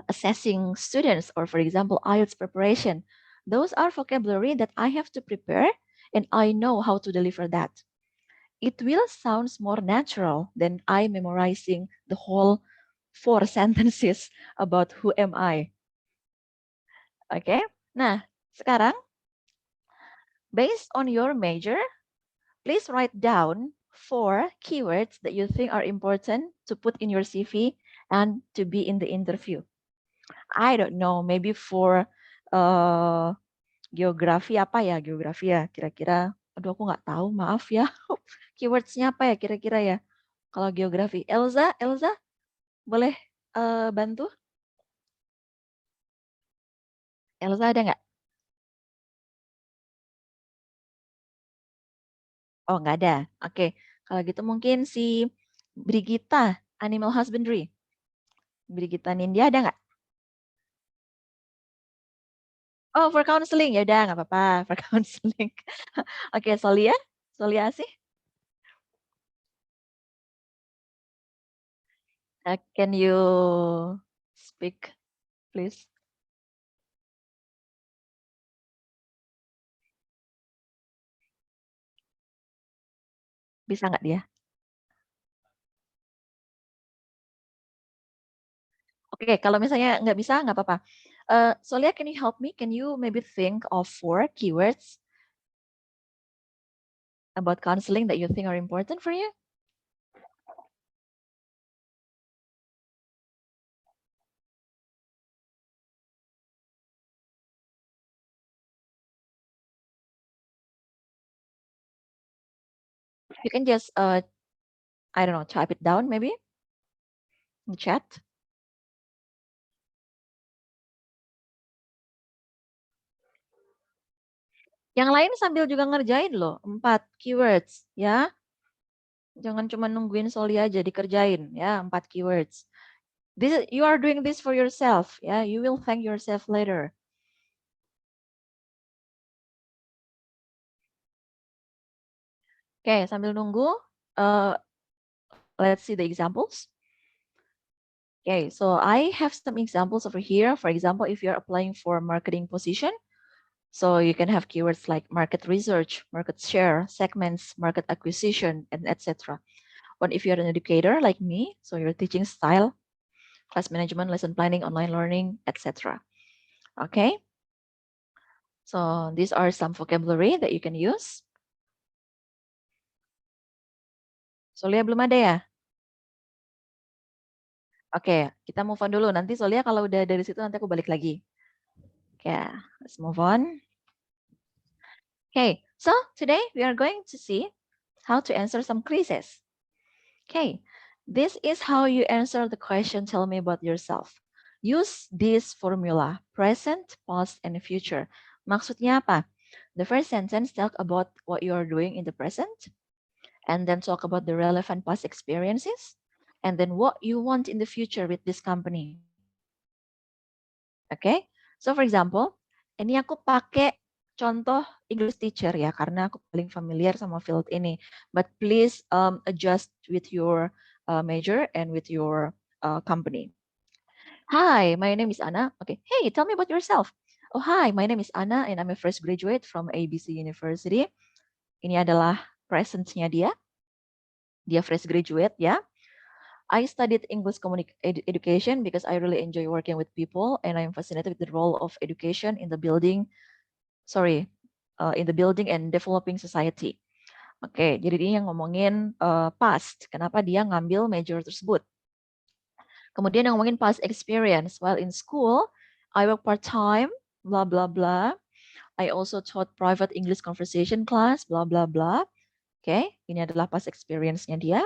assessing students, or for example, IELTS preparation. Those are vocabulary that I have to prepare and I know how to deliver that. It will sound more natural than I memorizing the whole 4 sentences about who am I. Oke, nah sekarang based on your major, please write down 4 keywords that you think are important to put in your CV and to be in the interview. I don't know, maybe for geografi apa ya, geografi ya kira-kira. Aduh aku nggak tahu, maaf ya. Keywordsnya apa ya kira-kira ya? Kalau geografi, Elza boleh bantu? Elza ada nggak? Oh nggak ada. Oke, kalau gitu mungkin si Brigita, animal husbandry. Brigita Nindya ada nggak? Oh, for counseling. Ya udah, nggak apa-apa. For counseling. Oke, Solia sih? Can you speak, please? Bisa nggak dia? Oke, kalau misalnya nggak bisa, nggak apa-apa. Solia, can you help me? Can you maybe think of 4 keywords about counseling that you think are important for you? You can just, I don't know, type it down maybe in chat. Yang lain sambil juga ngerjain loh, 4 keywords ya. Jangan cuma nungguin Solia aja, dikerjain ya, 4 keywords. You are doing this for yourself ya. You will thank yourself later. Oke, sambil nunggu, let's see the examples. Okay, so I have some examples over here. For example, if you're applying for a marketing position, so you can have keywords like market research, market share, segments, market acquisition, and etc. But if you're an educator like me, so your teaching style, class management, lesson planning, online learning, etc. Okay. So these are some vocabulary that you can use. Solia belum ada ya? Oke, kita move on dulu. Nanti Solia kalau udah dari situ nanti aku balik lagi. Oke, let's move on. Okay, so today we are going to see how to answer some quizzes. Okay, this is how you answer the question, tell me about yourself. Use this formula, present, past, and future. Maksudnya apa? The first sentence talk about what you are doing in the present, and then talk about the relevant past experiences, and then what you want in the future with this company. Okay, so for example, ini aku pakai contoh English teacher ya, karena aku paling familiar sama field ini. But please adjust with your major and with your company. Hi, my name is Anna. Okay, hey, tell me about yourself. Oh, hi, my name is Anna and I'm a fresh graduate from ABC University. Ini adalah presence-nya dia. Dia fresh graduate ya. I studied English education because I really enjoy working with people and I'm fascinated with the role of education in the building and developing society. Oke, jadi dia yang ngomongin past, kenapa dia ngambil major tersebut. Kemudian yang ngomongin past experience, while in school, I work part-time, blah, blah, blah. I also taught private English conversation class, blah, blah, blah. Oke, ini adalah past experience-nya dia.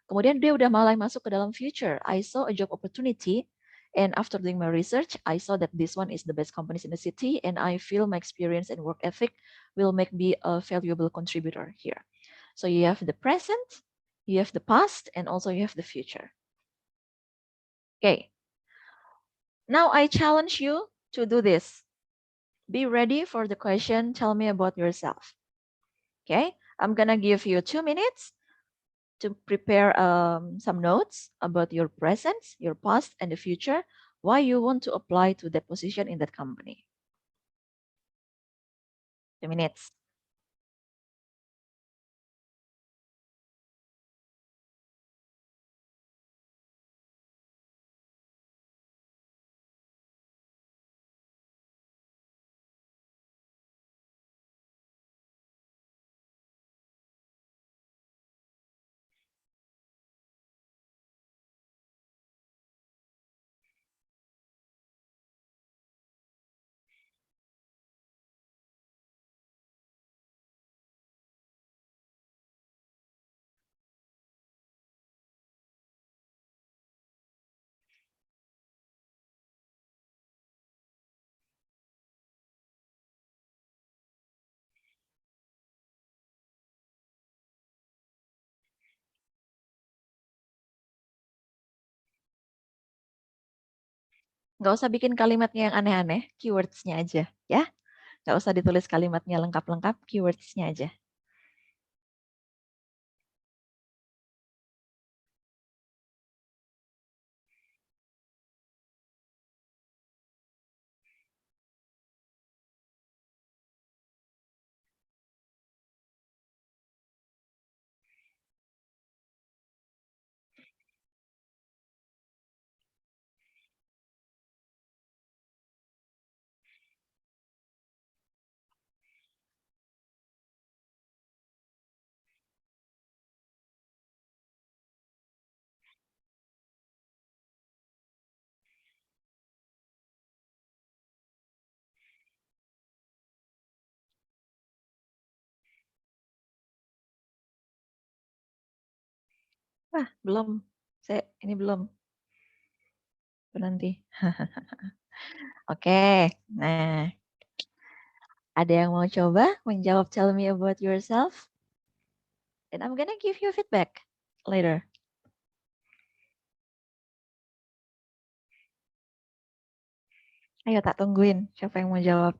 Kemudian dia udah mulai masuk ke dalam future. I saw a job opportunity and after doing my research, I saw that this one is the best companies in the city and I feel my experience and work ethic will make me a valuable contributor here. So you have the present, you have the past, and also you have the future. Okay. Now I challenge you to do this. Be ready for the question, tell me about yourself. Okay, I'm gonna give you 2 minutes to prepare some notes about your present, your past, and the future, why you want to apply to that position in that company. 2 minutes. Nggak usah bikin kalimatnya yang aneh-aneh, keywords-nya aja, ya. Nggak usah ditulis kalimatnya lengkap-lengkap, keywords-nya aja. Wah, belum. Ini belum. Nanti. Oke. Nah, ada yang mau coba menjawab tell me about yourself? And I'm gonna give you feedback later. Ayo tak tungguin siapa yang mau jawab.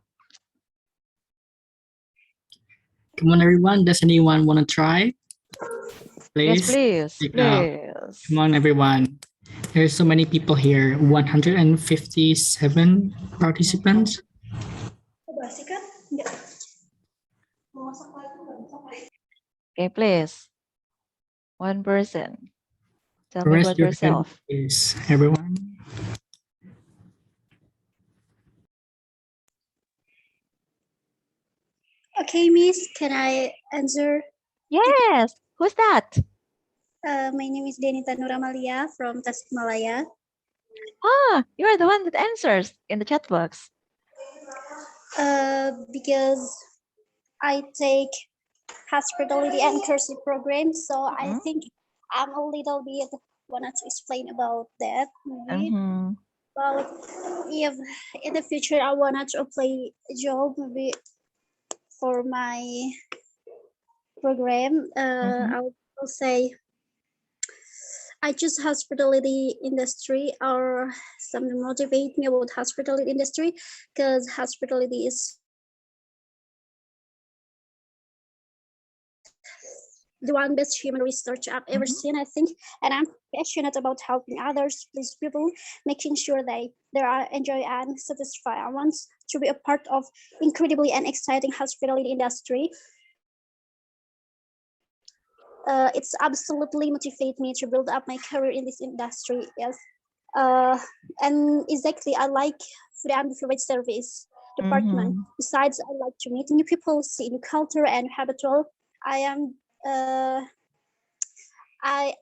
Come on, everyone. Does anyone want to try? Yes, Please. please, Speak up. please. Come on, everyone. There's so many people here. 157 participants. Okay, please. One person. Tell me Raise about your hand, yourself. please, everyone. Okay, Miss, can I answer? Yes. Who's that? My name is Denita Nuramalia from Tasikmalaya. Ah, you are the one that answers in the chat box. Because I take hospitality and courses program, so I think I'm a little bit wanted to explain about that. Maybe about if in the future I wanted to apply a job, maybe for my program, I will say I choose hospitality industry or something motivate me about hospitality industry because hospitality is the one best human research I've ever seen, I think, and I'm passionate about helping others, please people, making sure they are enjoy and satisfied. I want to be a part of incredibly and exciting hospitality industry. It's absolutely motivate me to build up my career in this industry. Yes, and exactly, I like food and beverage service department. Besides, I like to meet new people, see new culture and habitual. I am. I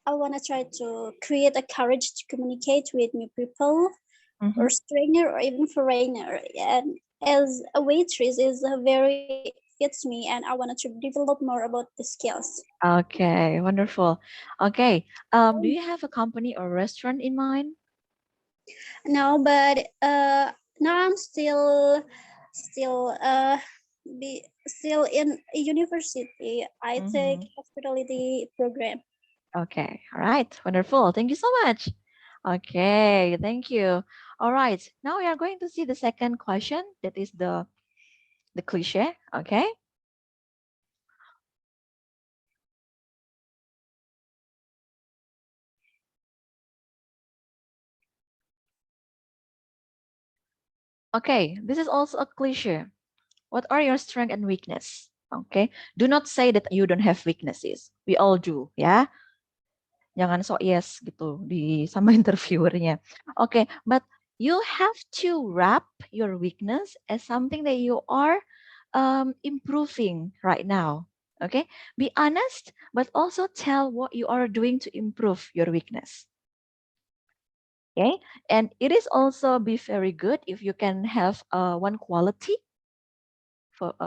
want to try to create a courage to communicate with new people, or stranger, or even foreigner. And as a waitress is a very fits me, and I wanted to develop more about the skills. Okay, wonderful. Okay, do you have a company or restaurant in mind? No, but now I'm still in university. I take hospitality program. Okay, all right, wonderful. Thank you so much. Okay, thank you. All right, now we are going to see the second question. That is the cliche. Okay. Okay, this is also a cliche. What are your strength and weakness? Okay, do not say that you don't have weaknesses. We all do, ya. Jangan sok yes gitu di sama interviewernya. Okay, but you have to wrap your weakness as something that you are improving right now. Okay, be honest, but also tell what you are doing to improve your weakness. Okay, and it is also be very good if you can have one quality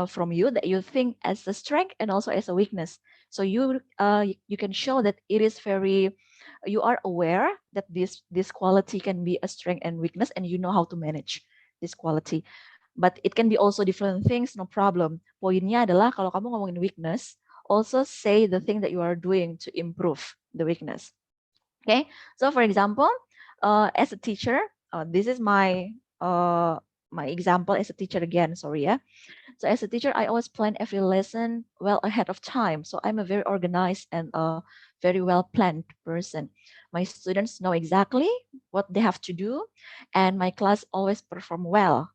from you that you think as a strength and also as a weakness. So you can show that it is very, you are aware that this quality can be a strength and weakness, and you know how to manage this quality. But it can be also different things, no problem. Poinnya adalah kalau kamu ngomongin weakness, also say the thing that you are doing to improve the weakness. Okay, so for example, as a teacher, this is my my example as a teacher again. Sorry, yeah. So as a teacher, I always plan every lesson well ahead of time. So I'm a very organized and a very well planned person. My students know exactly what they have to do, and my class always perform well.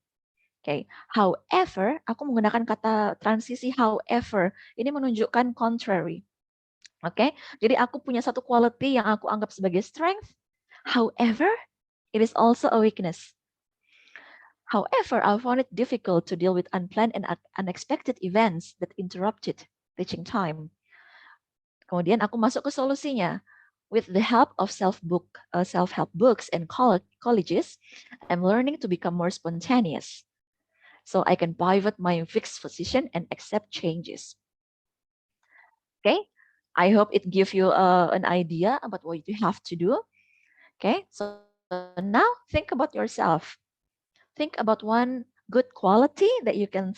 Okay. However, aku menggunakan kata transisi however. Ini menunjukkan contrary. Oke. Jadi aku punya satu quality yang aku anggap sebagai strength. However, it is also a weakness. However, I found it difficult to deal with unplanned and unexpected events that interrupted teaching time. Kemudian aku masuk ke solusinya. With the help of self-help books and colleges, I'm learning to become more spontaneous. So I can pivot my fixed position and accept changes. Okay, I hope it gives you an idea about what you have to do. Okay, so now think about yourself. Think about one good quality that you can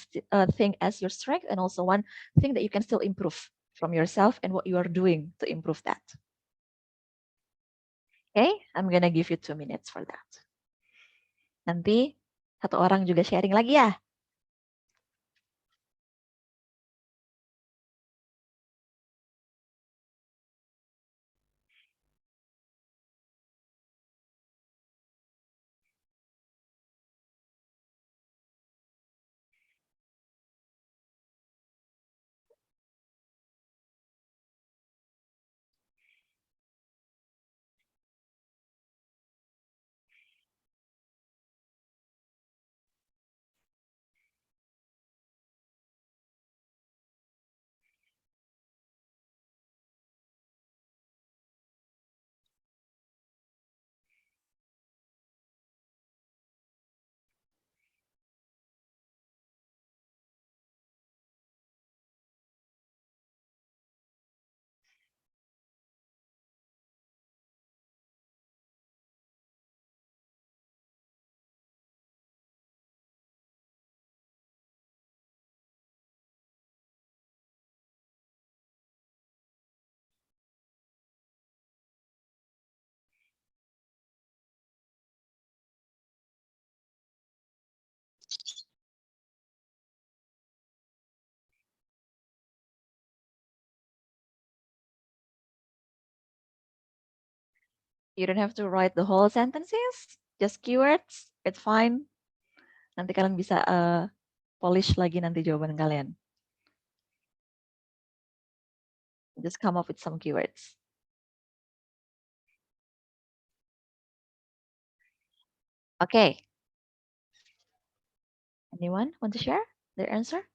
think as your strength, and also one thing that you can still improve from yourself and what you are doing to improve that. Okay, I'm gonna give you 2 minutes for that. Nanti satu orang juga sharing lagi ya. You don't have to write the whole sentences, just keywords. It's fine. Nanti kalian bisa polish lagi nanti jawaban kalian. Just come up with some keywords. Okay. Anyone want to share their answer?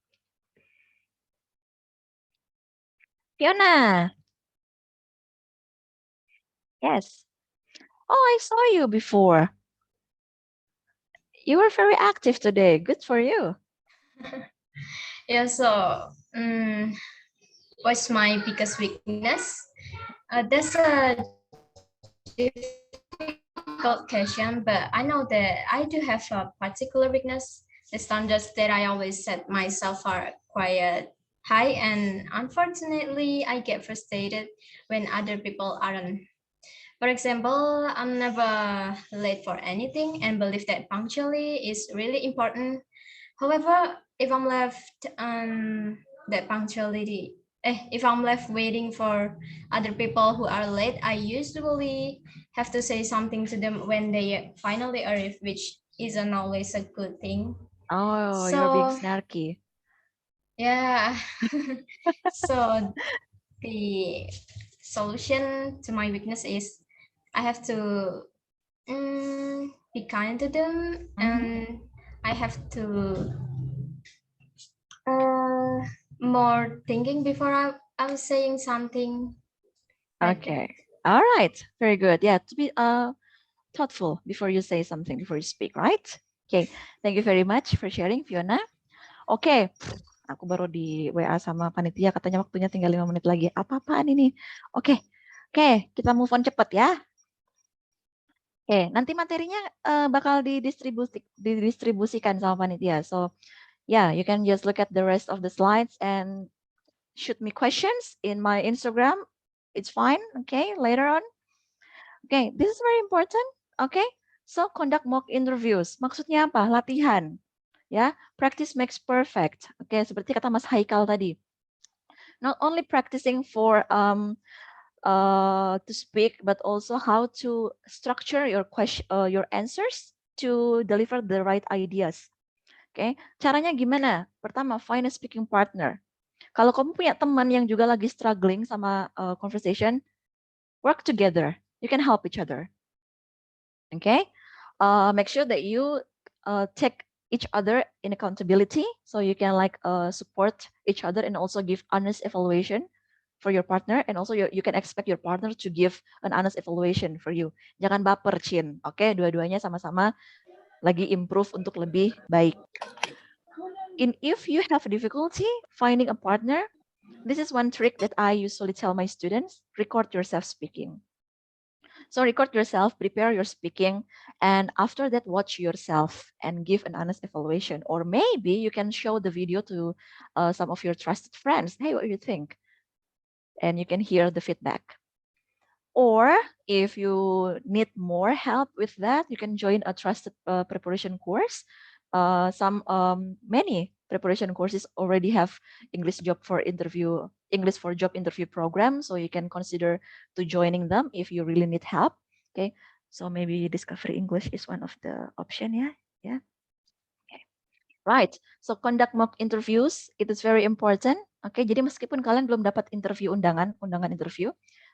Fiona. Yes. Oh, I saw you before. You were very active today. Good for you. Yeah, so what's my biggest weakness? That's a difficult question, but I know that I do have a particular weakness. The standards that I always set myself are quite high, and unfortunately, I get frustrated when other people aren't. For example, I'm never late for anything and believe that punctuality is really important. However, if I'm left that punctuality, if I'm left waiting for other people who are late, I usually have to say something to them when they finally arrive, which isn't always a good thing. Oh, you're being So snarky. yeah, so the solution to my weakness is I have to be kind to them, and I have to more thinking before I'm saying something. Okay. All right. Very good. Yeah, to be thoughtful before you say something, before you speak, right? Okay. Thank you very much for sharing, Fiona. Oke. Aku baru di WA sama panitia, katanya waktunya tinggal 5 menit lagi. Apa-apaan ini? Oke. Oke, kita move on cepet ya. Oke, nanti materinya bakal didistribusikan sama panitia. So, yeah, you can just look at the rest of the slides and shoot me questions in my Instagram. It's fine, okay, later on. Okay, this is very important, okay? So, conduct mock interviews. Maksudnya apa? Latihan. Ya, practice makes perfect. Oke, seperti kata Mas Haikal tadi. Not only practicing for to speak, but also how to structure your your answers to deliver the right ideas. Oke, caranya gimana? Pertama, find a speaking partner. Kalau kamu punya teman yang juga lagi struggling sama conversation, work together. You can help each other. Okay, make sure that you take each other in accountability, so you can like support each other and also give honest evaluation for your partner, and also you can expect your partner to give an honest evaluation for you. Jangan baper, Chin. Oke, dua-duanya sama-sama lagi improve untuk lebih baik. If you have difficulty finding a partner, This is one trick that I usually tell my students: record yourself speaking. So record yourself, prepare your speaking, and after that, watch yourself and give an honest evaluation. Or maybe you can show the video to some of your trusted friends. Hey, what do you think? And you can hear the feedback. Or if you need more help with that, you can join a trusted preparation course. Many preparation courses already have English for job interview program, so you can consider to joining them if you really need help. Okay, so maybe Discovery English is one of the option. Yeah. Okay. Right. So conduct mock interviews. It is very important. Oke, jadi meskipun kalian belum dapat undangan interview,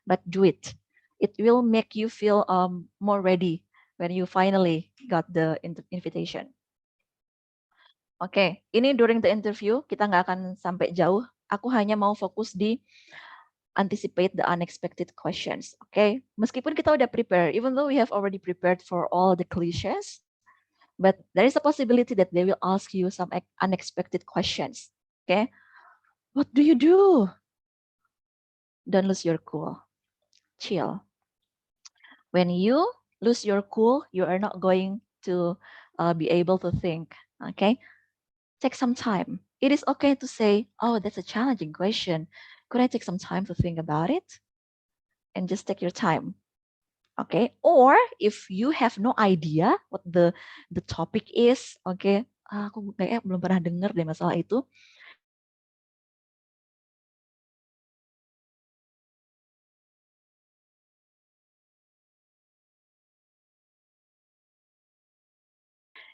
but do it. It will make you feel more ready when you finally got the invitation. Oke, ini during the interview kita nggak akan sampai jauh. Aku hanya mau fokus di anticipate the unexpected questions. Oke, meskipun kita udah prepare, even though we have already prepared for all the cliches, but there is a possibility that they will ask you some unexpected questions. Okay, what do you do? Don't lose your cool. Chill. When you lose your cool, you are not going to be able to think. Okay, take some time. It is okay to say, "Oh, that's a challenging question. Could I take some time to think about it?" And just take your time. Okay, or if you have no idea what the topic is, okay, aku kayaknya belum pernah dengar deh masalah itu.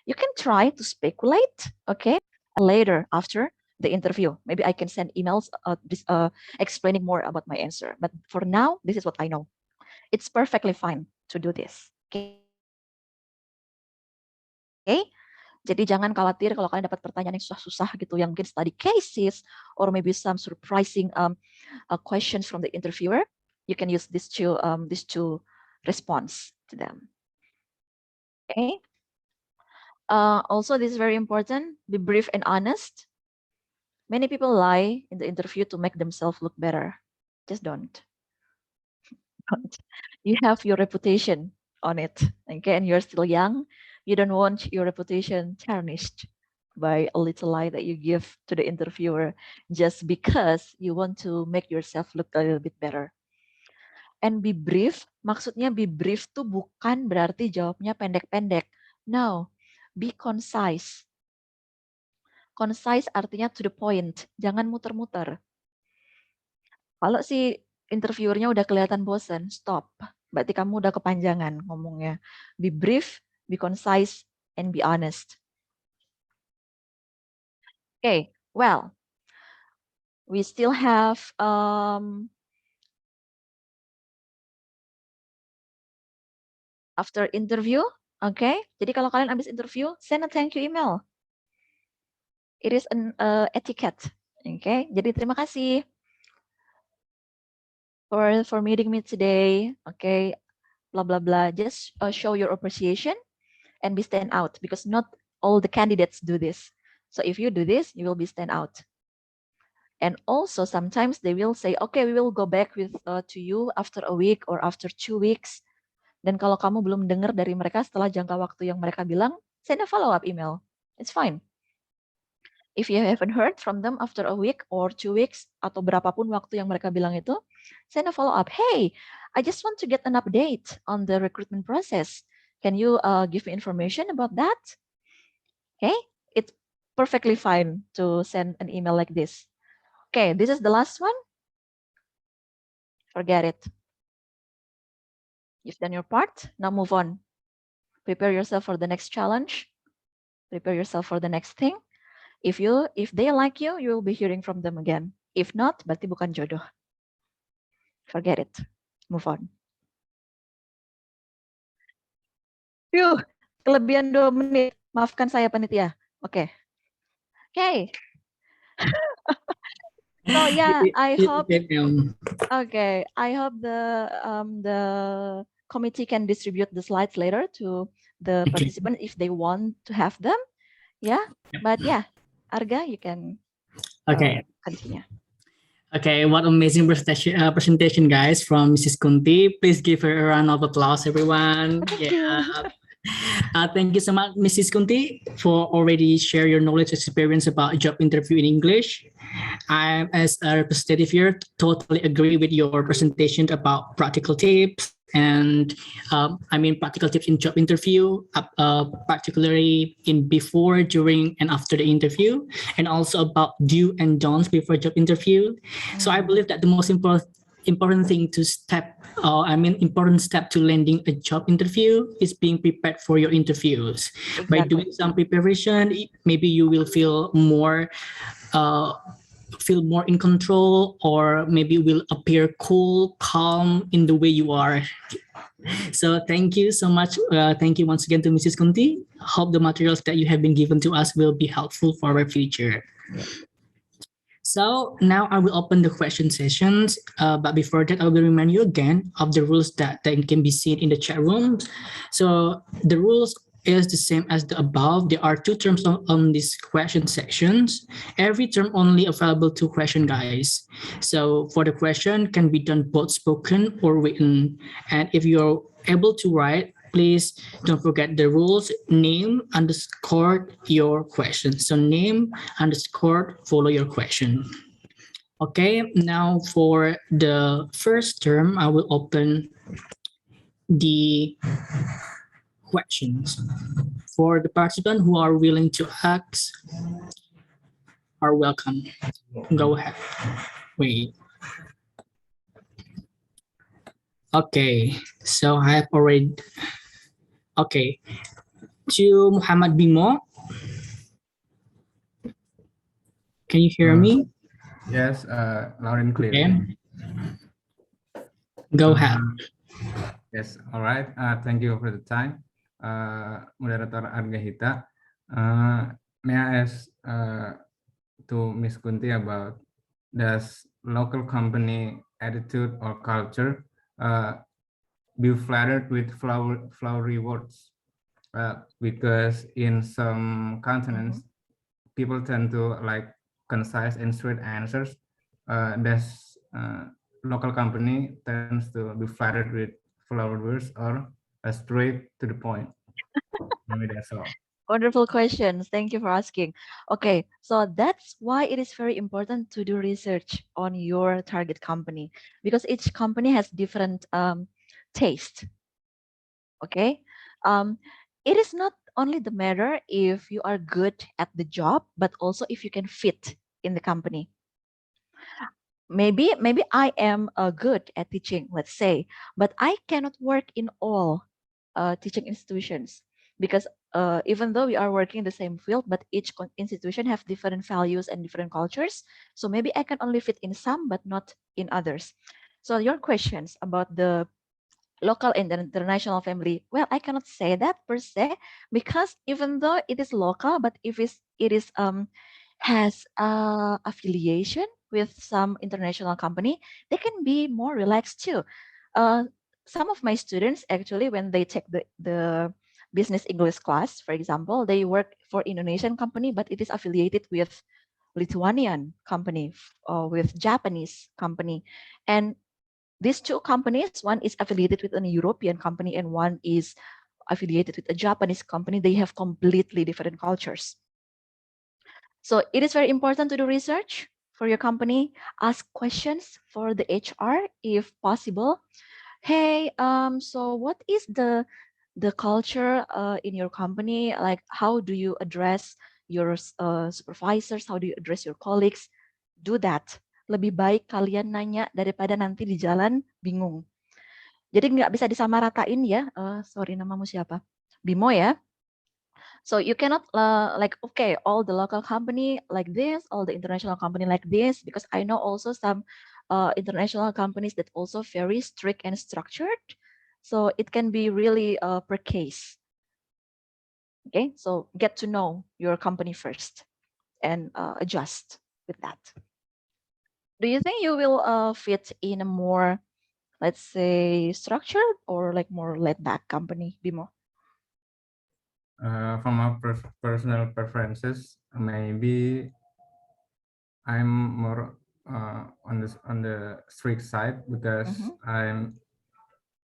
You can try to speculate, okay, later after the interview. Maybe I can send emails explaining more about my answer. But for now, this is what I know. It's perfectly fine to do this. Okay. Jadi jangan khawatir kalau kalian dapat pertanyaan yang susah-susah gitu, yang mungkin study cases or maybe some surprising questions from the interviewer. You can use these two response to them. Okay. Also, this is very important. Be brief and honest. Many people lie in the interview to make themselves look better. Just don't. You have your reputation on it. Okay, and you're still young. You don't want your reputation tarnished by a little lie that you give to the interviewer just because you want to make yourself look a little bit better. And be brief, maksudnya be brief tuh bukan berarti jawabnya pendek-pendek. No, be concise. Concise artinya to the point, jangan muter-muter. Kalau si interviewernya udah kelihatan bosan, stop. Berarti kamu udah kepanjangan ngomongnya. Be brief, be concise, and be honest. Okay, well, we still have after interview, okay? Jadi kalau kalian habis interview, send a thank you email. It is an etiquette, okay? Jadi terima kasih for meeting me today, okay? Blah blah blah. Just show your appreciation and be stand out because not all the candidates do this. So if you do this, you will be stand out. And also sometimes they will say, okay, we will go back to you after a week or after 2 weeks. Dan kalau kamu belum dengar dari mereka setelah jangka waktu yang mereka bilang, send a follow-up email. It's fine. If you haven't heard from them after a week or 2 weeks, atau berapapun waktu yang mereka bilang itu, send a follow-up. Hey, I just want to get an update on the recruitment process. Can you give me information about that? Okay, it's perfectly fine to send an email like this. Okay, this is the last one. Forget it. You've done your part, now move on. Prepare yourself for the next challenge. Prepare yourself for the next thing. If they like you, you will be hearing from them again. If not, berarti bukan jodoh. Forget it. Move on. Yuh, kelebihan 2 menit. Maafkan saya panitia. Oke. Okay. So yeah, I hope. Okay, I hope the committee can distribute the slides later to the participants if they want to have them. Yeah, but yeah, Arga, you can Okay. continue. Okay, what amazing presentation, guys, from Mrs. Kunti. Please give her a round of applause, everyone. Thank you. Thank you so much, Mrs. Kunti, for already share your knowledge experience about job interview in English. I, as a representative here, totally agree with your presentation about practical tips and practical tips in job interview, particularly in before, during, and after the interview, and also about do and don'ts before job interview. So I believe that the most important thing to important step to landing a job interview is being prepared for your interviews. By doing some preparation, maybe you will feel more in control, or maybe will appear cool, calm in the way you are. So thank you so much. Thank you once again to Mrs. Kunti. Hope the materials that you have been given to us will be helpful for our future. So now I will open the question sessions. But before that, I will remind you again of the rules that can be seen in the chat room. So the rules is the same as the above. There are two terms on these question sections. Every term only available to question, guys. So for the question can be done both spoken or written. And if you're able to write, please don't forget the rules, name underscore your question. So name underscore follow your question. Okay, now for the first term, I will open the questions. For the participants who are willing to ask are welcome. Go ahead. Wait. Okay, so I have already. Okay, to Muhammad Bimo. Can you hear me? Yes, loud and clear. Okay. Go ahead. Yes, all right. Thank you for the time. Moderator Argahita. May I ask to Ms. Kunti about does local company attitude or culture be flattered with flowery words? Because in some continents, people tend to like concise and straight answers. Does local company tends to be flattered with flowery words or straight to the point? Maybe that's all. Wonderful questions. Thank you for asking. Okay, so that's why it is very important to do research on your target company, because each company has different taste. Okay, it is not only the matter if you are good at the job, but also if you can fit in the company. Maybe I am good at teaching, let's say, but I cannot work in all teaching institutions, because even though we are working in the same field, but each institution have different values and different cultures. So maybe I can only fit in some, but not in others. So your questions about the local and international family, well, I cannot say that per se, because even though it is local, but if it is has affiliation with some international company, they can be more relaxed too. Some of my students actually, when they take the business English class, for example, they work for Indonesian company, but it is affiliated with Lithuanian company or with Japanese company. And these two companies, one is affiliated with a European company and one is affiliated with a Japanese company. They have completely different cultures. So it is very important to do research for your company. Ask questions for the HR if possible. Hey, so what is the culture in your company? Like, how do you address your supervisors? How do you address your colleagues? Do that. Lebih baik kalian nanya daripada nanti di jalan bingung. Jadi nggak bisa disamaratain ya. Sorry, namamu siapa? Bimo ya. So you cannot like, okay, all the local company like this, all the international company like this, because I know also some international companies that also very strict and structured. So it can be really per case. Okay, so get to know your company first and adjust with that. Do you think you will fit in a more, let's say, structured or like more laid back company, Bimo? From my personal preferences, maybe I'm more on the strict side because Mhm.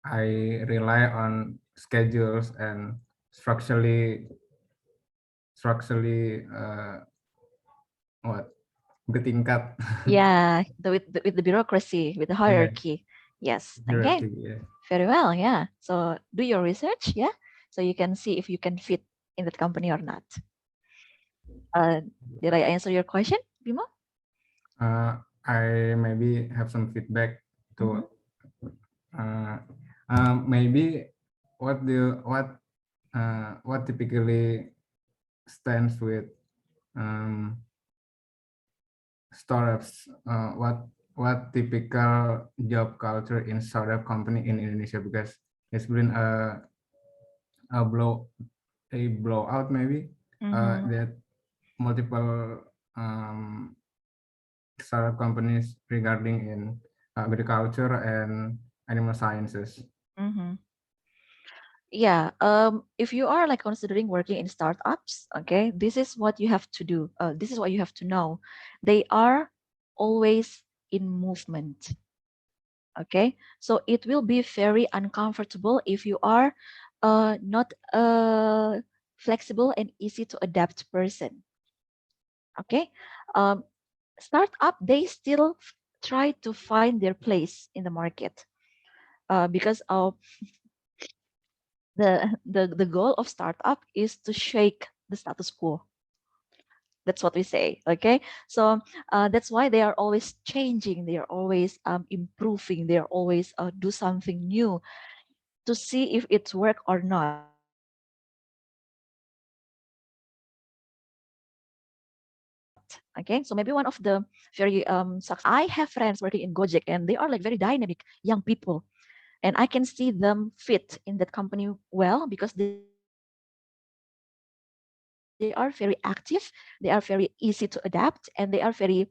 I rely on schedules and structurally what bertingkat. Yeah, with the bureaucracy, with the Yeah, hierarchy. Yes. Okay. hierarchy, yeah. Very well. Yeah. So do your research. Yeah. So you can see if you can fit in that company or not. Did I answer your question, Bimo? I maybe have some feedback to maybe what typically stands with startups. What typical job culture in startup company in Indonesia, because it's been a blowout maybe that multiple startup companies regarding in agriculture and animal sciences. Yeah. If you are like considering working in startups, okay, this is what you have to do. This is what you have to know. They are always in movement. Okay, so it will be very uncomfortable if you are not a flexible and easy to adapt person. Okay, startup, they still try to find their place in the market because of the goal of startup is to shake the status quo. That's what we say. Okay, so that's why they are always changing, they are always improving, they are always do something new to see if it's work or not. Okay, so maybe one of the very I have friends working in Gojek and they are like very dynamic young people, and I can see them fit in that company well because they are very active, they are very easy to adapt, and they are very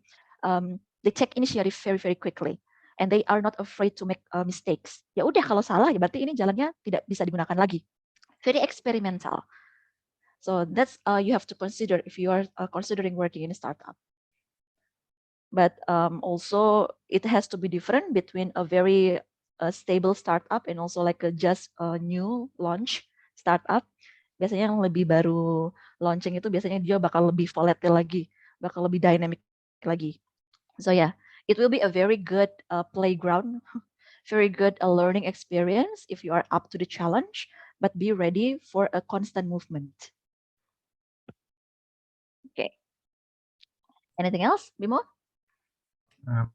they take initiative very very quickly, and they are not afraid to make mistakes. Ya udah, kalau salah ya berarti ini jalannya tidak bisa digunakan lagi. Very experimental. So that's you have to consider if you are considering working in a startup. But also it has to be different between a very stable startup and also like a just a new launch startup. Biasanya yang lebih baru launching itu biasanya dia bakal lebih volatile lagi, bakal lebih dynamic lagi. So yeah, it will be a very good playground, very good learning experience if you are up to the challenge, but be ready for a constant movement. Okay. Anything else, Bimo?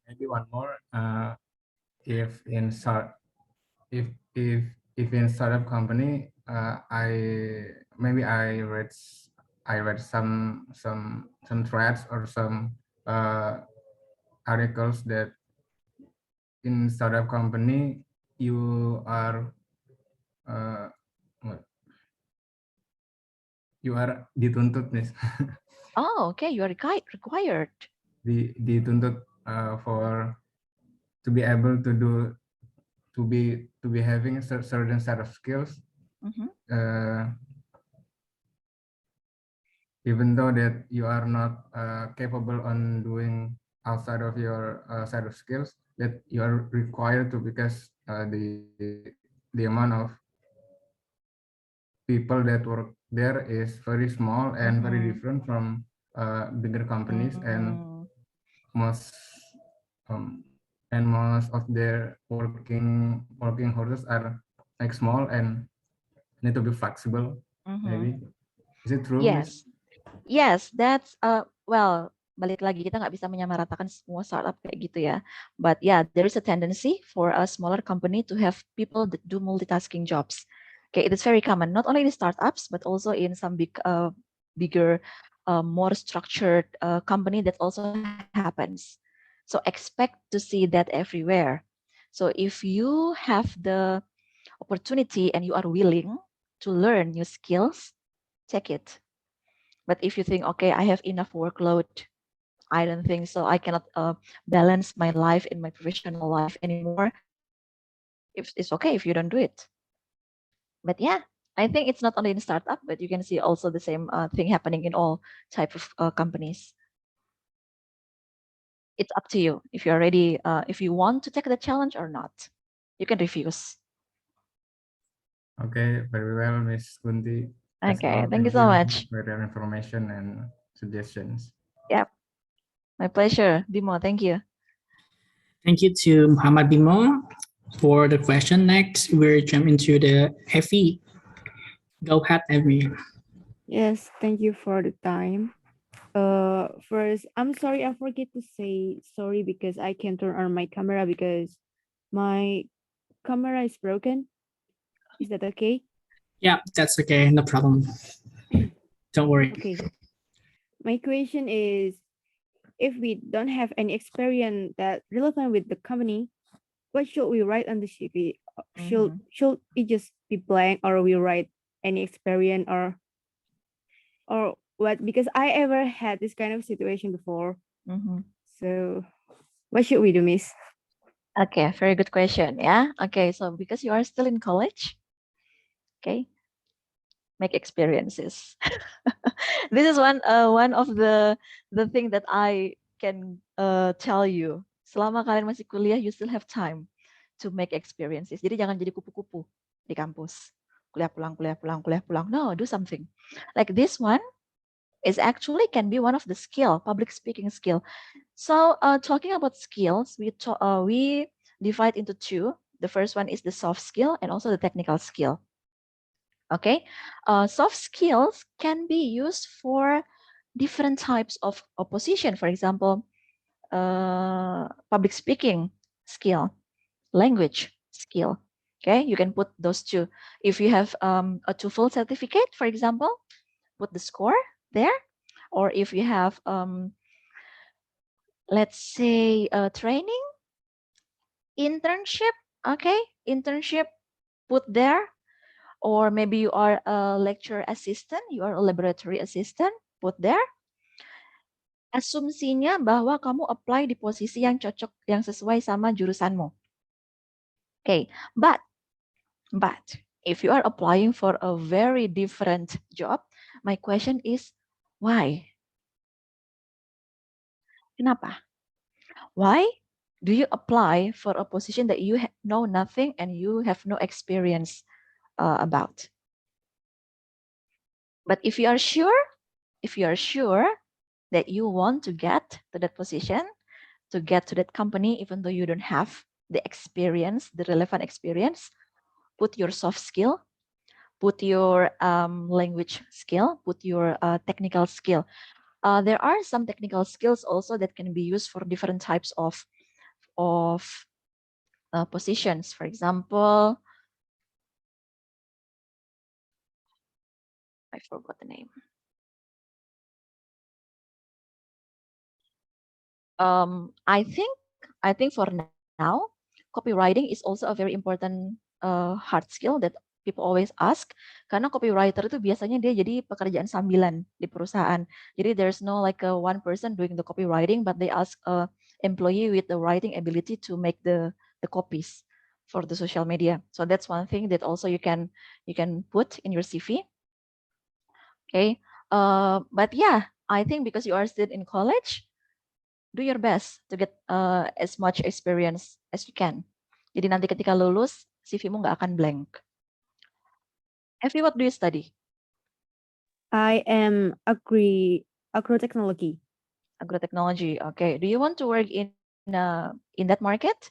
Maybe one more. If in start, if in startup company, I read some threads or some articles that in startup company you are you are dituntut nih. Oh, okay. You are required. Dituntut for to be able to do to be having a certain set of skills. Even though that you are not capable on doing outside of your set of skills, that you are required to, because the amount of people that work there is very small and very different from bigger companies, and most of their working horses are like small and need to be flexible. Maybe is it true, Miss? Yes, that's well, balik lagi kita nggak bisa menyamaratakan semua startup kayak gitu ya. But yeah, there is a tendency for a smaller company to have people that do multitasking jobs. Okay, it is very common, not only in startups but also in some bigger, more structured company that also happens. So expect to see that everywhere. So if you have the opportunity and you are willing to learn new skills, take it. But if you think, okay, I have enough workload, I don't think so, I cannot balance my life in my professional life anymore, it's okay if you don't do it. But yeah, I think it's not only in startup, but you can see also the same thing happening in all type of companies. it's up to you if you're ready, if you want to take the challenge or not. You can refuse. Okay, very well, Miss Kunti. That's Okay, all. thank you so much. For your information and suggestions. Yep, my pleasure. Bimo, thank you. Thank you to Muhammad Bimo. For the question next, we'll jump into the FE. Go ahead, Evie. Yes, thank you for the time. First, I'm sorry, I forget to say sorry because I can't turn on my camera because my camera is broken. Is that okay? Yeah, that's okay. No problem. Don't worry. Okay. My question is, if we don't have any experience that relevant with the company, what should we write on the CV? Should it just be blank, or we write any experience, or what? Because I ever had this kind of situation before. So what should we do, Miss? Okay, very good question. Yeah. Okay, so because you are still in college, okay, make experiences. This is one of the thing that I can tell you. Selama kalian masih kuliah, you still have time to make experiences. Jadi jangan jadi kupu-kupu di kampus. Kuliah pulang, kuliah pulang, kuliah pulang. No, do something. Like this one is actually can be one of the skill, public speaking skill. So talking about skills, we divide into two. The first one is the soft skill and also the technical skill. Okay, soft skills can be used for different types of position. For example, public speaking skill, language skill. Okay, you can put those two. If you have a TOEFL certificate, for example, put the score there. Or if you have, let's say, training, internship, okay, internship, put there. Or maybe you are a lecture assistant, you are a laboratory assistant, put there. Asumsinya bahwa kamu apply di posisi yang cocok, yang sesuai sama jurusanmu. Okay, but if you are applying for a very different job, my question is, why? Kenapa? Why do you apply for a position that you know nothing and you have no experience about? But if you are sure that you want to get to that position, to get to that company, even though you don't have the experience, the relevant experience, put your soft skill, put your language skill, put your technical skill. There are some technical skills also that can be used for different types of positions. For example, I forgot the name. I think for now, copywriting is also a very important hard skill that people always ask. Karena copywriter itu biasanya dia jadi pekerjaan sambilan di perusahaan. Jadi there's no like a one person doing the copywriting, but they ask a employee with the writing ability to make the copies for the social media. So that's one thing that also you can put in your CV. Okay, but yeah, I think because you are still in college, do your best to get as much experience as you can. Jadi nanti ketika lulus, CV-mu nggak akan blank. Effie, what do you study? I am agrotechnology. Agrotechnology. Okay. Do you want to work in that market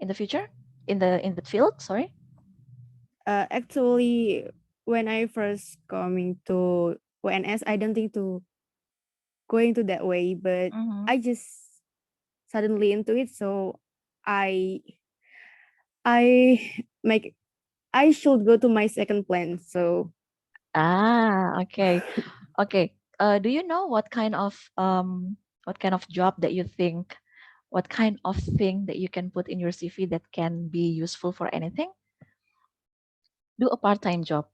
in the future? In that field? Sorry. Actually, when I first coming to ONS, I don't think to going to that way, but I just suddenly into it. So I should go to my second plan. So Okay. Okay. Do you know what kind of job that you think, what kind of thing that you can put in your CV that can be useful for anything? Do a part-time job.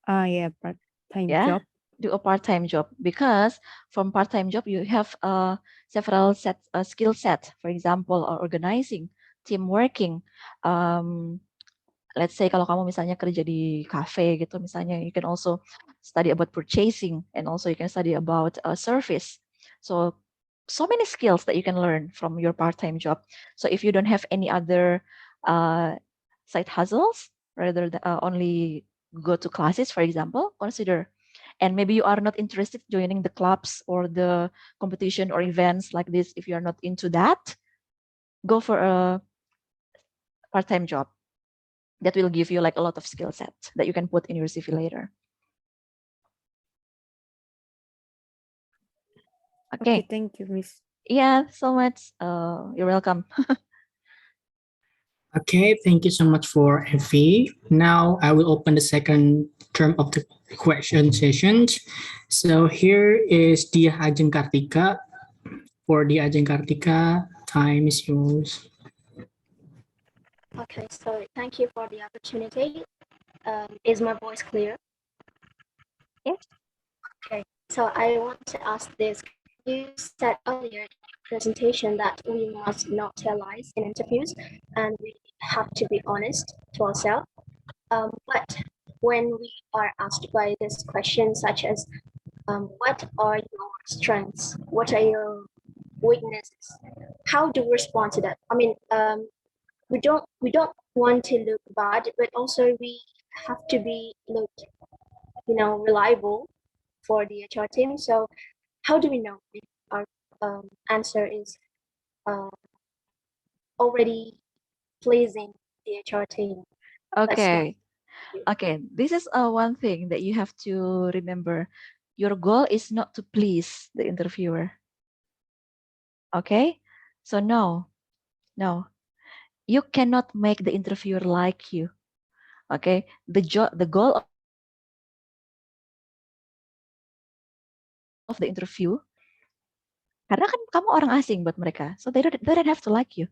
Yeah, part-time job. Do a part-time job, because from part-time job you have several skill set. For example, organizing, team working. Let's say kalau kamu misalnya kerja di cafe gitu, misalnya you can also study about purchasing, and also you can study about service. So many skills that you can learn from your part-time job. So if you don't have any other side hustles, rather than only go to classes, for example, consider. And maybe you are not interested joining the clubs or the competition or events like this. If you are not into that, go for a part-time job that will give you like a lot of skill sets that you can put in your CV later. Okay, Okay. thank you, Miss. Yeah, so much. You're welcome. Okay, thank you so much for Effie. Now I will open the second term of the question sessions. So here is Dia Ajeng Kartika. For Dia Ajeng Kartika, time is yours. Okay, so thank you for the opportunity. Is my voice clear? Yes. Okay, so I want to ask this. You said earlier in your presentation that we must not tell lies in interviews and we have to be honest to ourselves. But when we are asked by this question, such as what are your strengths? What are your weaknesses? How do we respond to that? I mean, we don't want to look bad, but also we have to be look, reliable for the HR team. So how do we know if our answer is already pleasing the HR team? Okay. Okay, this is one thing that you have to remember. Your goal is not to please the interviewer. Okay, so no, you cannot make the interviewer like you. Okay, the goal of the interview, karena kan kamu orang asing buat mereka, so they don't have to like you.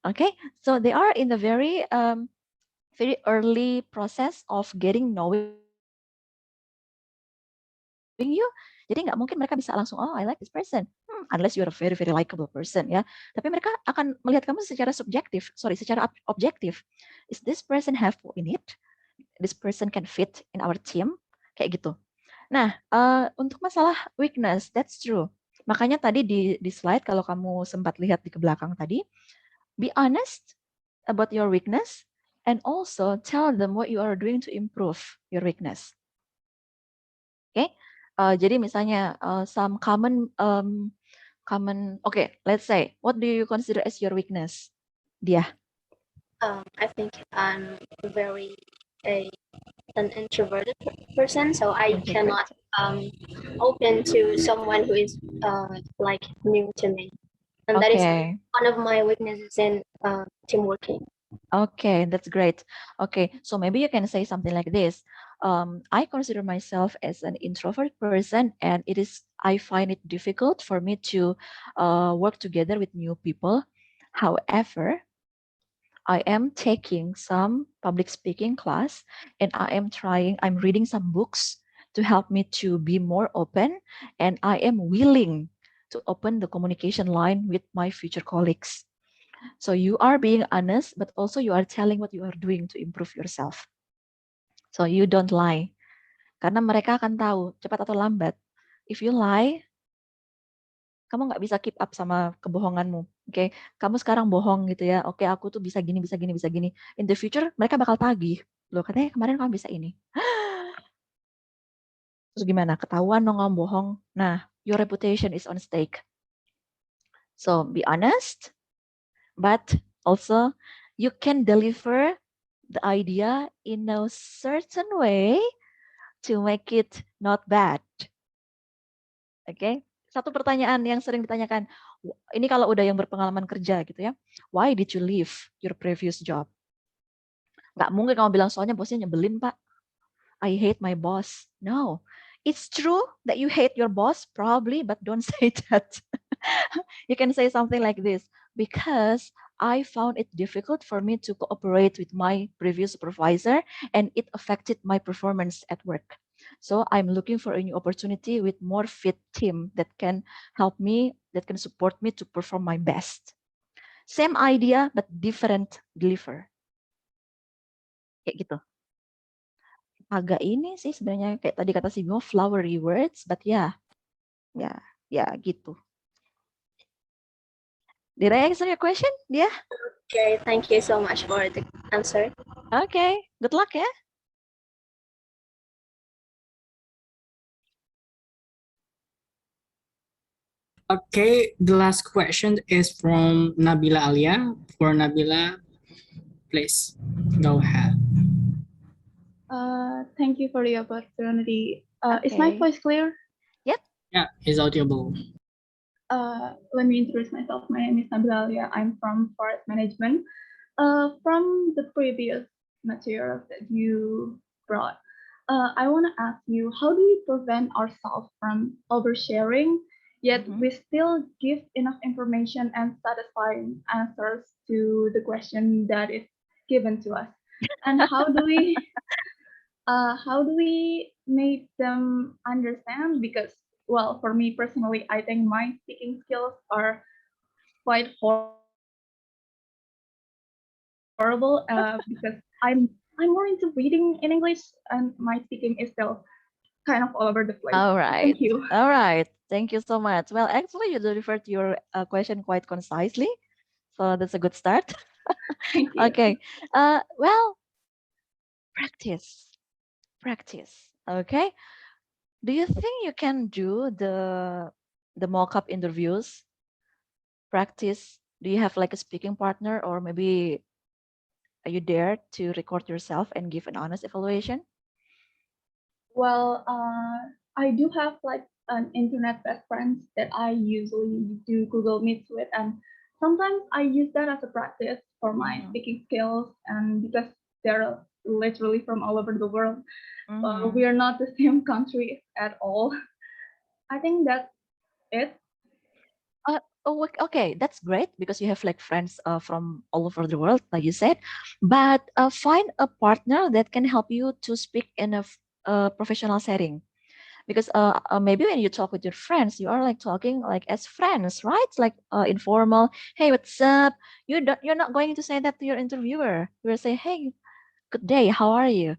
Okay, so they are in the very early process of getting knowing you. Jadi nggak mungkin mereka bisa langsung, oh I like this person, unless you're a very very likable person ya. Tapi mereka akan melihat kamu secara secara objektif. Is this person helpful in it? This person can fit in our team, kayak gitu. Nah, untuk masalah weakness, that's true. Makanya tadi di slide kalau kamu sempat lihat di ke belakang tadi, be honest about your weakness and also tell them what you are doing to improve your weakness. Oke, jadi misalnya some common okay, let's say what do you consider as your weakness, Dia? I think I'm very an introverted person, so I cannot open to someone who is like new to me, and that is Okay. one of my weaknesses in team working. Okay, that's great. Okay, so maybe you can say something like this. I consider myself as an introvert person, and I find it difficult for me to work together with new people. However, I am taking some public speaking class, and I'm reading some books to help me to be more open, and I am willing to open the communication line with my future colleagues. So you are being honest, but also you are telling what you are doing to improve yourself. So you don't lie. Karena mereka akan tahu, cepat atau lambat. If you lie, kamu nggak bisa keep up sama kebohonganmu. Oke, kamu sekarang bohong gitu ya. Oke, aku tuh bisa gini, bisa gini, bisa gini. In the future, mereka bakal tagih. Loh, katanya kemarin kamu bisa ini. Terus gimana? Ketahuan dong kamu bohong. Nah, your reputation is on stake. So be honest, but also you can deliver the idea in a certain way to make it not bad. Oke, satu pertanyaan yang sering ditanyakan, ini kalau udah yang berpengalaman kerja gitu ya, why did you leave your previous job? Nggak mungkin kamu bilang soalnya bosnya nyebelin pak, I hate my boss. No, it's true that you hate your boss probably, but don't say that. You can say something like this, because I found it difficult for me to cooperate with my previous supervisor and it affected my performance at work. So I'm looking for a new opportunity with more fit team that can help me, that can support me to perform my best. Same idea, but different deliver. Kayak gitu. Agak ini sih sebenarnya kayak tadi kata si Bimo, flowery words, but yeah. Ya, gitu. Did I answer your question? Yeah. Okay, thank you so much for the answer. Okay, good luck ya. Okay, the last question is from Nabila Alia. For Nabila, please go ahead. Thank you for the opportunity. Is my Okay. voice clear? Yep. Yeah, it's audible. Let me introduce myself. My name is Nabila Alia. I'm from Forest Management. From the previous materials that you brought, I want to ask you, how do we prevent ourselves from oversharing, yet we still give enough information and satisfying answers to the question that is given to us? And how do we make them understand? Because, well, for me personally, I think my speaking skills are quite horrible because I'm more into reading in English and my speaking is still kind of all over the place. All right. Thank you. All right. Thank you so much. Well, actually, you delivered your question quite concisely. So that's a good start. Thank you. Okay. Well, practice. Practice. Okay. Do you think you can do the mock-up interviews? Practice. Do you have like a speaking partner, or maybe are you there to record yourself and give an honest evaluation? Well, I do have like an internet best friends that I usually do Google Meets with, and sometimes I use that as a practice for my speaking skills, and because they're literally from all over the world, we are not the same country at all. I think that's it. Okay, that's great because you have like friends from all over the world, like you said. But find a partner that can help you to speak in a professional setting. Because maybe when you talk with your friends, you are like talking like as friends, right? Like informal. Hey, what's up? You're not going to say that to your interviewer. You will say, hey, good day. How are you?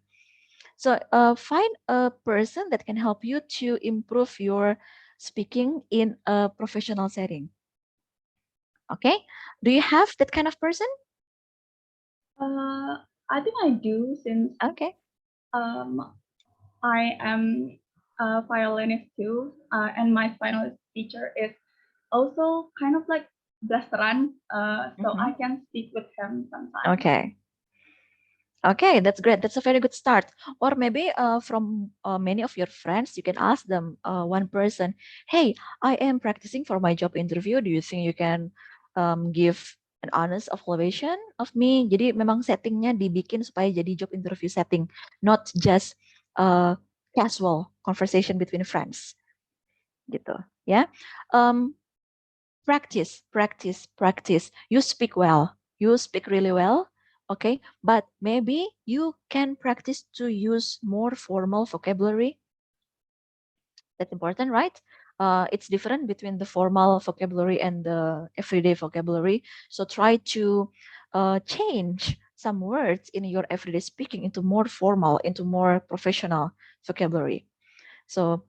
So find a person that can help you to improve your speaking in a professional setting. Okay, do you have that kind of person? I think I do since okay. I am a violinist too, and my finalist teacher is also kind of like blasteran, so I can speak with him sometimes. Okay. Okay, that's great. That's a very good start. Or maybe from many of your friends, you can ask them one person, hey, I am practicing for my job interview. Do you think you can give an honest evaluation of me? Jadi memang settingnya dibikin supaya jadi job interview setting, not just casual conversation between friends. Gitu, ya. Practice, practice, practice. You speak well. You speak really well. Okay, but maybe you can practice to use more formal vocabulary. That's important, right? It's different between the formal vocabulary and the everyday vocabulary. So try to change some words in your everyday speaking into more formal, into more professional vocabulary. So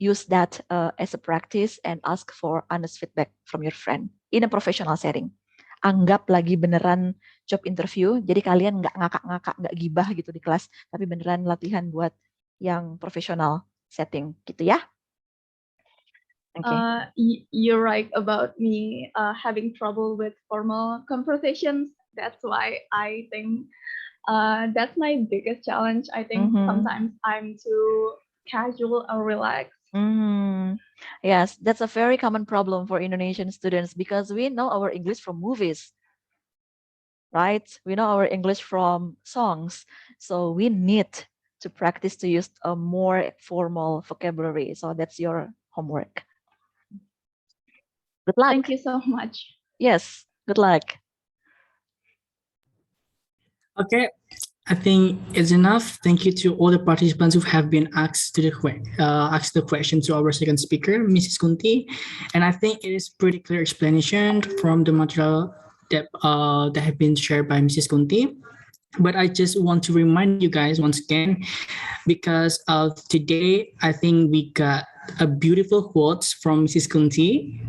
use that as a practice and ask for honest feedback from your friend in a professional setting. Anggap lagi beneran job interview, jadi kalian nggak ngakak-ngakak, nggak gibah gitu di kelas, tapi beneran latihan buat yang profesional setting gitu ya. You're right about me having trouble with formal conversations. That's why I think that's my biggest challenge. I think sometimes I'm too casual or relaxed. Yes, that's a very common problem for Indonesian students because we know our English from movies, right? We know our English from songs. So we need to practice to use a more formal vocabulary. So that's your homework. Good luck. Thank you so much. Yes, good luck. Okay, I think it's enough. Thank you to all the participants who have been asked the question to our second speaker, Mrs. Kunti. And I think it is pretty clear explanation from the material that have been shared by Mrs. Kunti. But I just want to remind you guys once again, because of today, I think we got a beautiful quote from Mrs. Kunti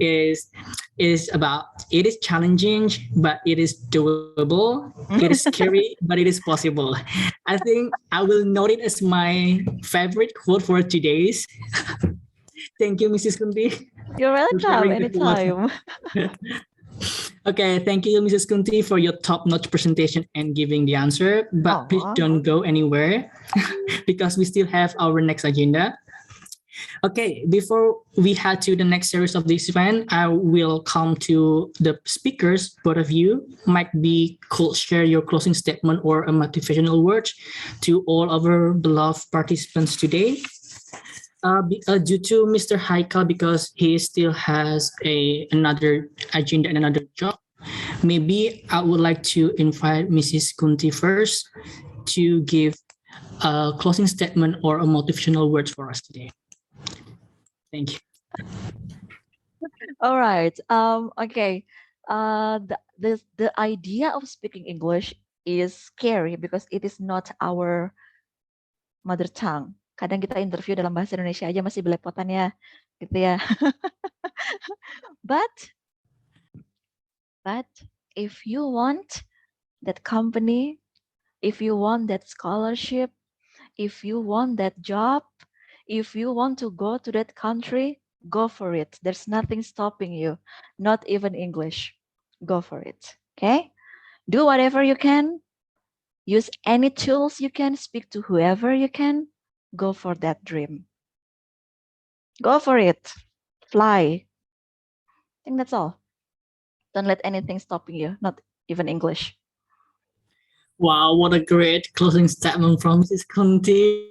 is about it is challenging, but it is doable. It is scary, but it is possible. I think I will note it as my favorite quote for today's. Thank you, Mrs. Kunti. You're for welcome sharing the quote. anytime. Okay, thank you, Mrs. Kunti, for your top-notch presentation and giving the answer. But please don't go anywhere because we still have our next agenda. Okay, before we head to the next series of this event, I will come to the speakers. Both of you could share your closing statement or a motivational word to all our beloved participants today. Due to Mr. Haikal, because he still has another agenda and another job, maybe I would like to invite Mrs. Kunti first to give a closing statement or a motivational word for us today. Thank you. All right. Okay. The idea of speaking English is scary because it is not our mother tongue. Kadang kita interview dalam bahasa Indonesia aja masih belepotan ya, gitu ya. But if you want that company, if you want that scholarship, if you want that job, if you want to go to that country, go for it. There's nothing stopping you, not even English. Go for it. Okay? Do whatever you can. Use any tools you can. Speak to whoever you can. Go for that dream. Go for it. Fly. I think that's all. Don't let anything stopping you, not even English. Wow, what a great closing statement from Mrs. Kunti.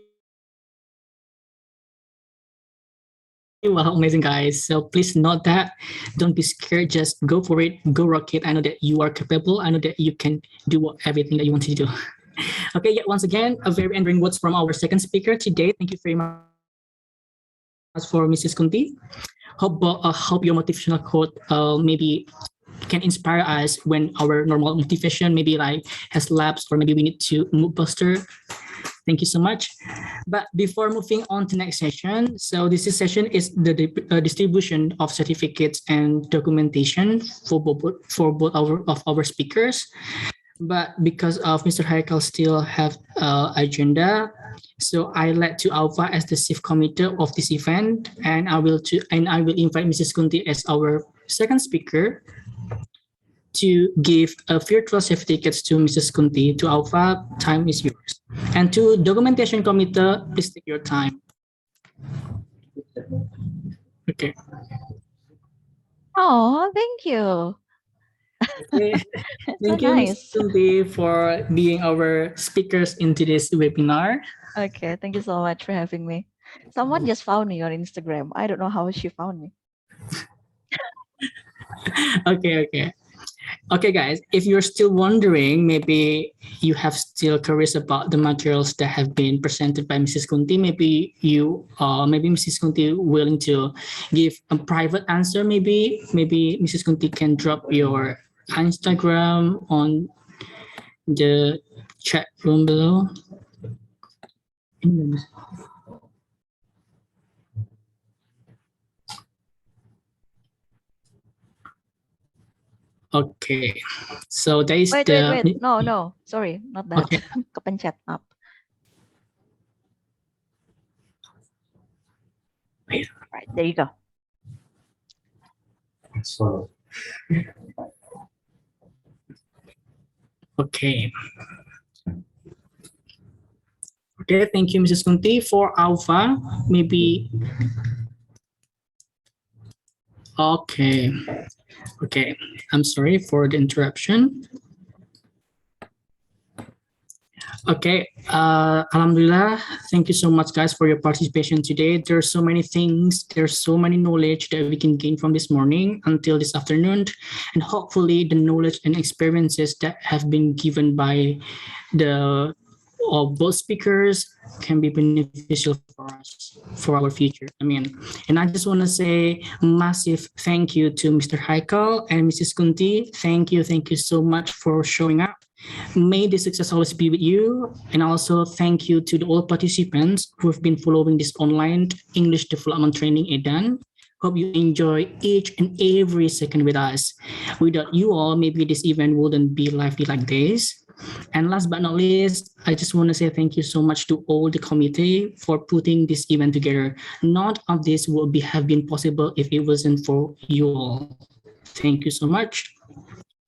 Wow, amazing, guys. So please note that. Don't be scared. Just go for it. Go rock it. I know that you are capable. I know that you can do everything that you want to do. Okay, yet once again, a very endearing words from our second speaker today. Thank you very much for Mrs. Kunti. Hope your motivational quote maybe can inspire us when our normal motivation maybe like has lapsed, or maybe we need to move faster. Thank you so much. But before moving on to next session, so this session is the distribution of certificates and documentation for both our speakers. But because of Mr. Haikal still have agenda, so I led to Alpha as the chief committee of this event, and I will invite Mrs. Kunti as our second speaker to give a virtual certificates to Mrs. Kunti. To Alpha, time is yours. And to documentation committee, please take your time. Okay. Oh, thank you. Okay. Thank you, Ms. Kunti, for being our speakers in today's webinar. Okay, thank you so much for having me. Someone just found me on Instagram. I don't know how she found me. Okay, guys, if you're still wondering, maybe you have still curious about the materials that have been presented by Mrs. Kunti, maybe Mrs. Kunti willing to give a private answer, maybe Mrs. Kunti can drop your Instagram on the chat room below. Okay, so there is Wait. No, sorry, not that. Okay. Kepencet, maaf. Right, there you go. Okay. Okay, thank you, Mrs. Kunti. For Alpha, maybe. Okay. I'm sorry for the interruption. Okay, Alhamdulillah, thank you so much, guys, for your participation today. There's so many things, there's so many knowledge that we can gain from this morning until this afternoon, and hopefully the knowledge and experiences that have been given by both speakers can be beneficial for us, for our future. And I just want to say massive thank you to Mr. Haikal and Mrs. Kunti. Thank you so much for showing up. May the success always be with you. And also thank you to all participants who have been following this online English development training EDAN. Hope you enjoy each and every second with us. Without you all, maybe this event wouldn't be lively like this. And last but not least, I just want to say thank you so much to all the committee for putting this event together. None of this would have been possible if it wasn't for you all. Thank you so much.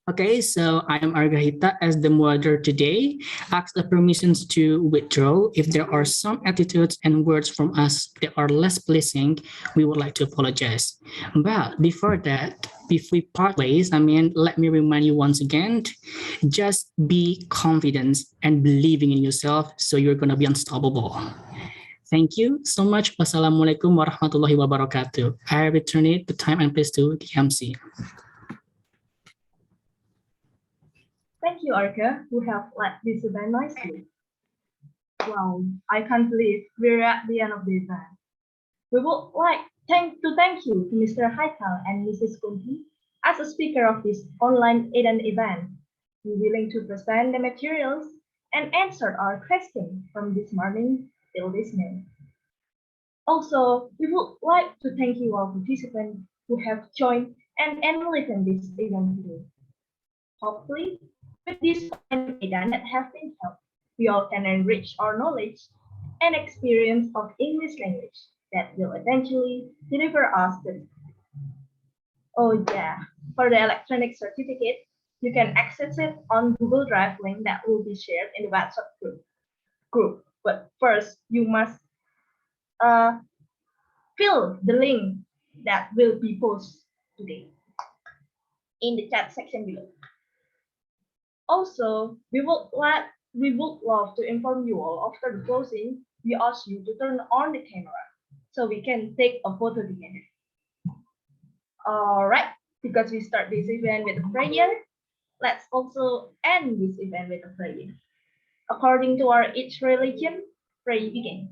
Okay, so I am Argahita as the moderator today. Ask the permissions to withdraw. If there are some attitudes and words from us that are less pleasing, we would like to apologize. But before that, before we part ways, let me remind you once again, just be confident and believing in yourself so you're going to be unstoppable. Thank you so much. Wassalamualaikum warahmatullahi wabarakatuh. I return it the time and place to the MC. Thank you, Arka, who have led this event nicely. Wow, I can't believe we're at the end of the event. We would like to thank you to Mr. Haikal and Mrs. Kunti as a speaker of this online EDAN event. You're willing to present the materials and answer our questions from this morning till this noon. Also, we would like to thank you all participants who have joined and enlivened this event today. Hopefully, with this EDAN that have been held, we all can enrich our knowledge and experience of English language that will eventually deliver us the. Oh yeah, for the electronic certificate, you can access it on Google Drive link that will be shared in the WhatsApp group. But first, you must fill the link that will be posted today in the chat section below. Also, we would love to inform you all after the closing, we ask you to turn on the camera so we can take a photo together. All right, because we start this event with a prayer, let's also end this event with a prayer. According to our each religion, pray begin.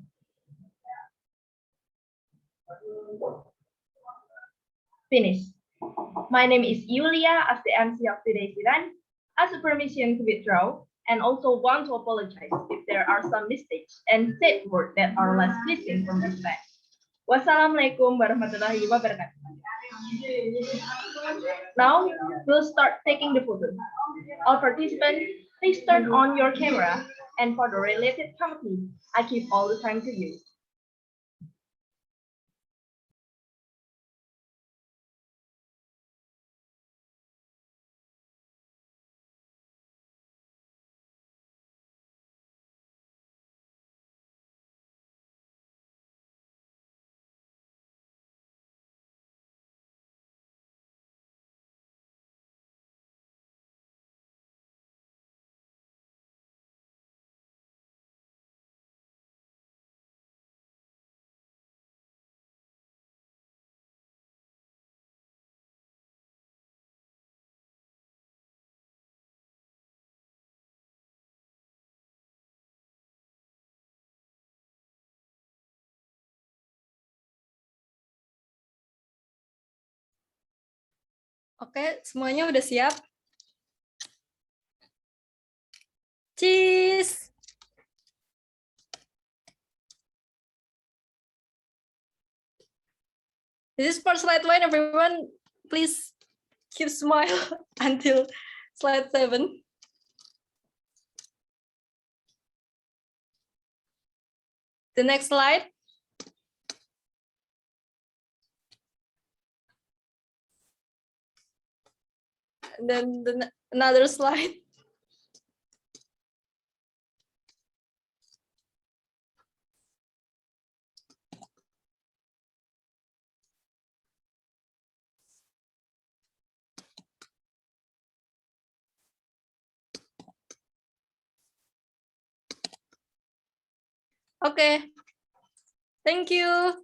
Finish. My name is Yulia as the MC of today's event. As a permission to withdraw, and also want to apologize if there are some mistakes and said words that are less pleasing from this event. Wassalamualaikum warahmatullahi wabarakatuh. Now, we'll start taking the photos. All participants, please turn on your camera, and for the related company, I give all the time to you. Oke, semuanya udah siap? Cheese! This is for slide 1, everyone. Please keep smile until slide 7. The next slide. And then another slide. Okay. Thank you.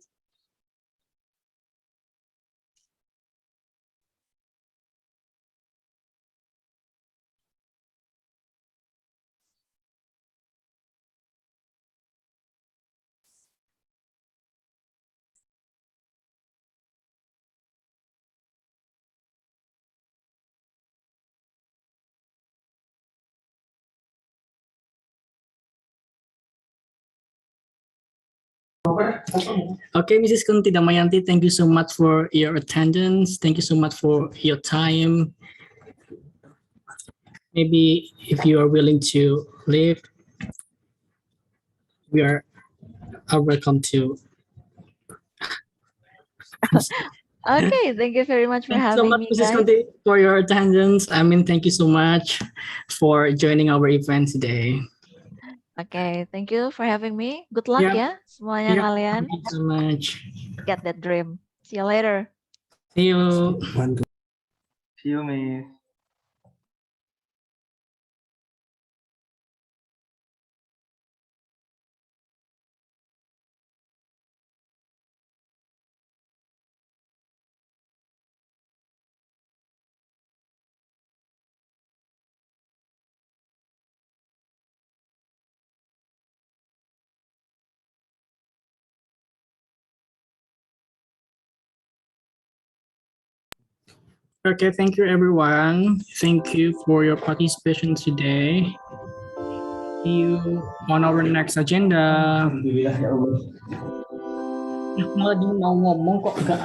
Okay, Mrs. Kunti Damayanti, thank you so much for your attendance. Thank you so much for your time. Maybe if you are willing to leave, we are welcome to. Okay, thank you very much for Thank you so having much, me, Mrs. guys. Kunti, for your attendance. Thank you so much for joining our event today. Okay, thank you for having me. Good luck Yep. ya semuanya Yep. kalian. Thank you so much. Get that dream. See you later. See you. See you, Miss. Okay, thank you everyone. Thank you for your participation today. See you on our next agenda. Malah dia mau ngomong kok enggak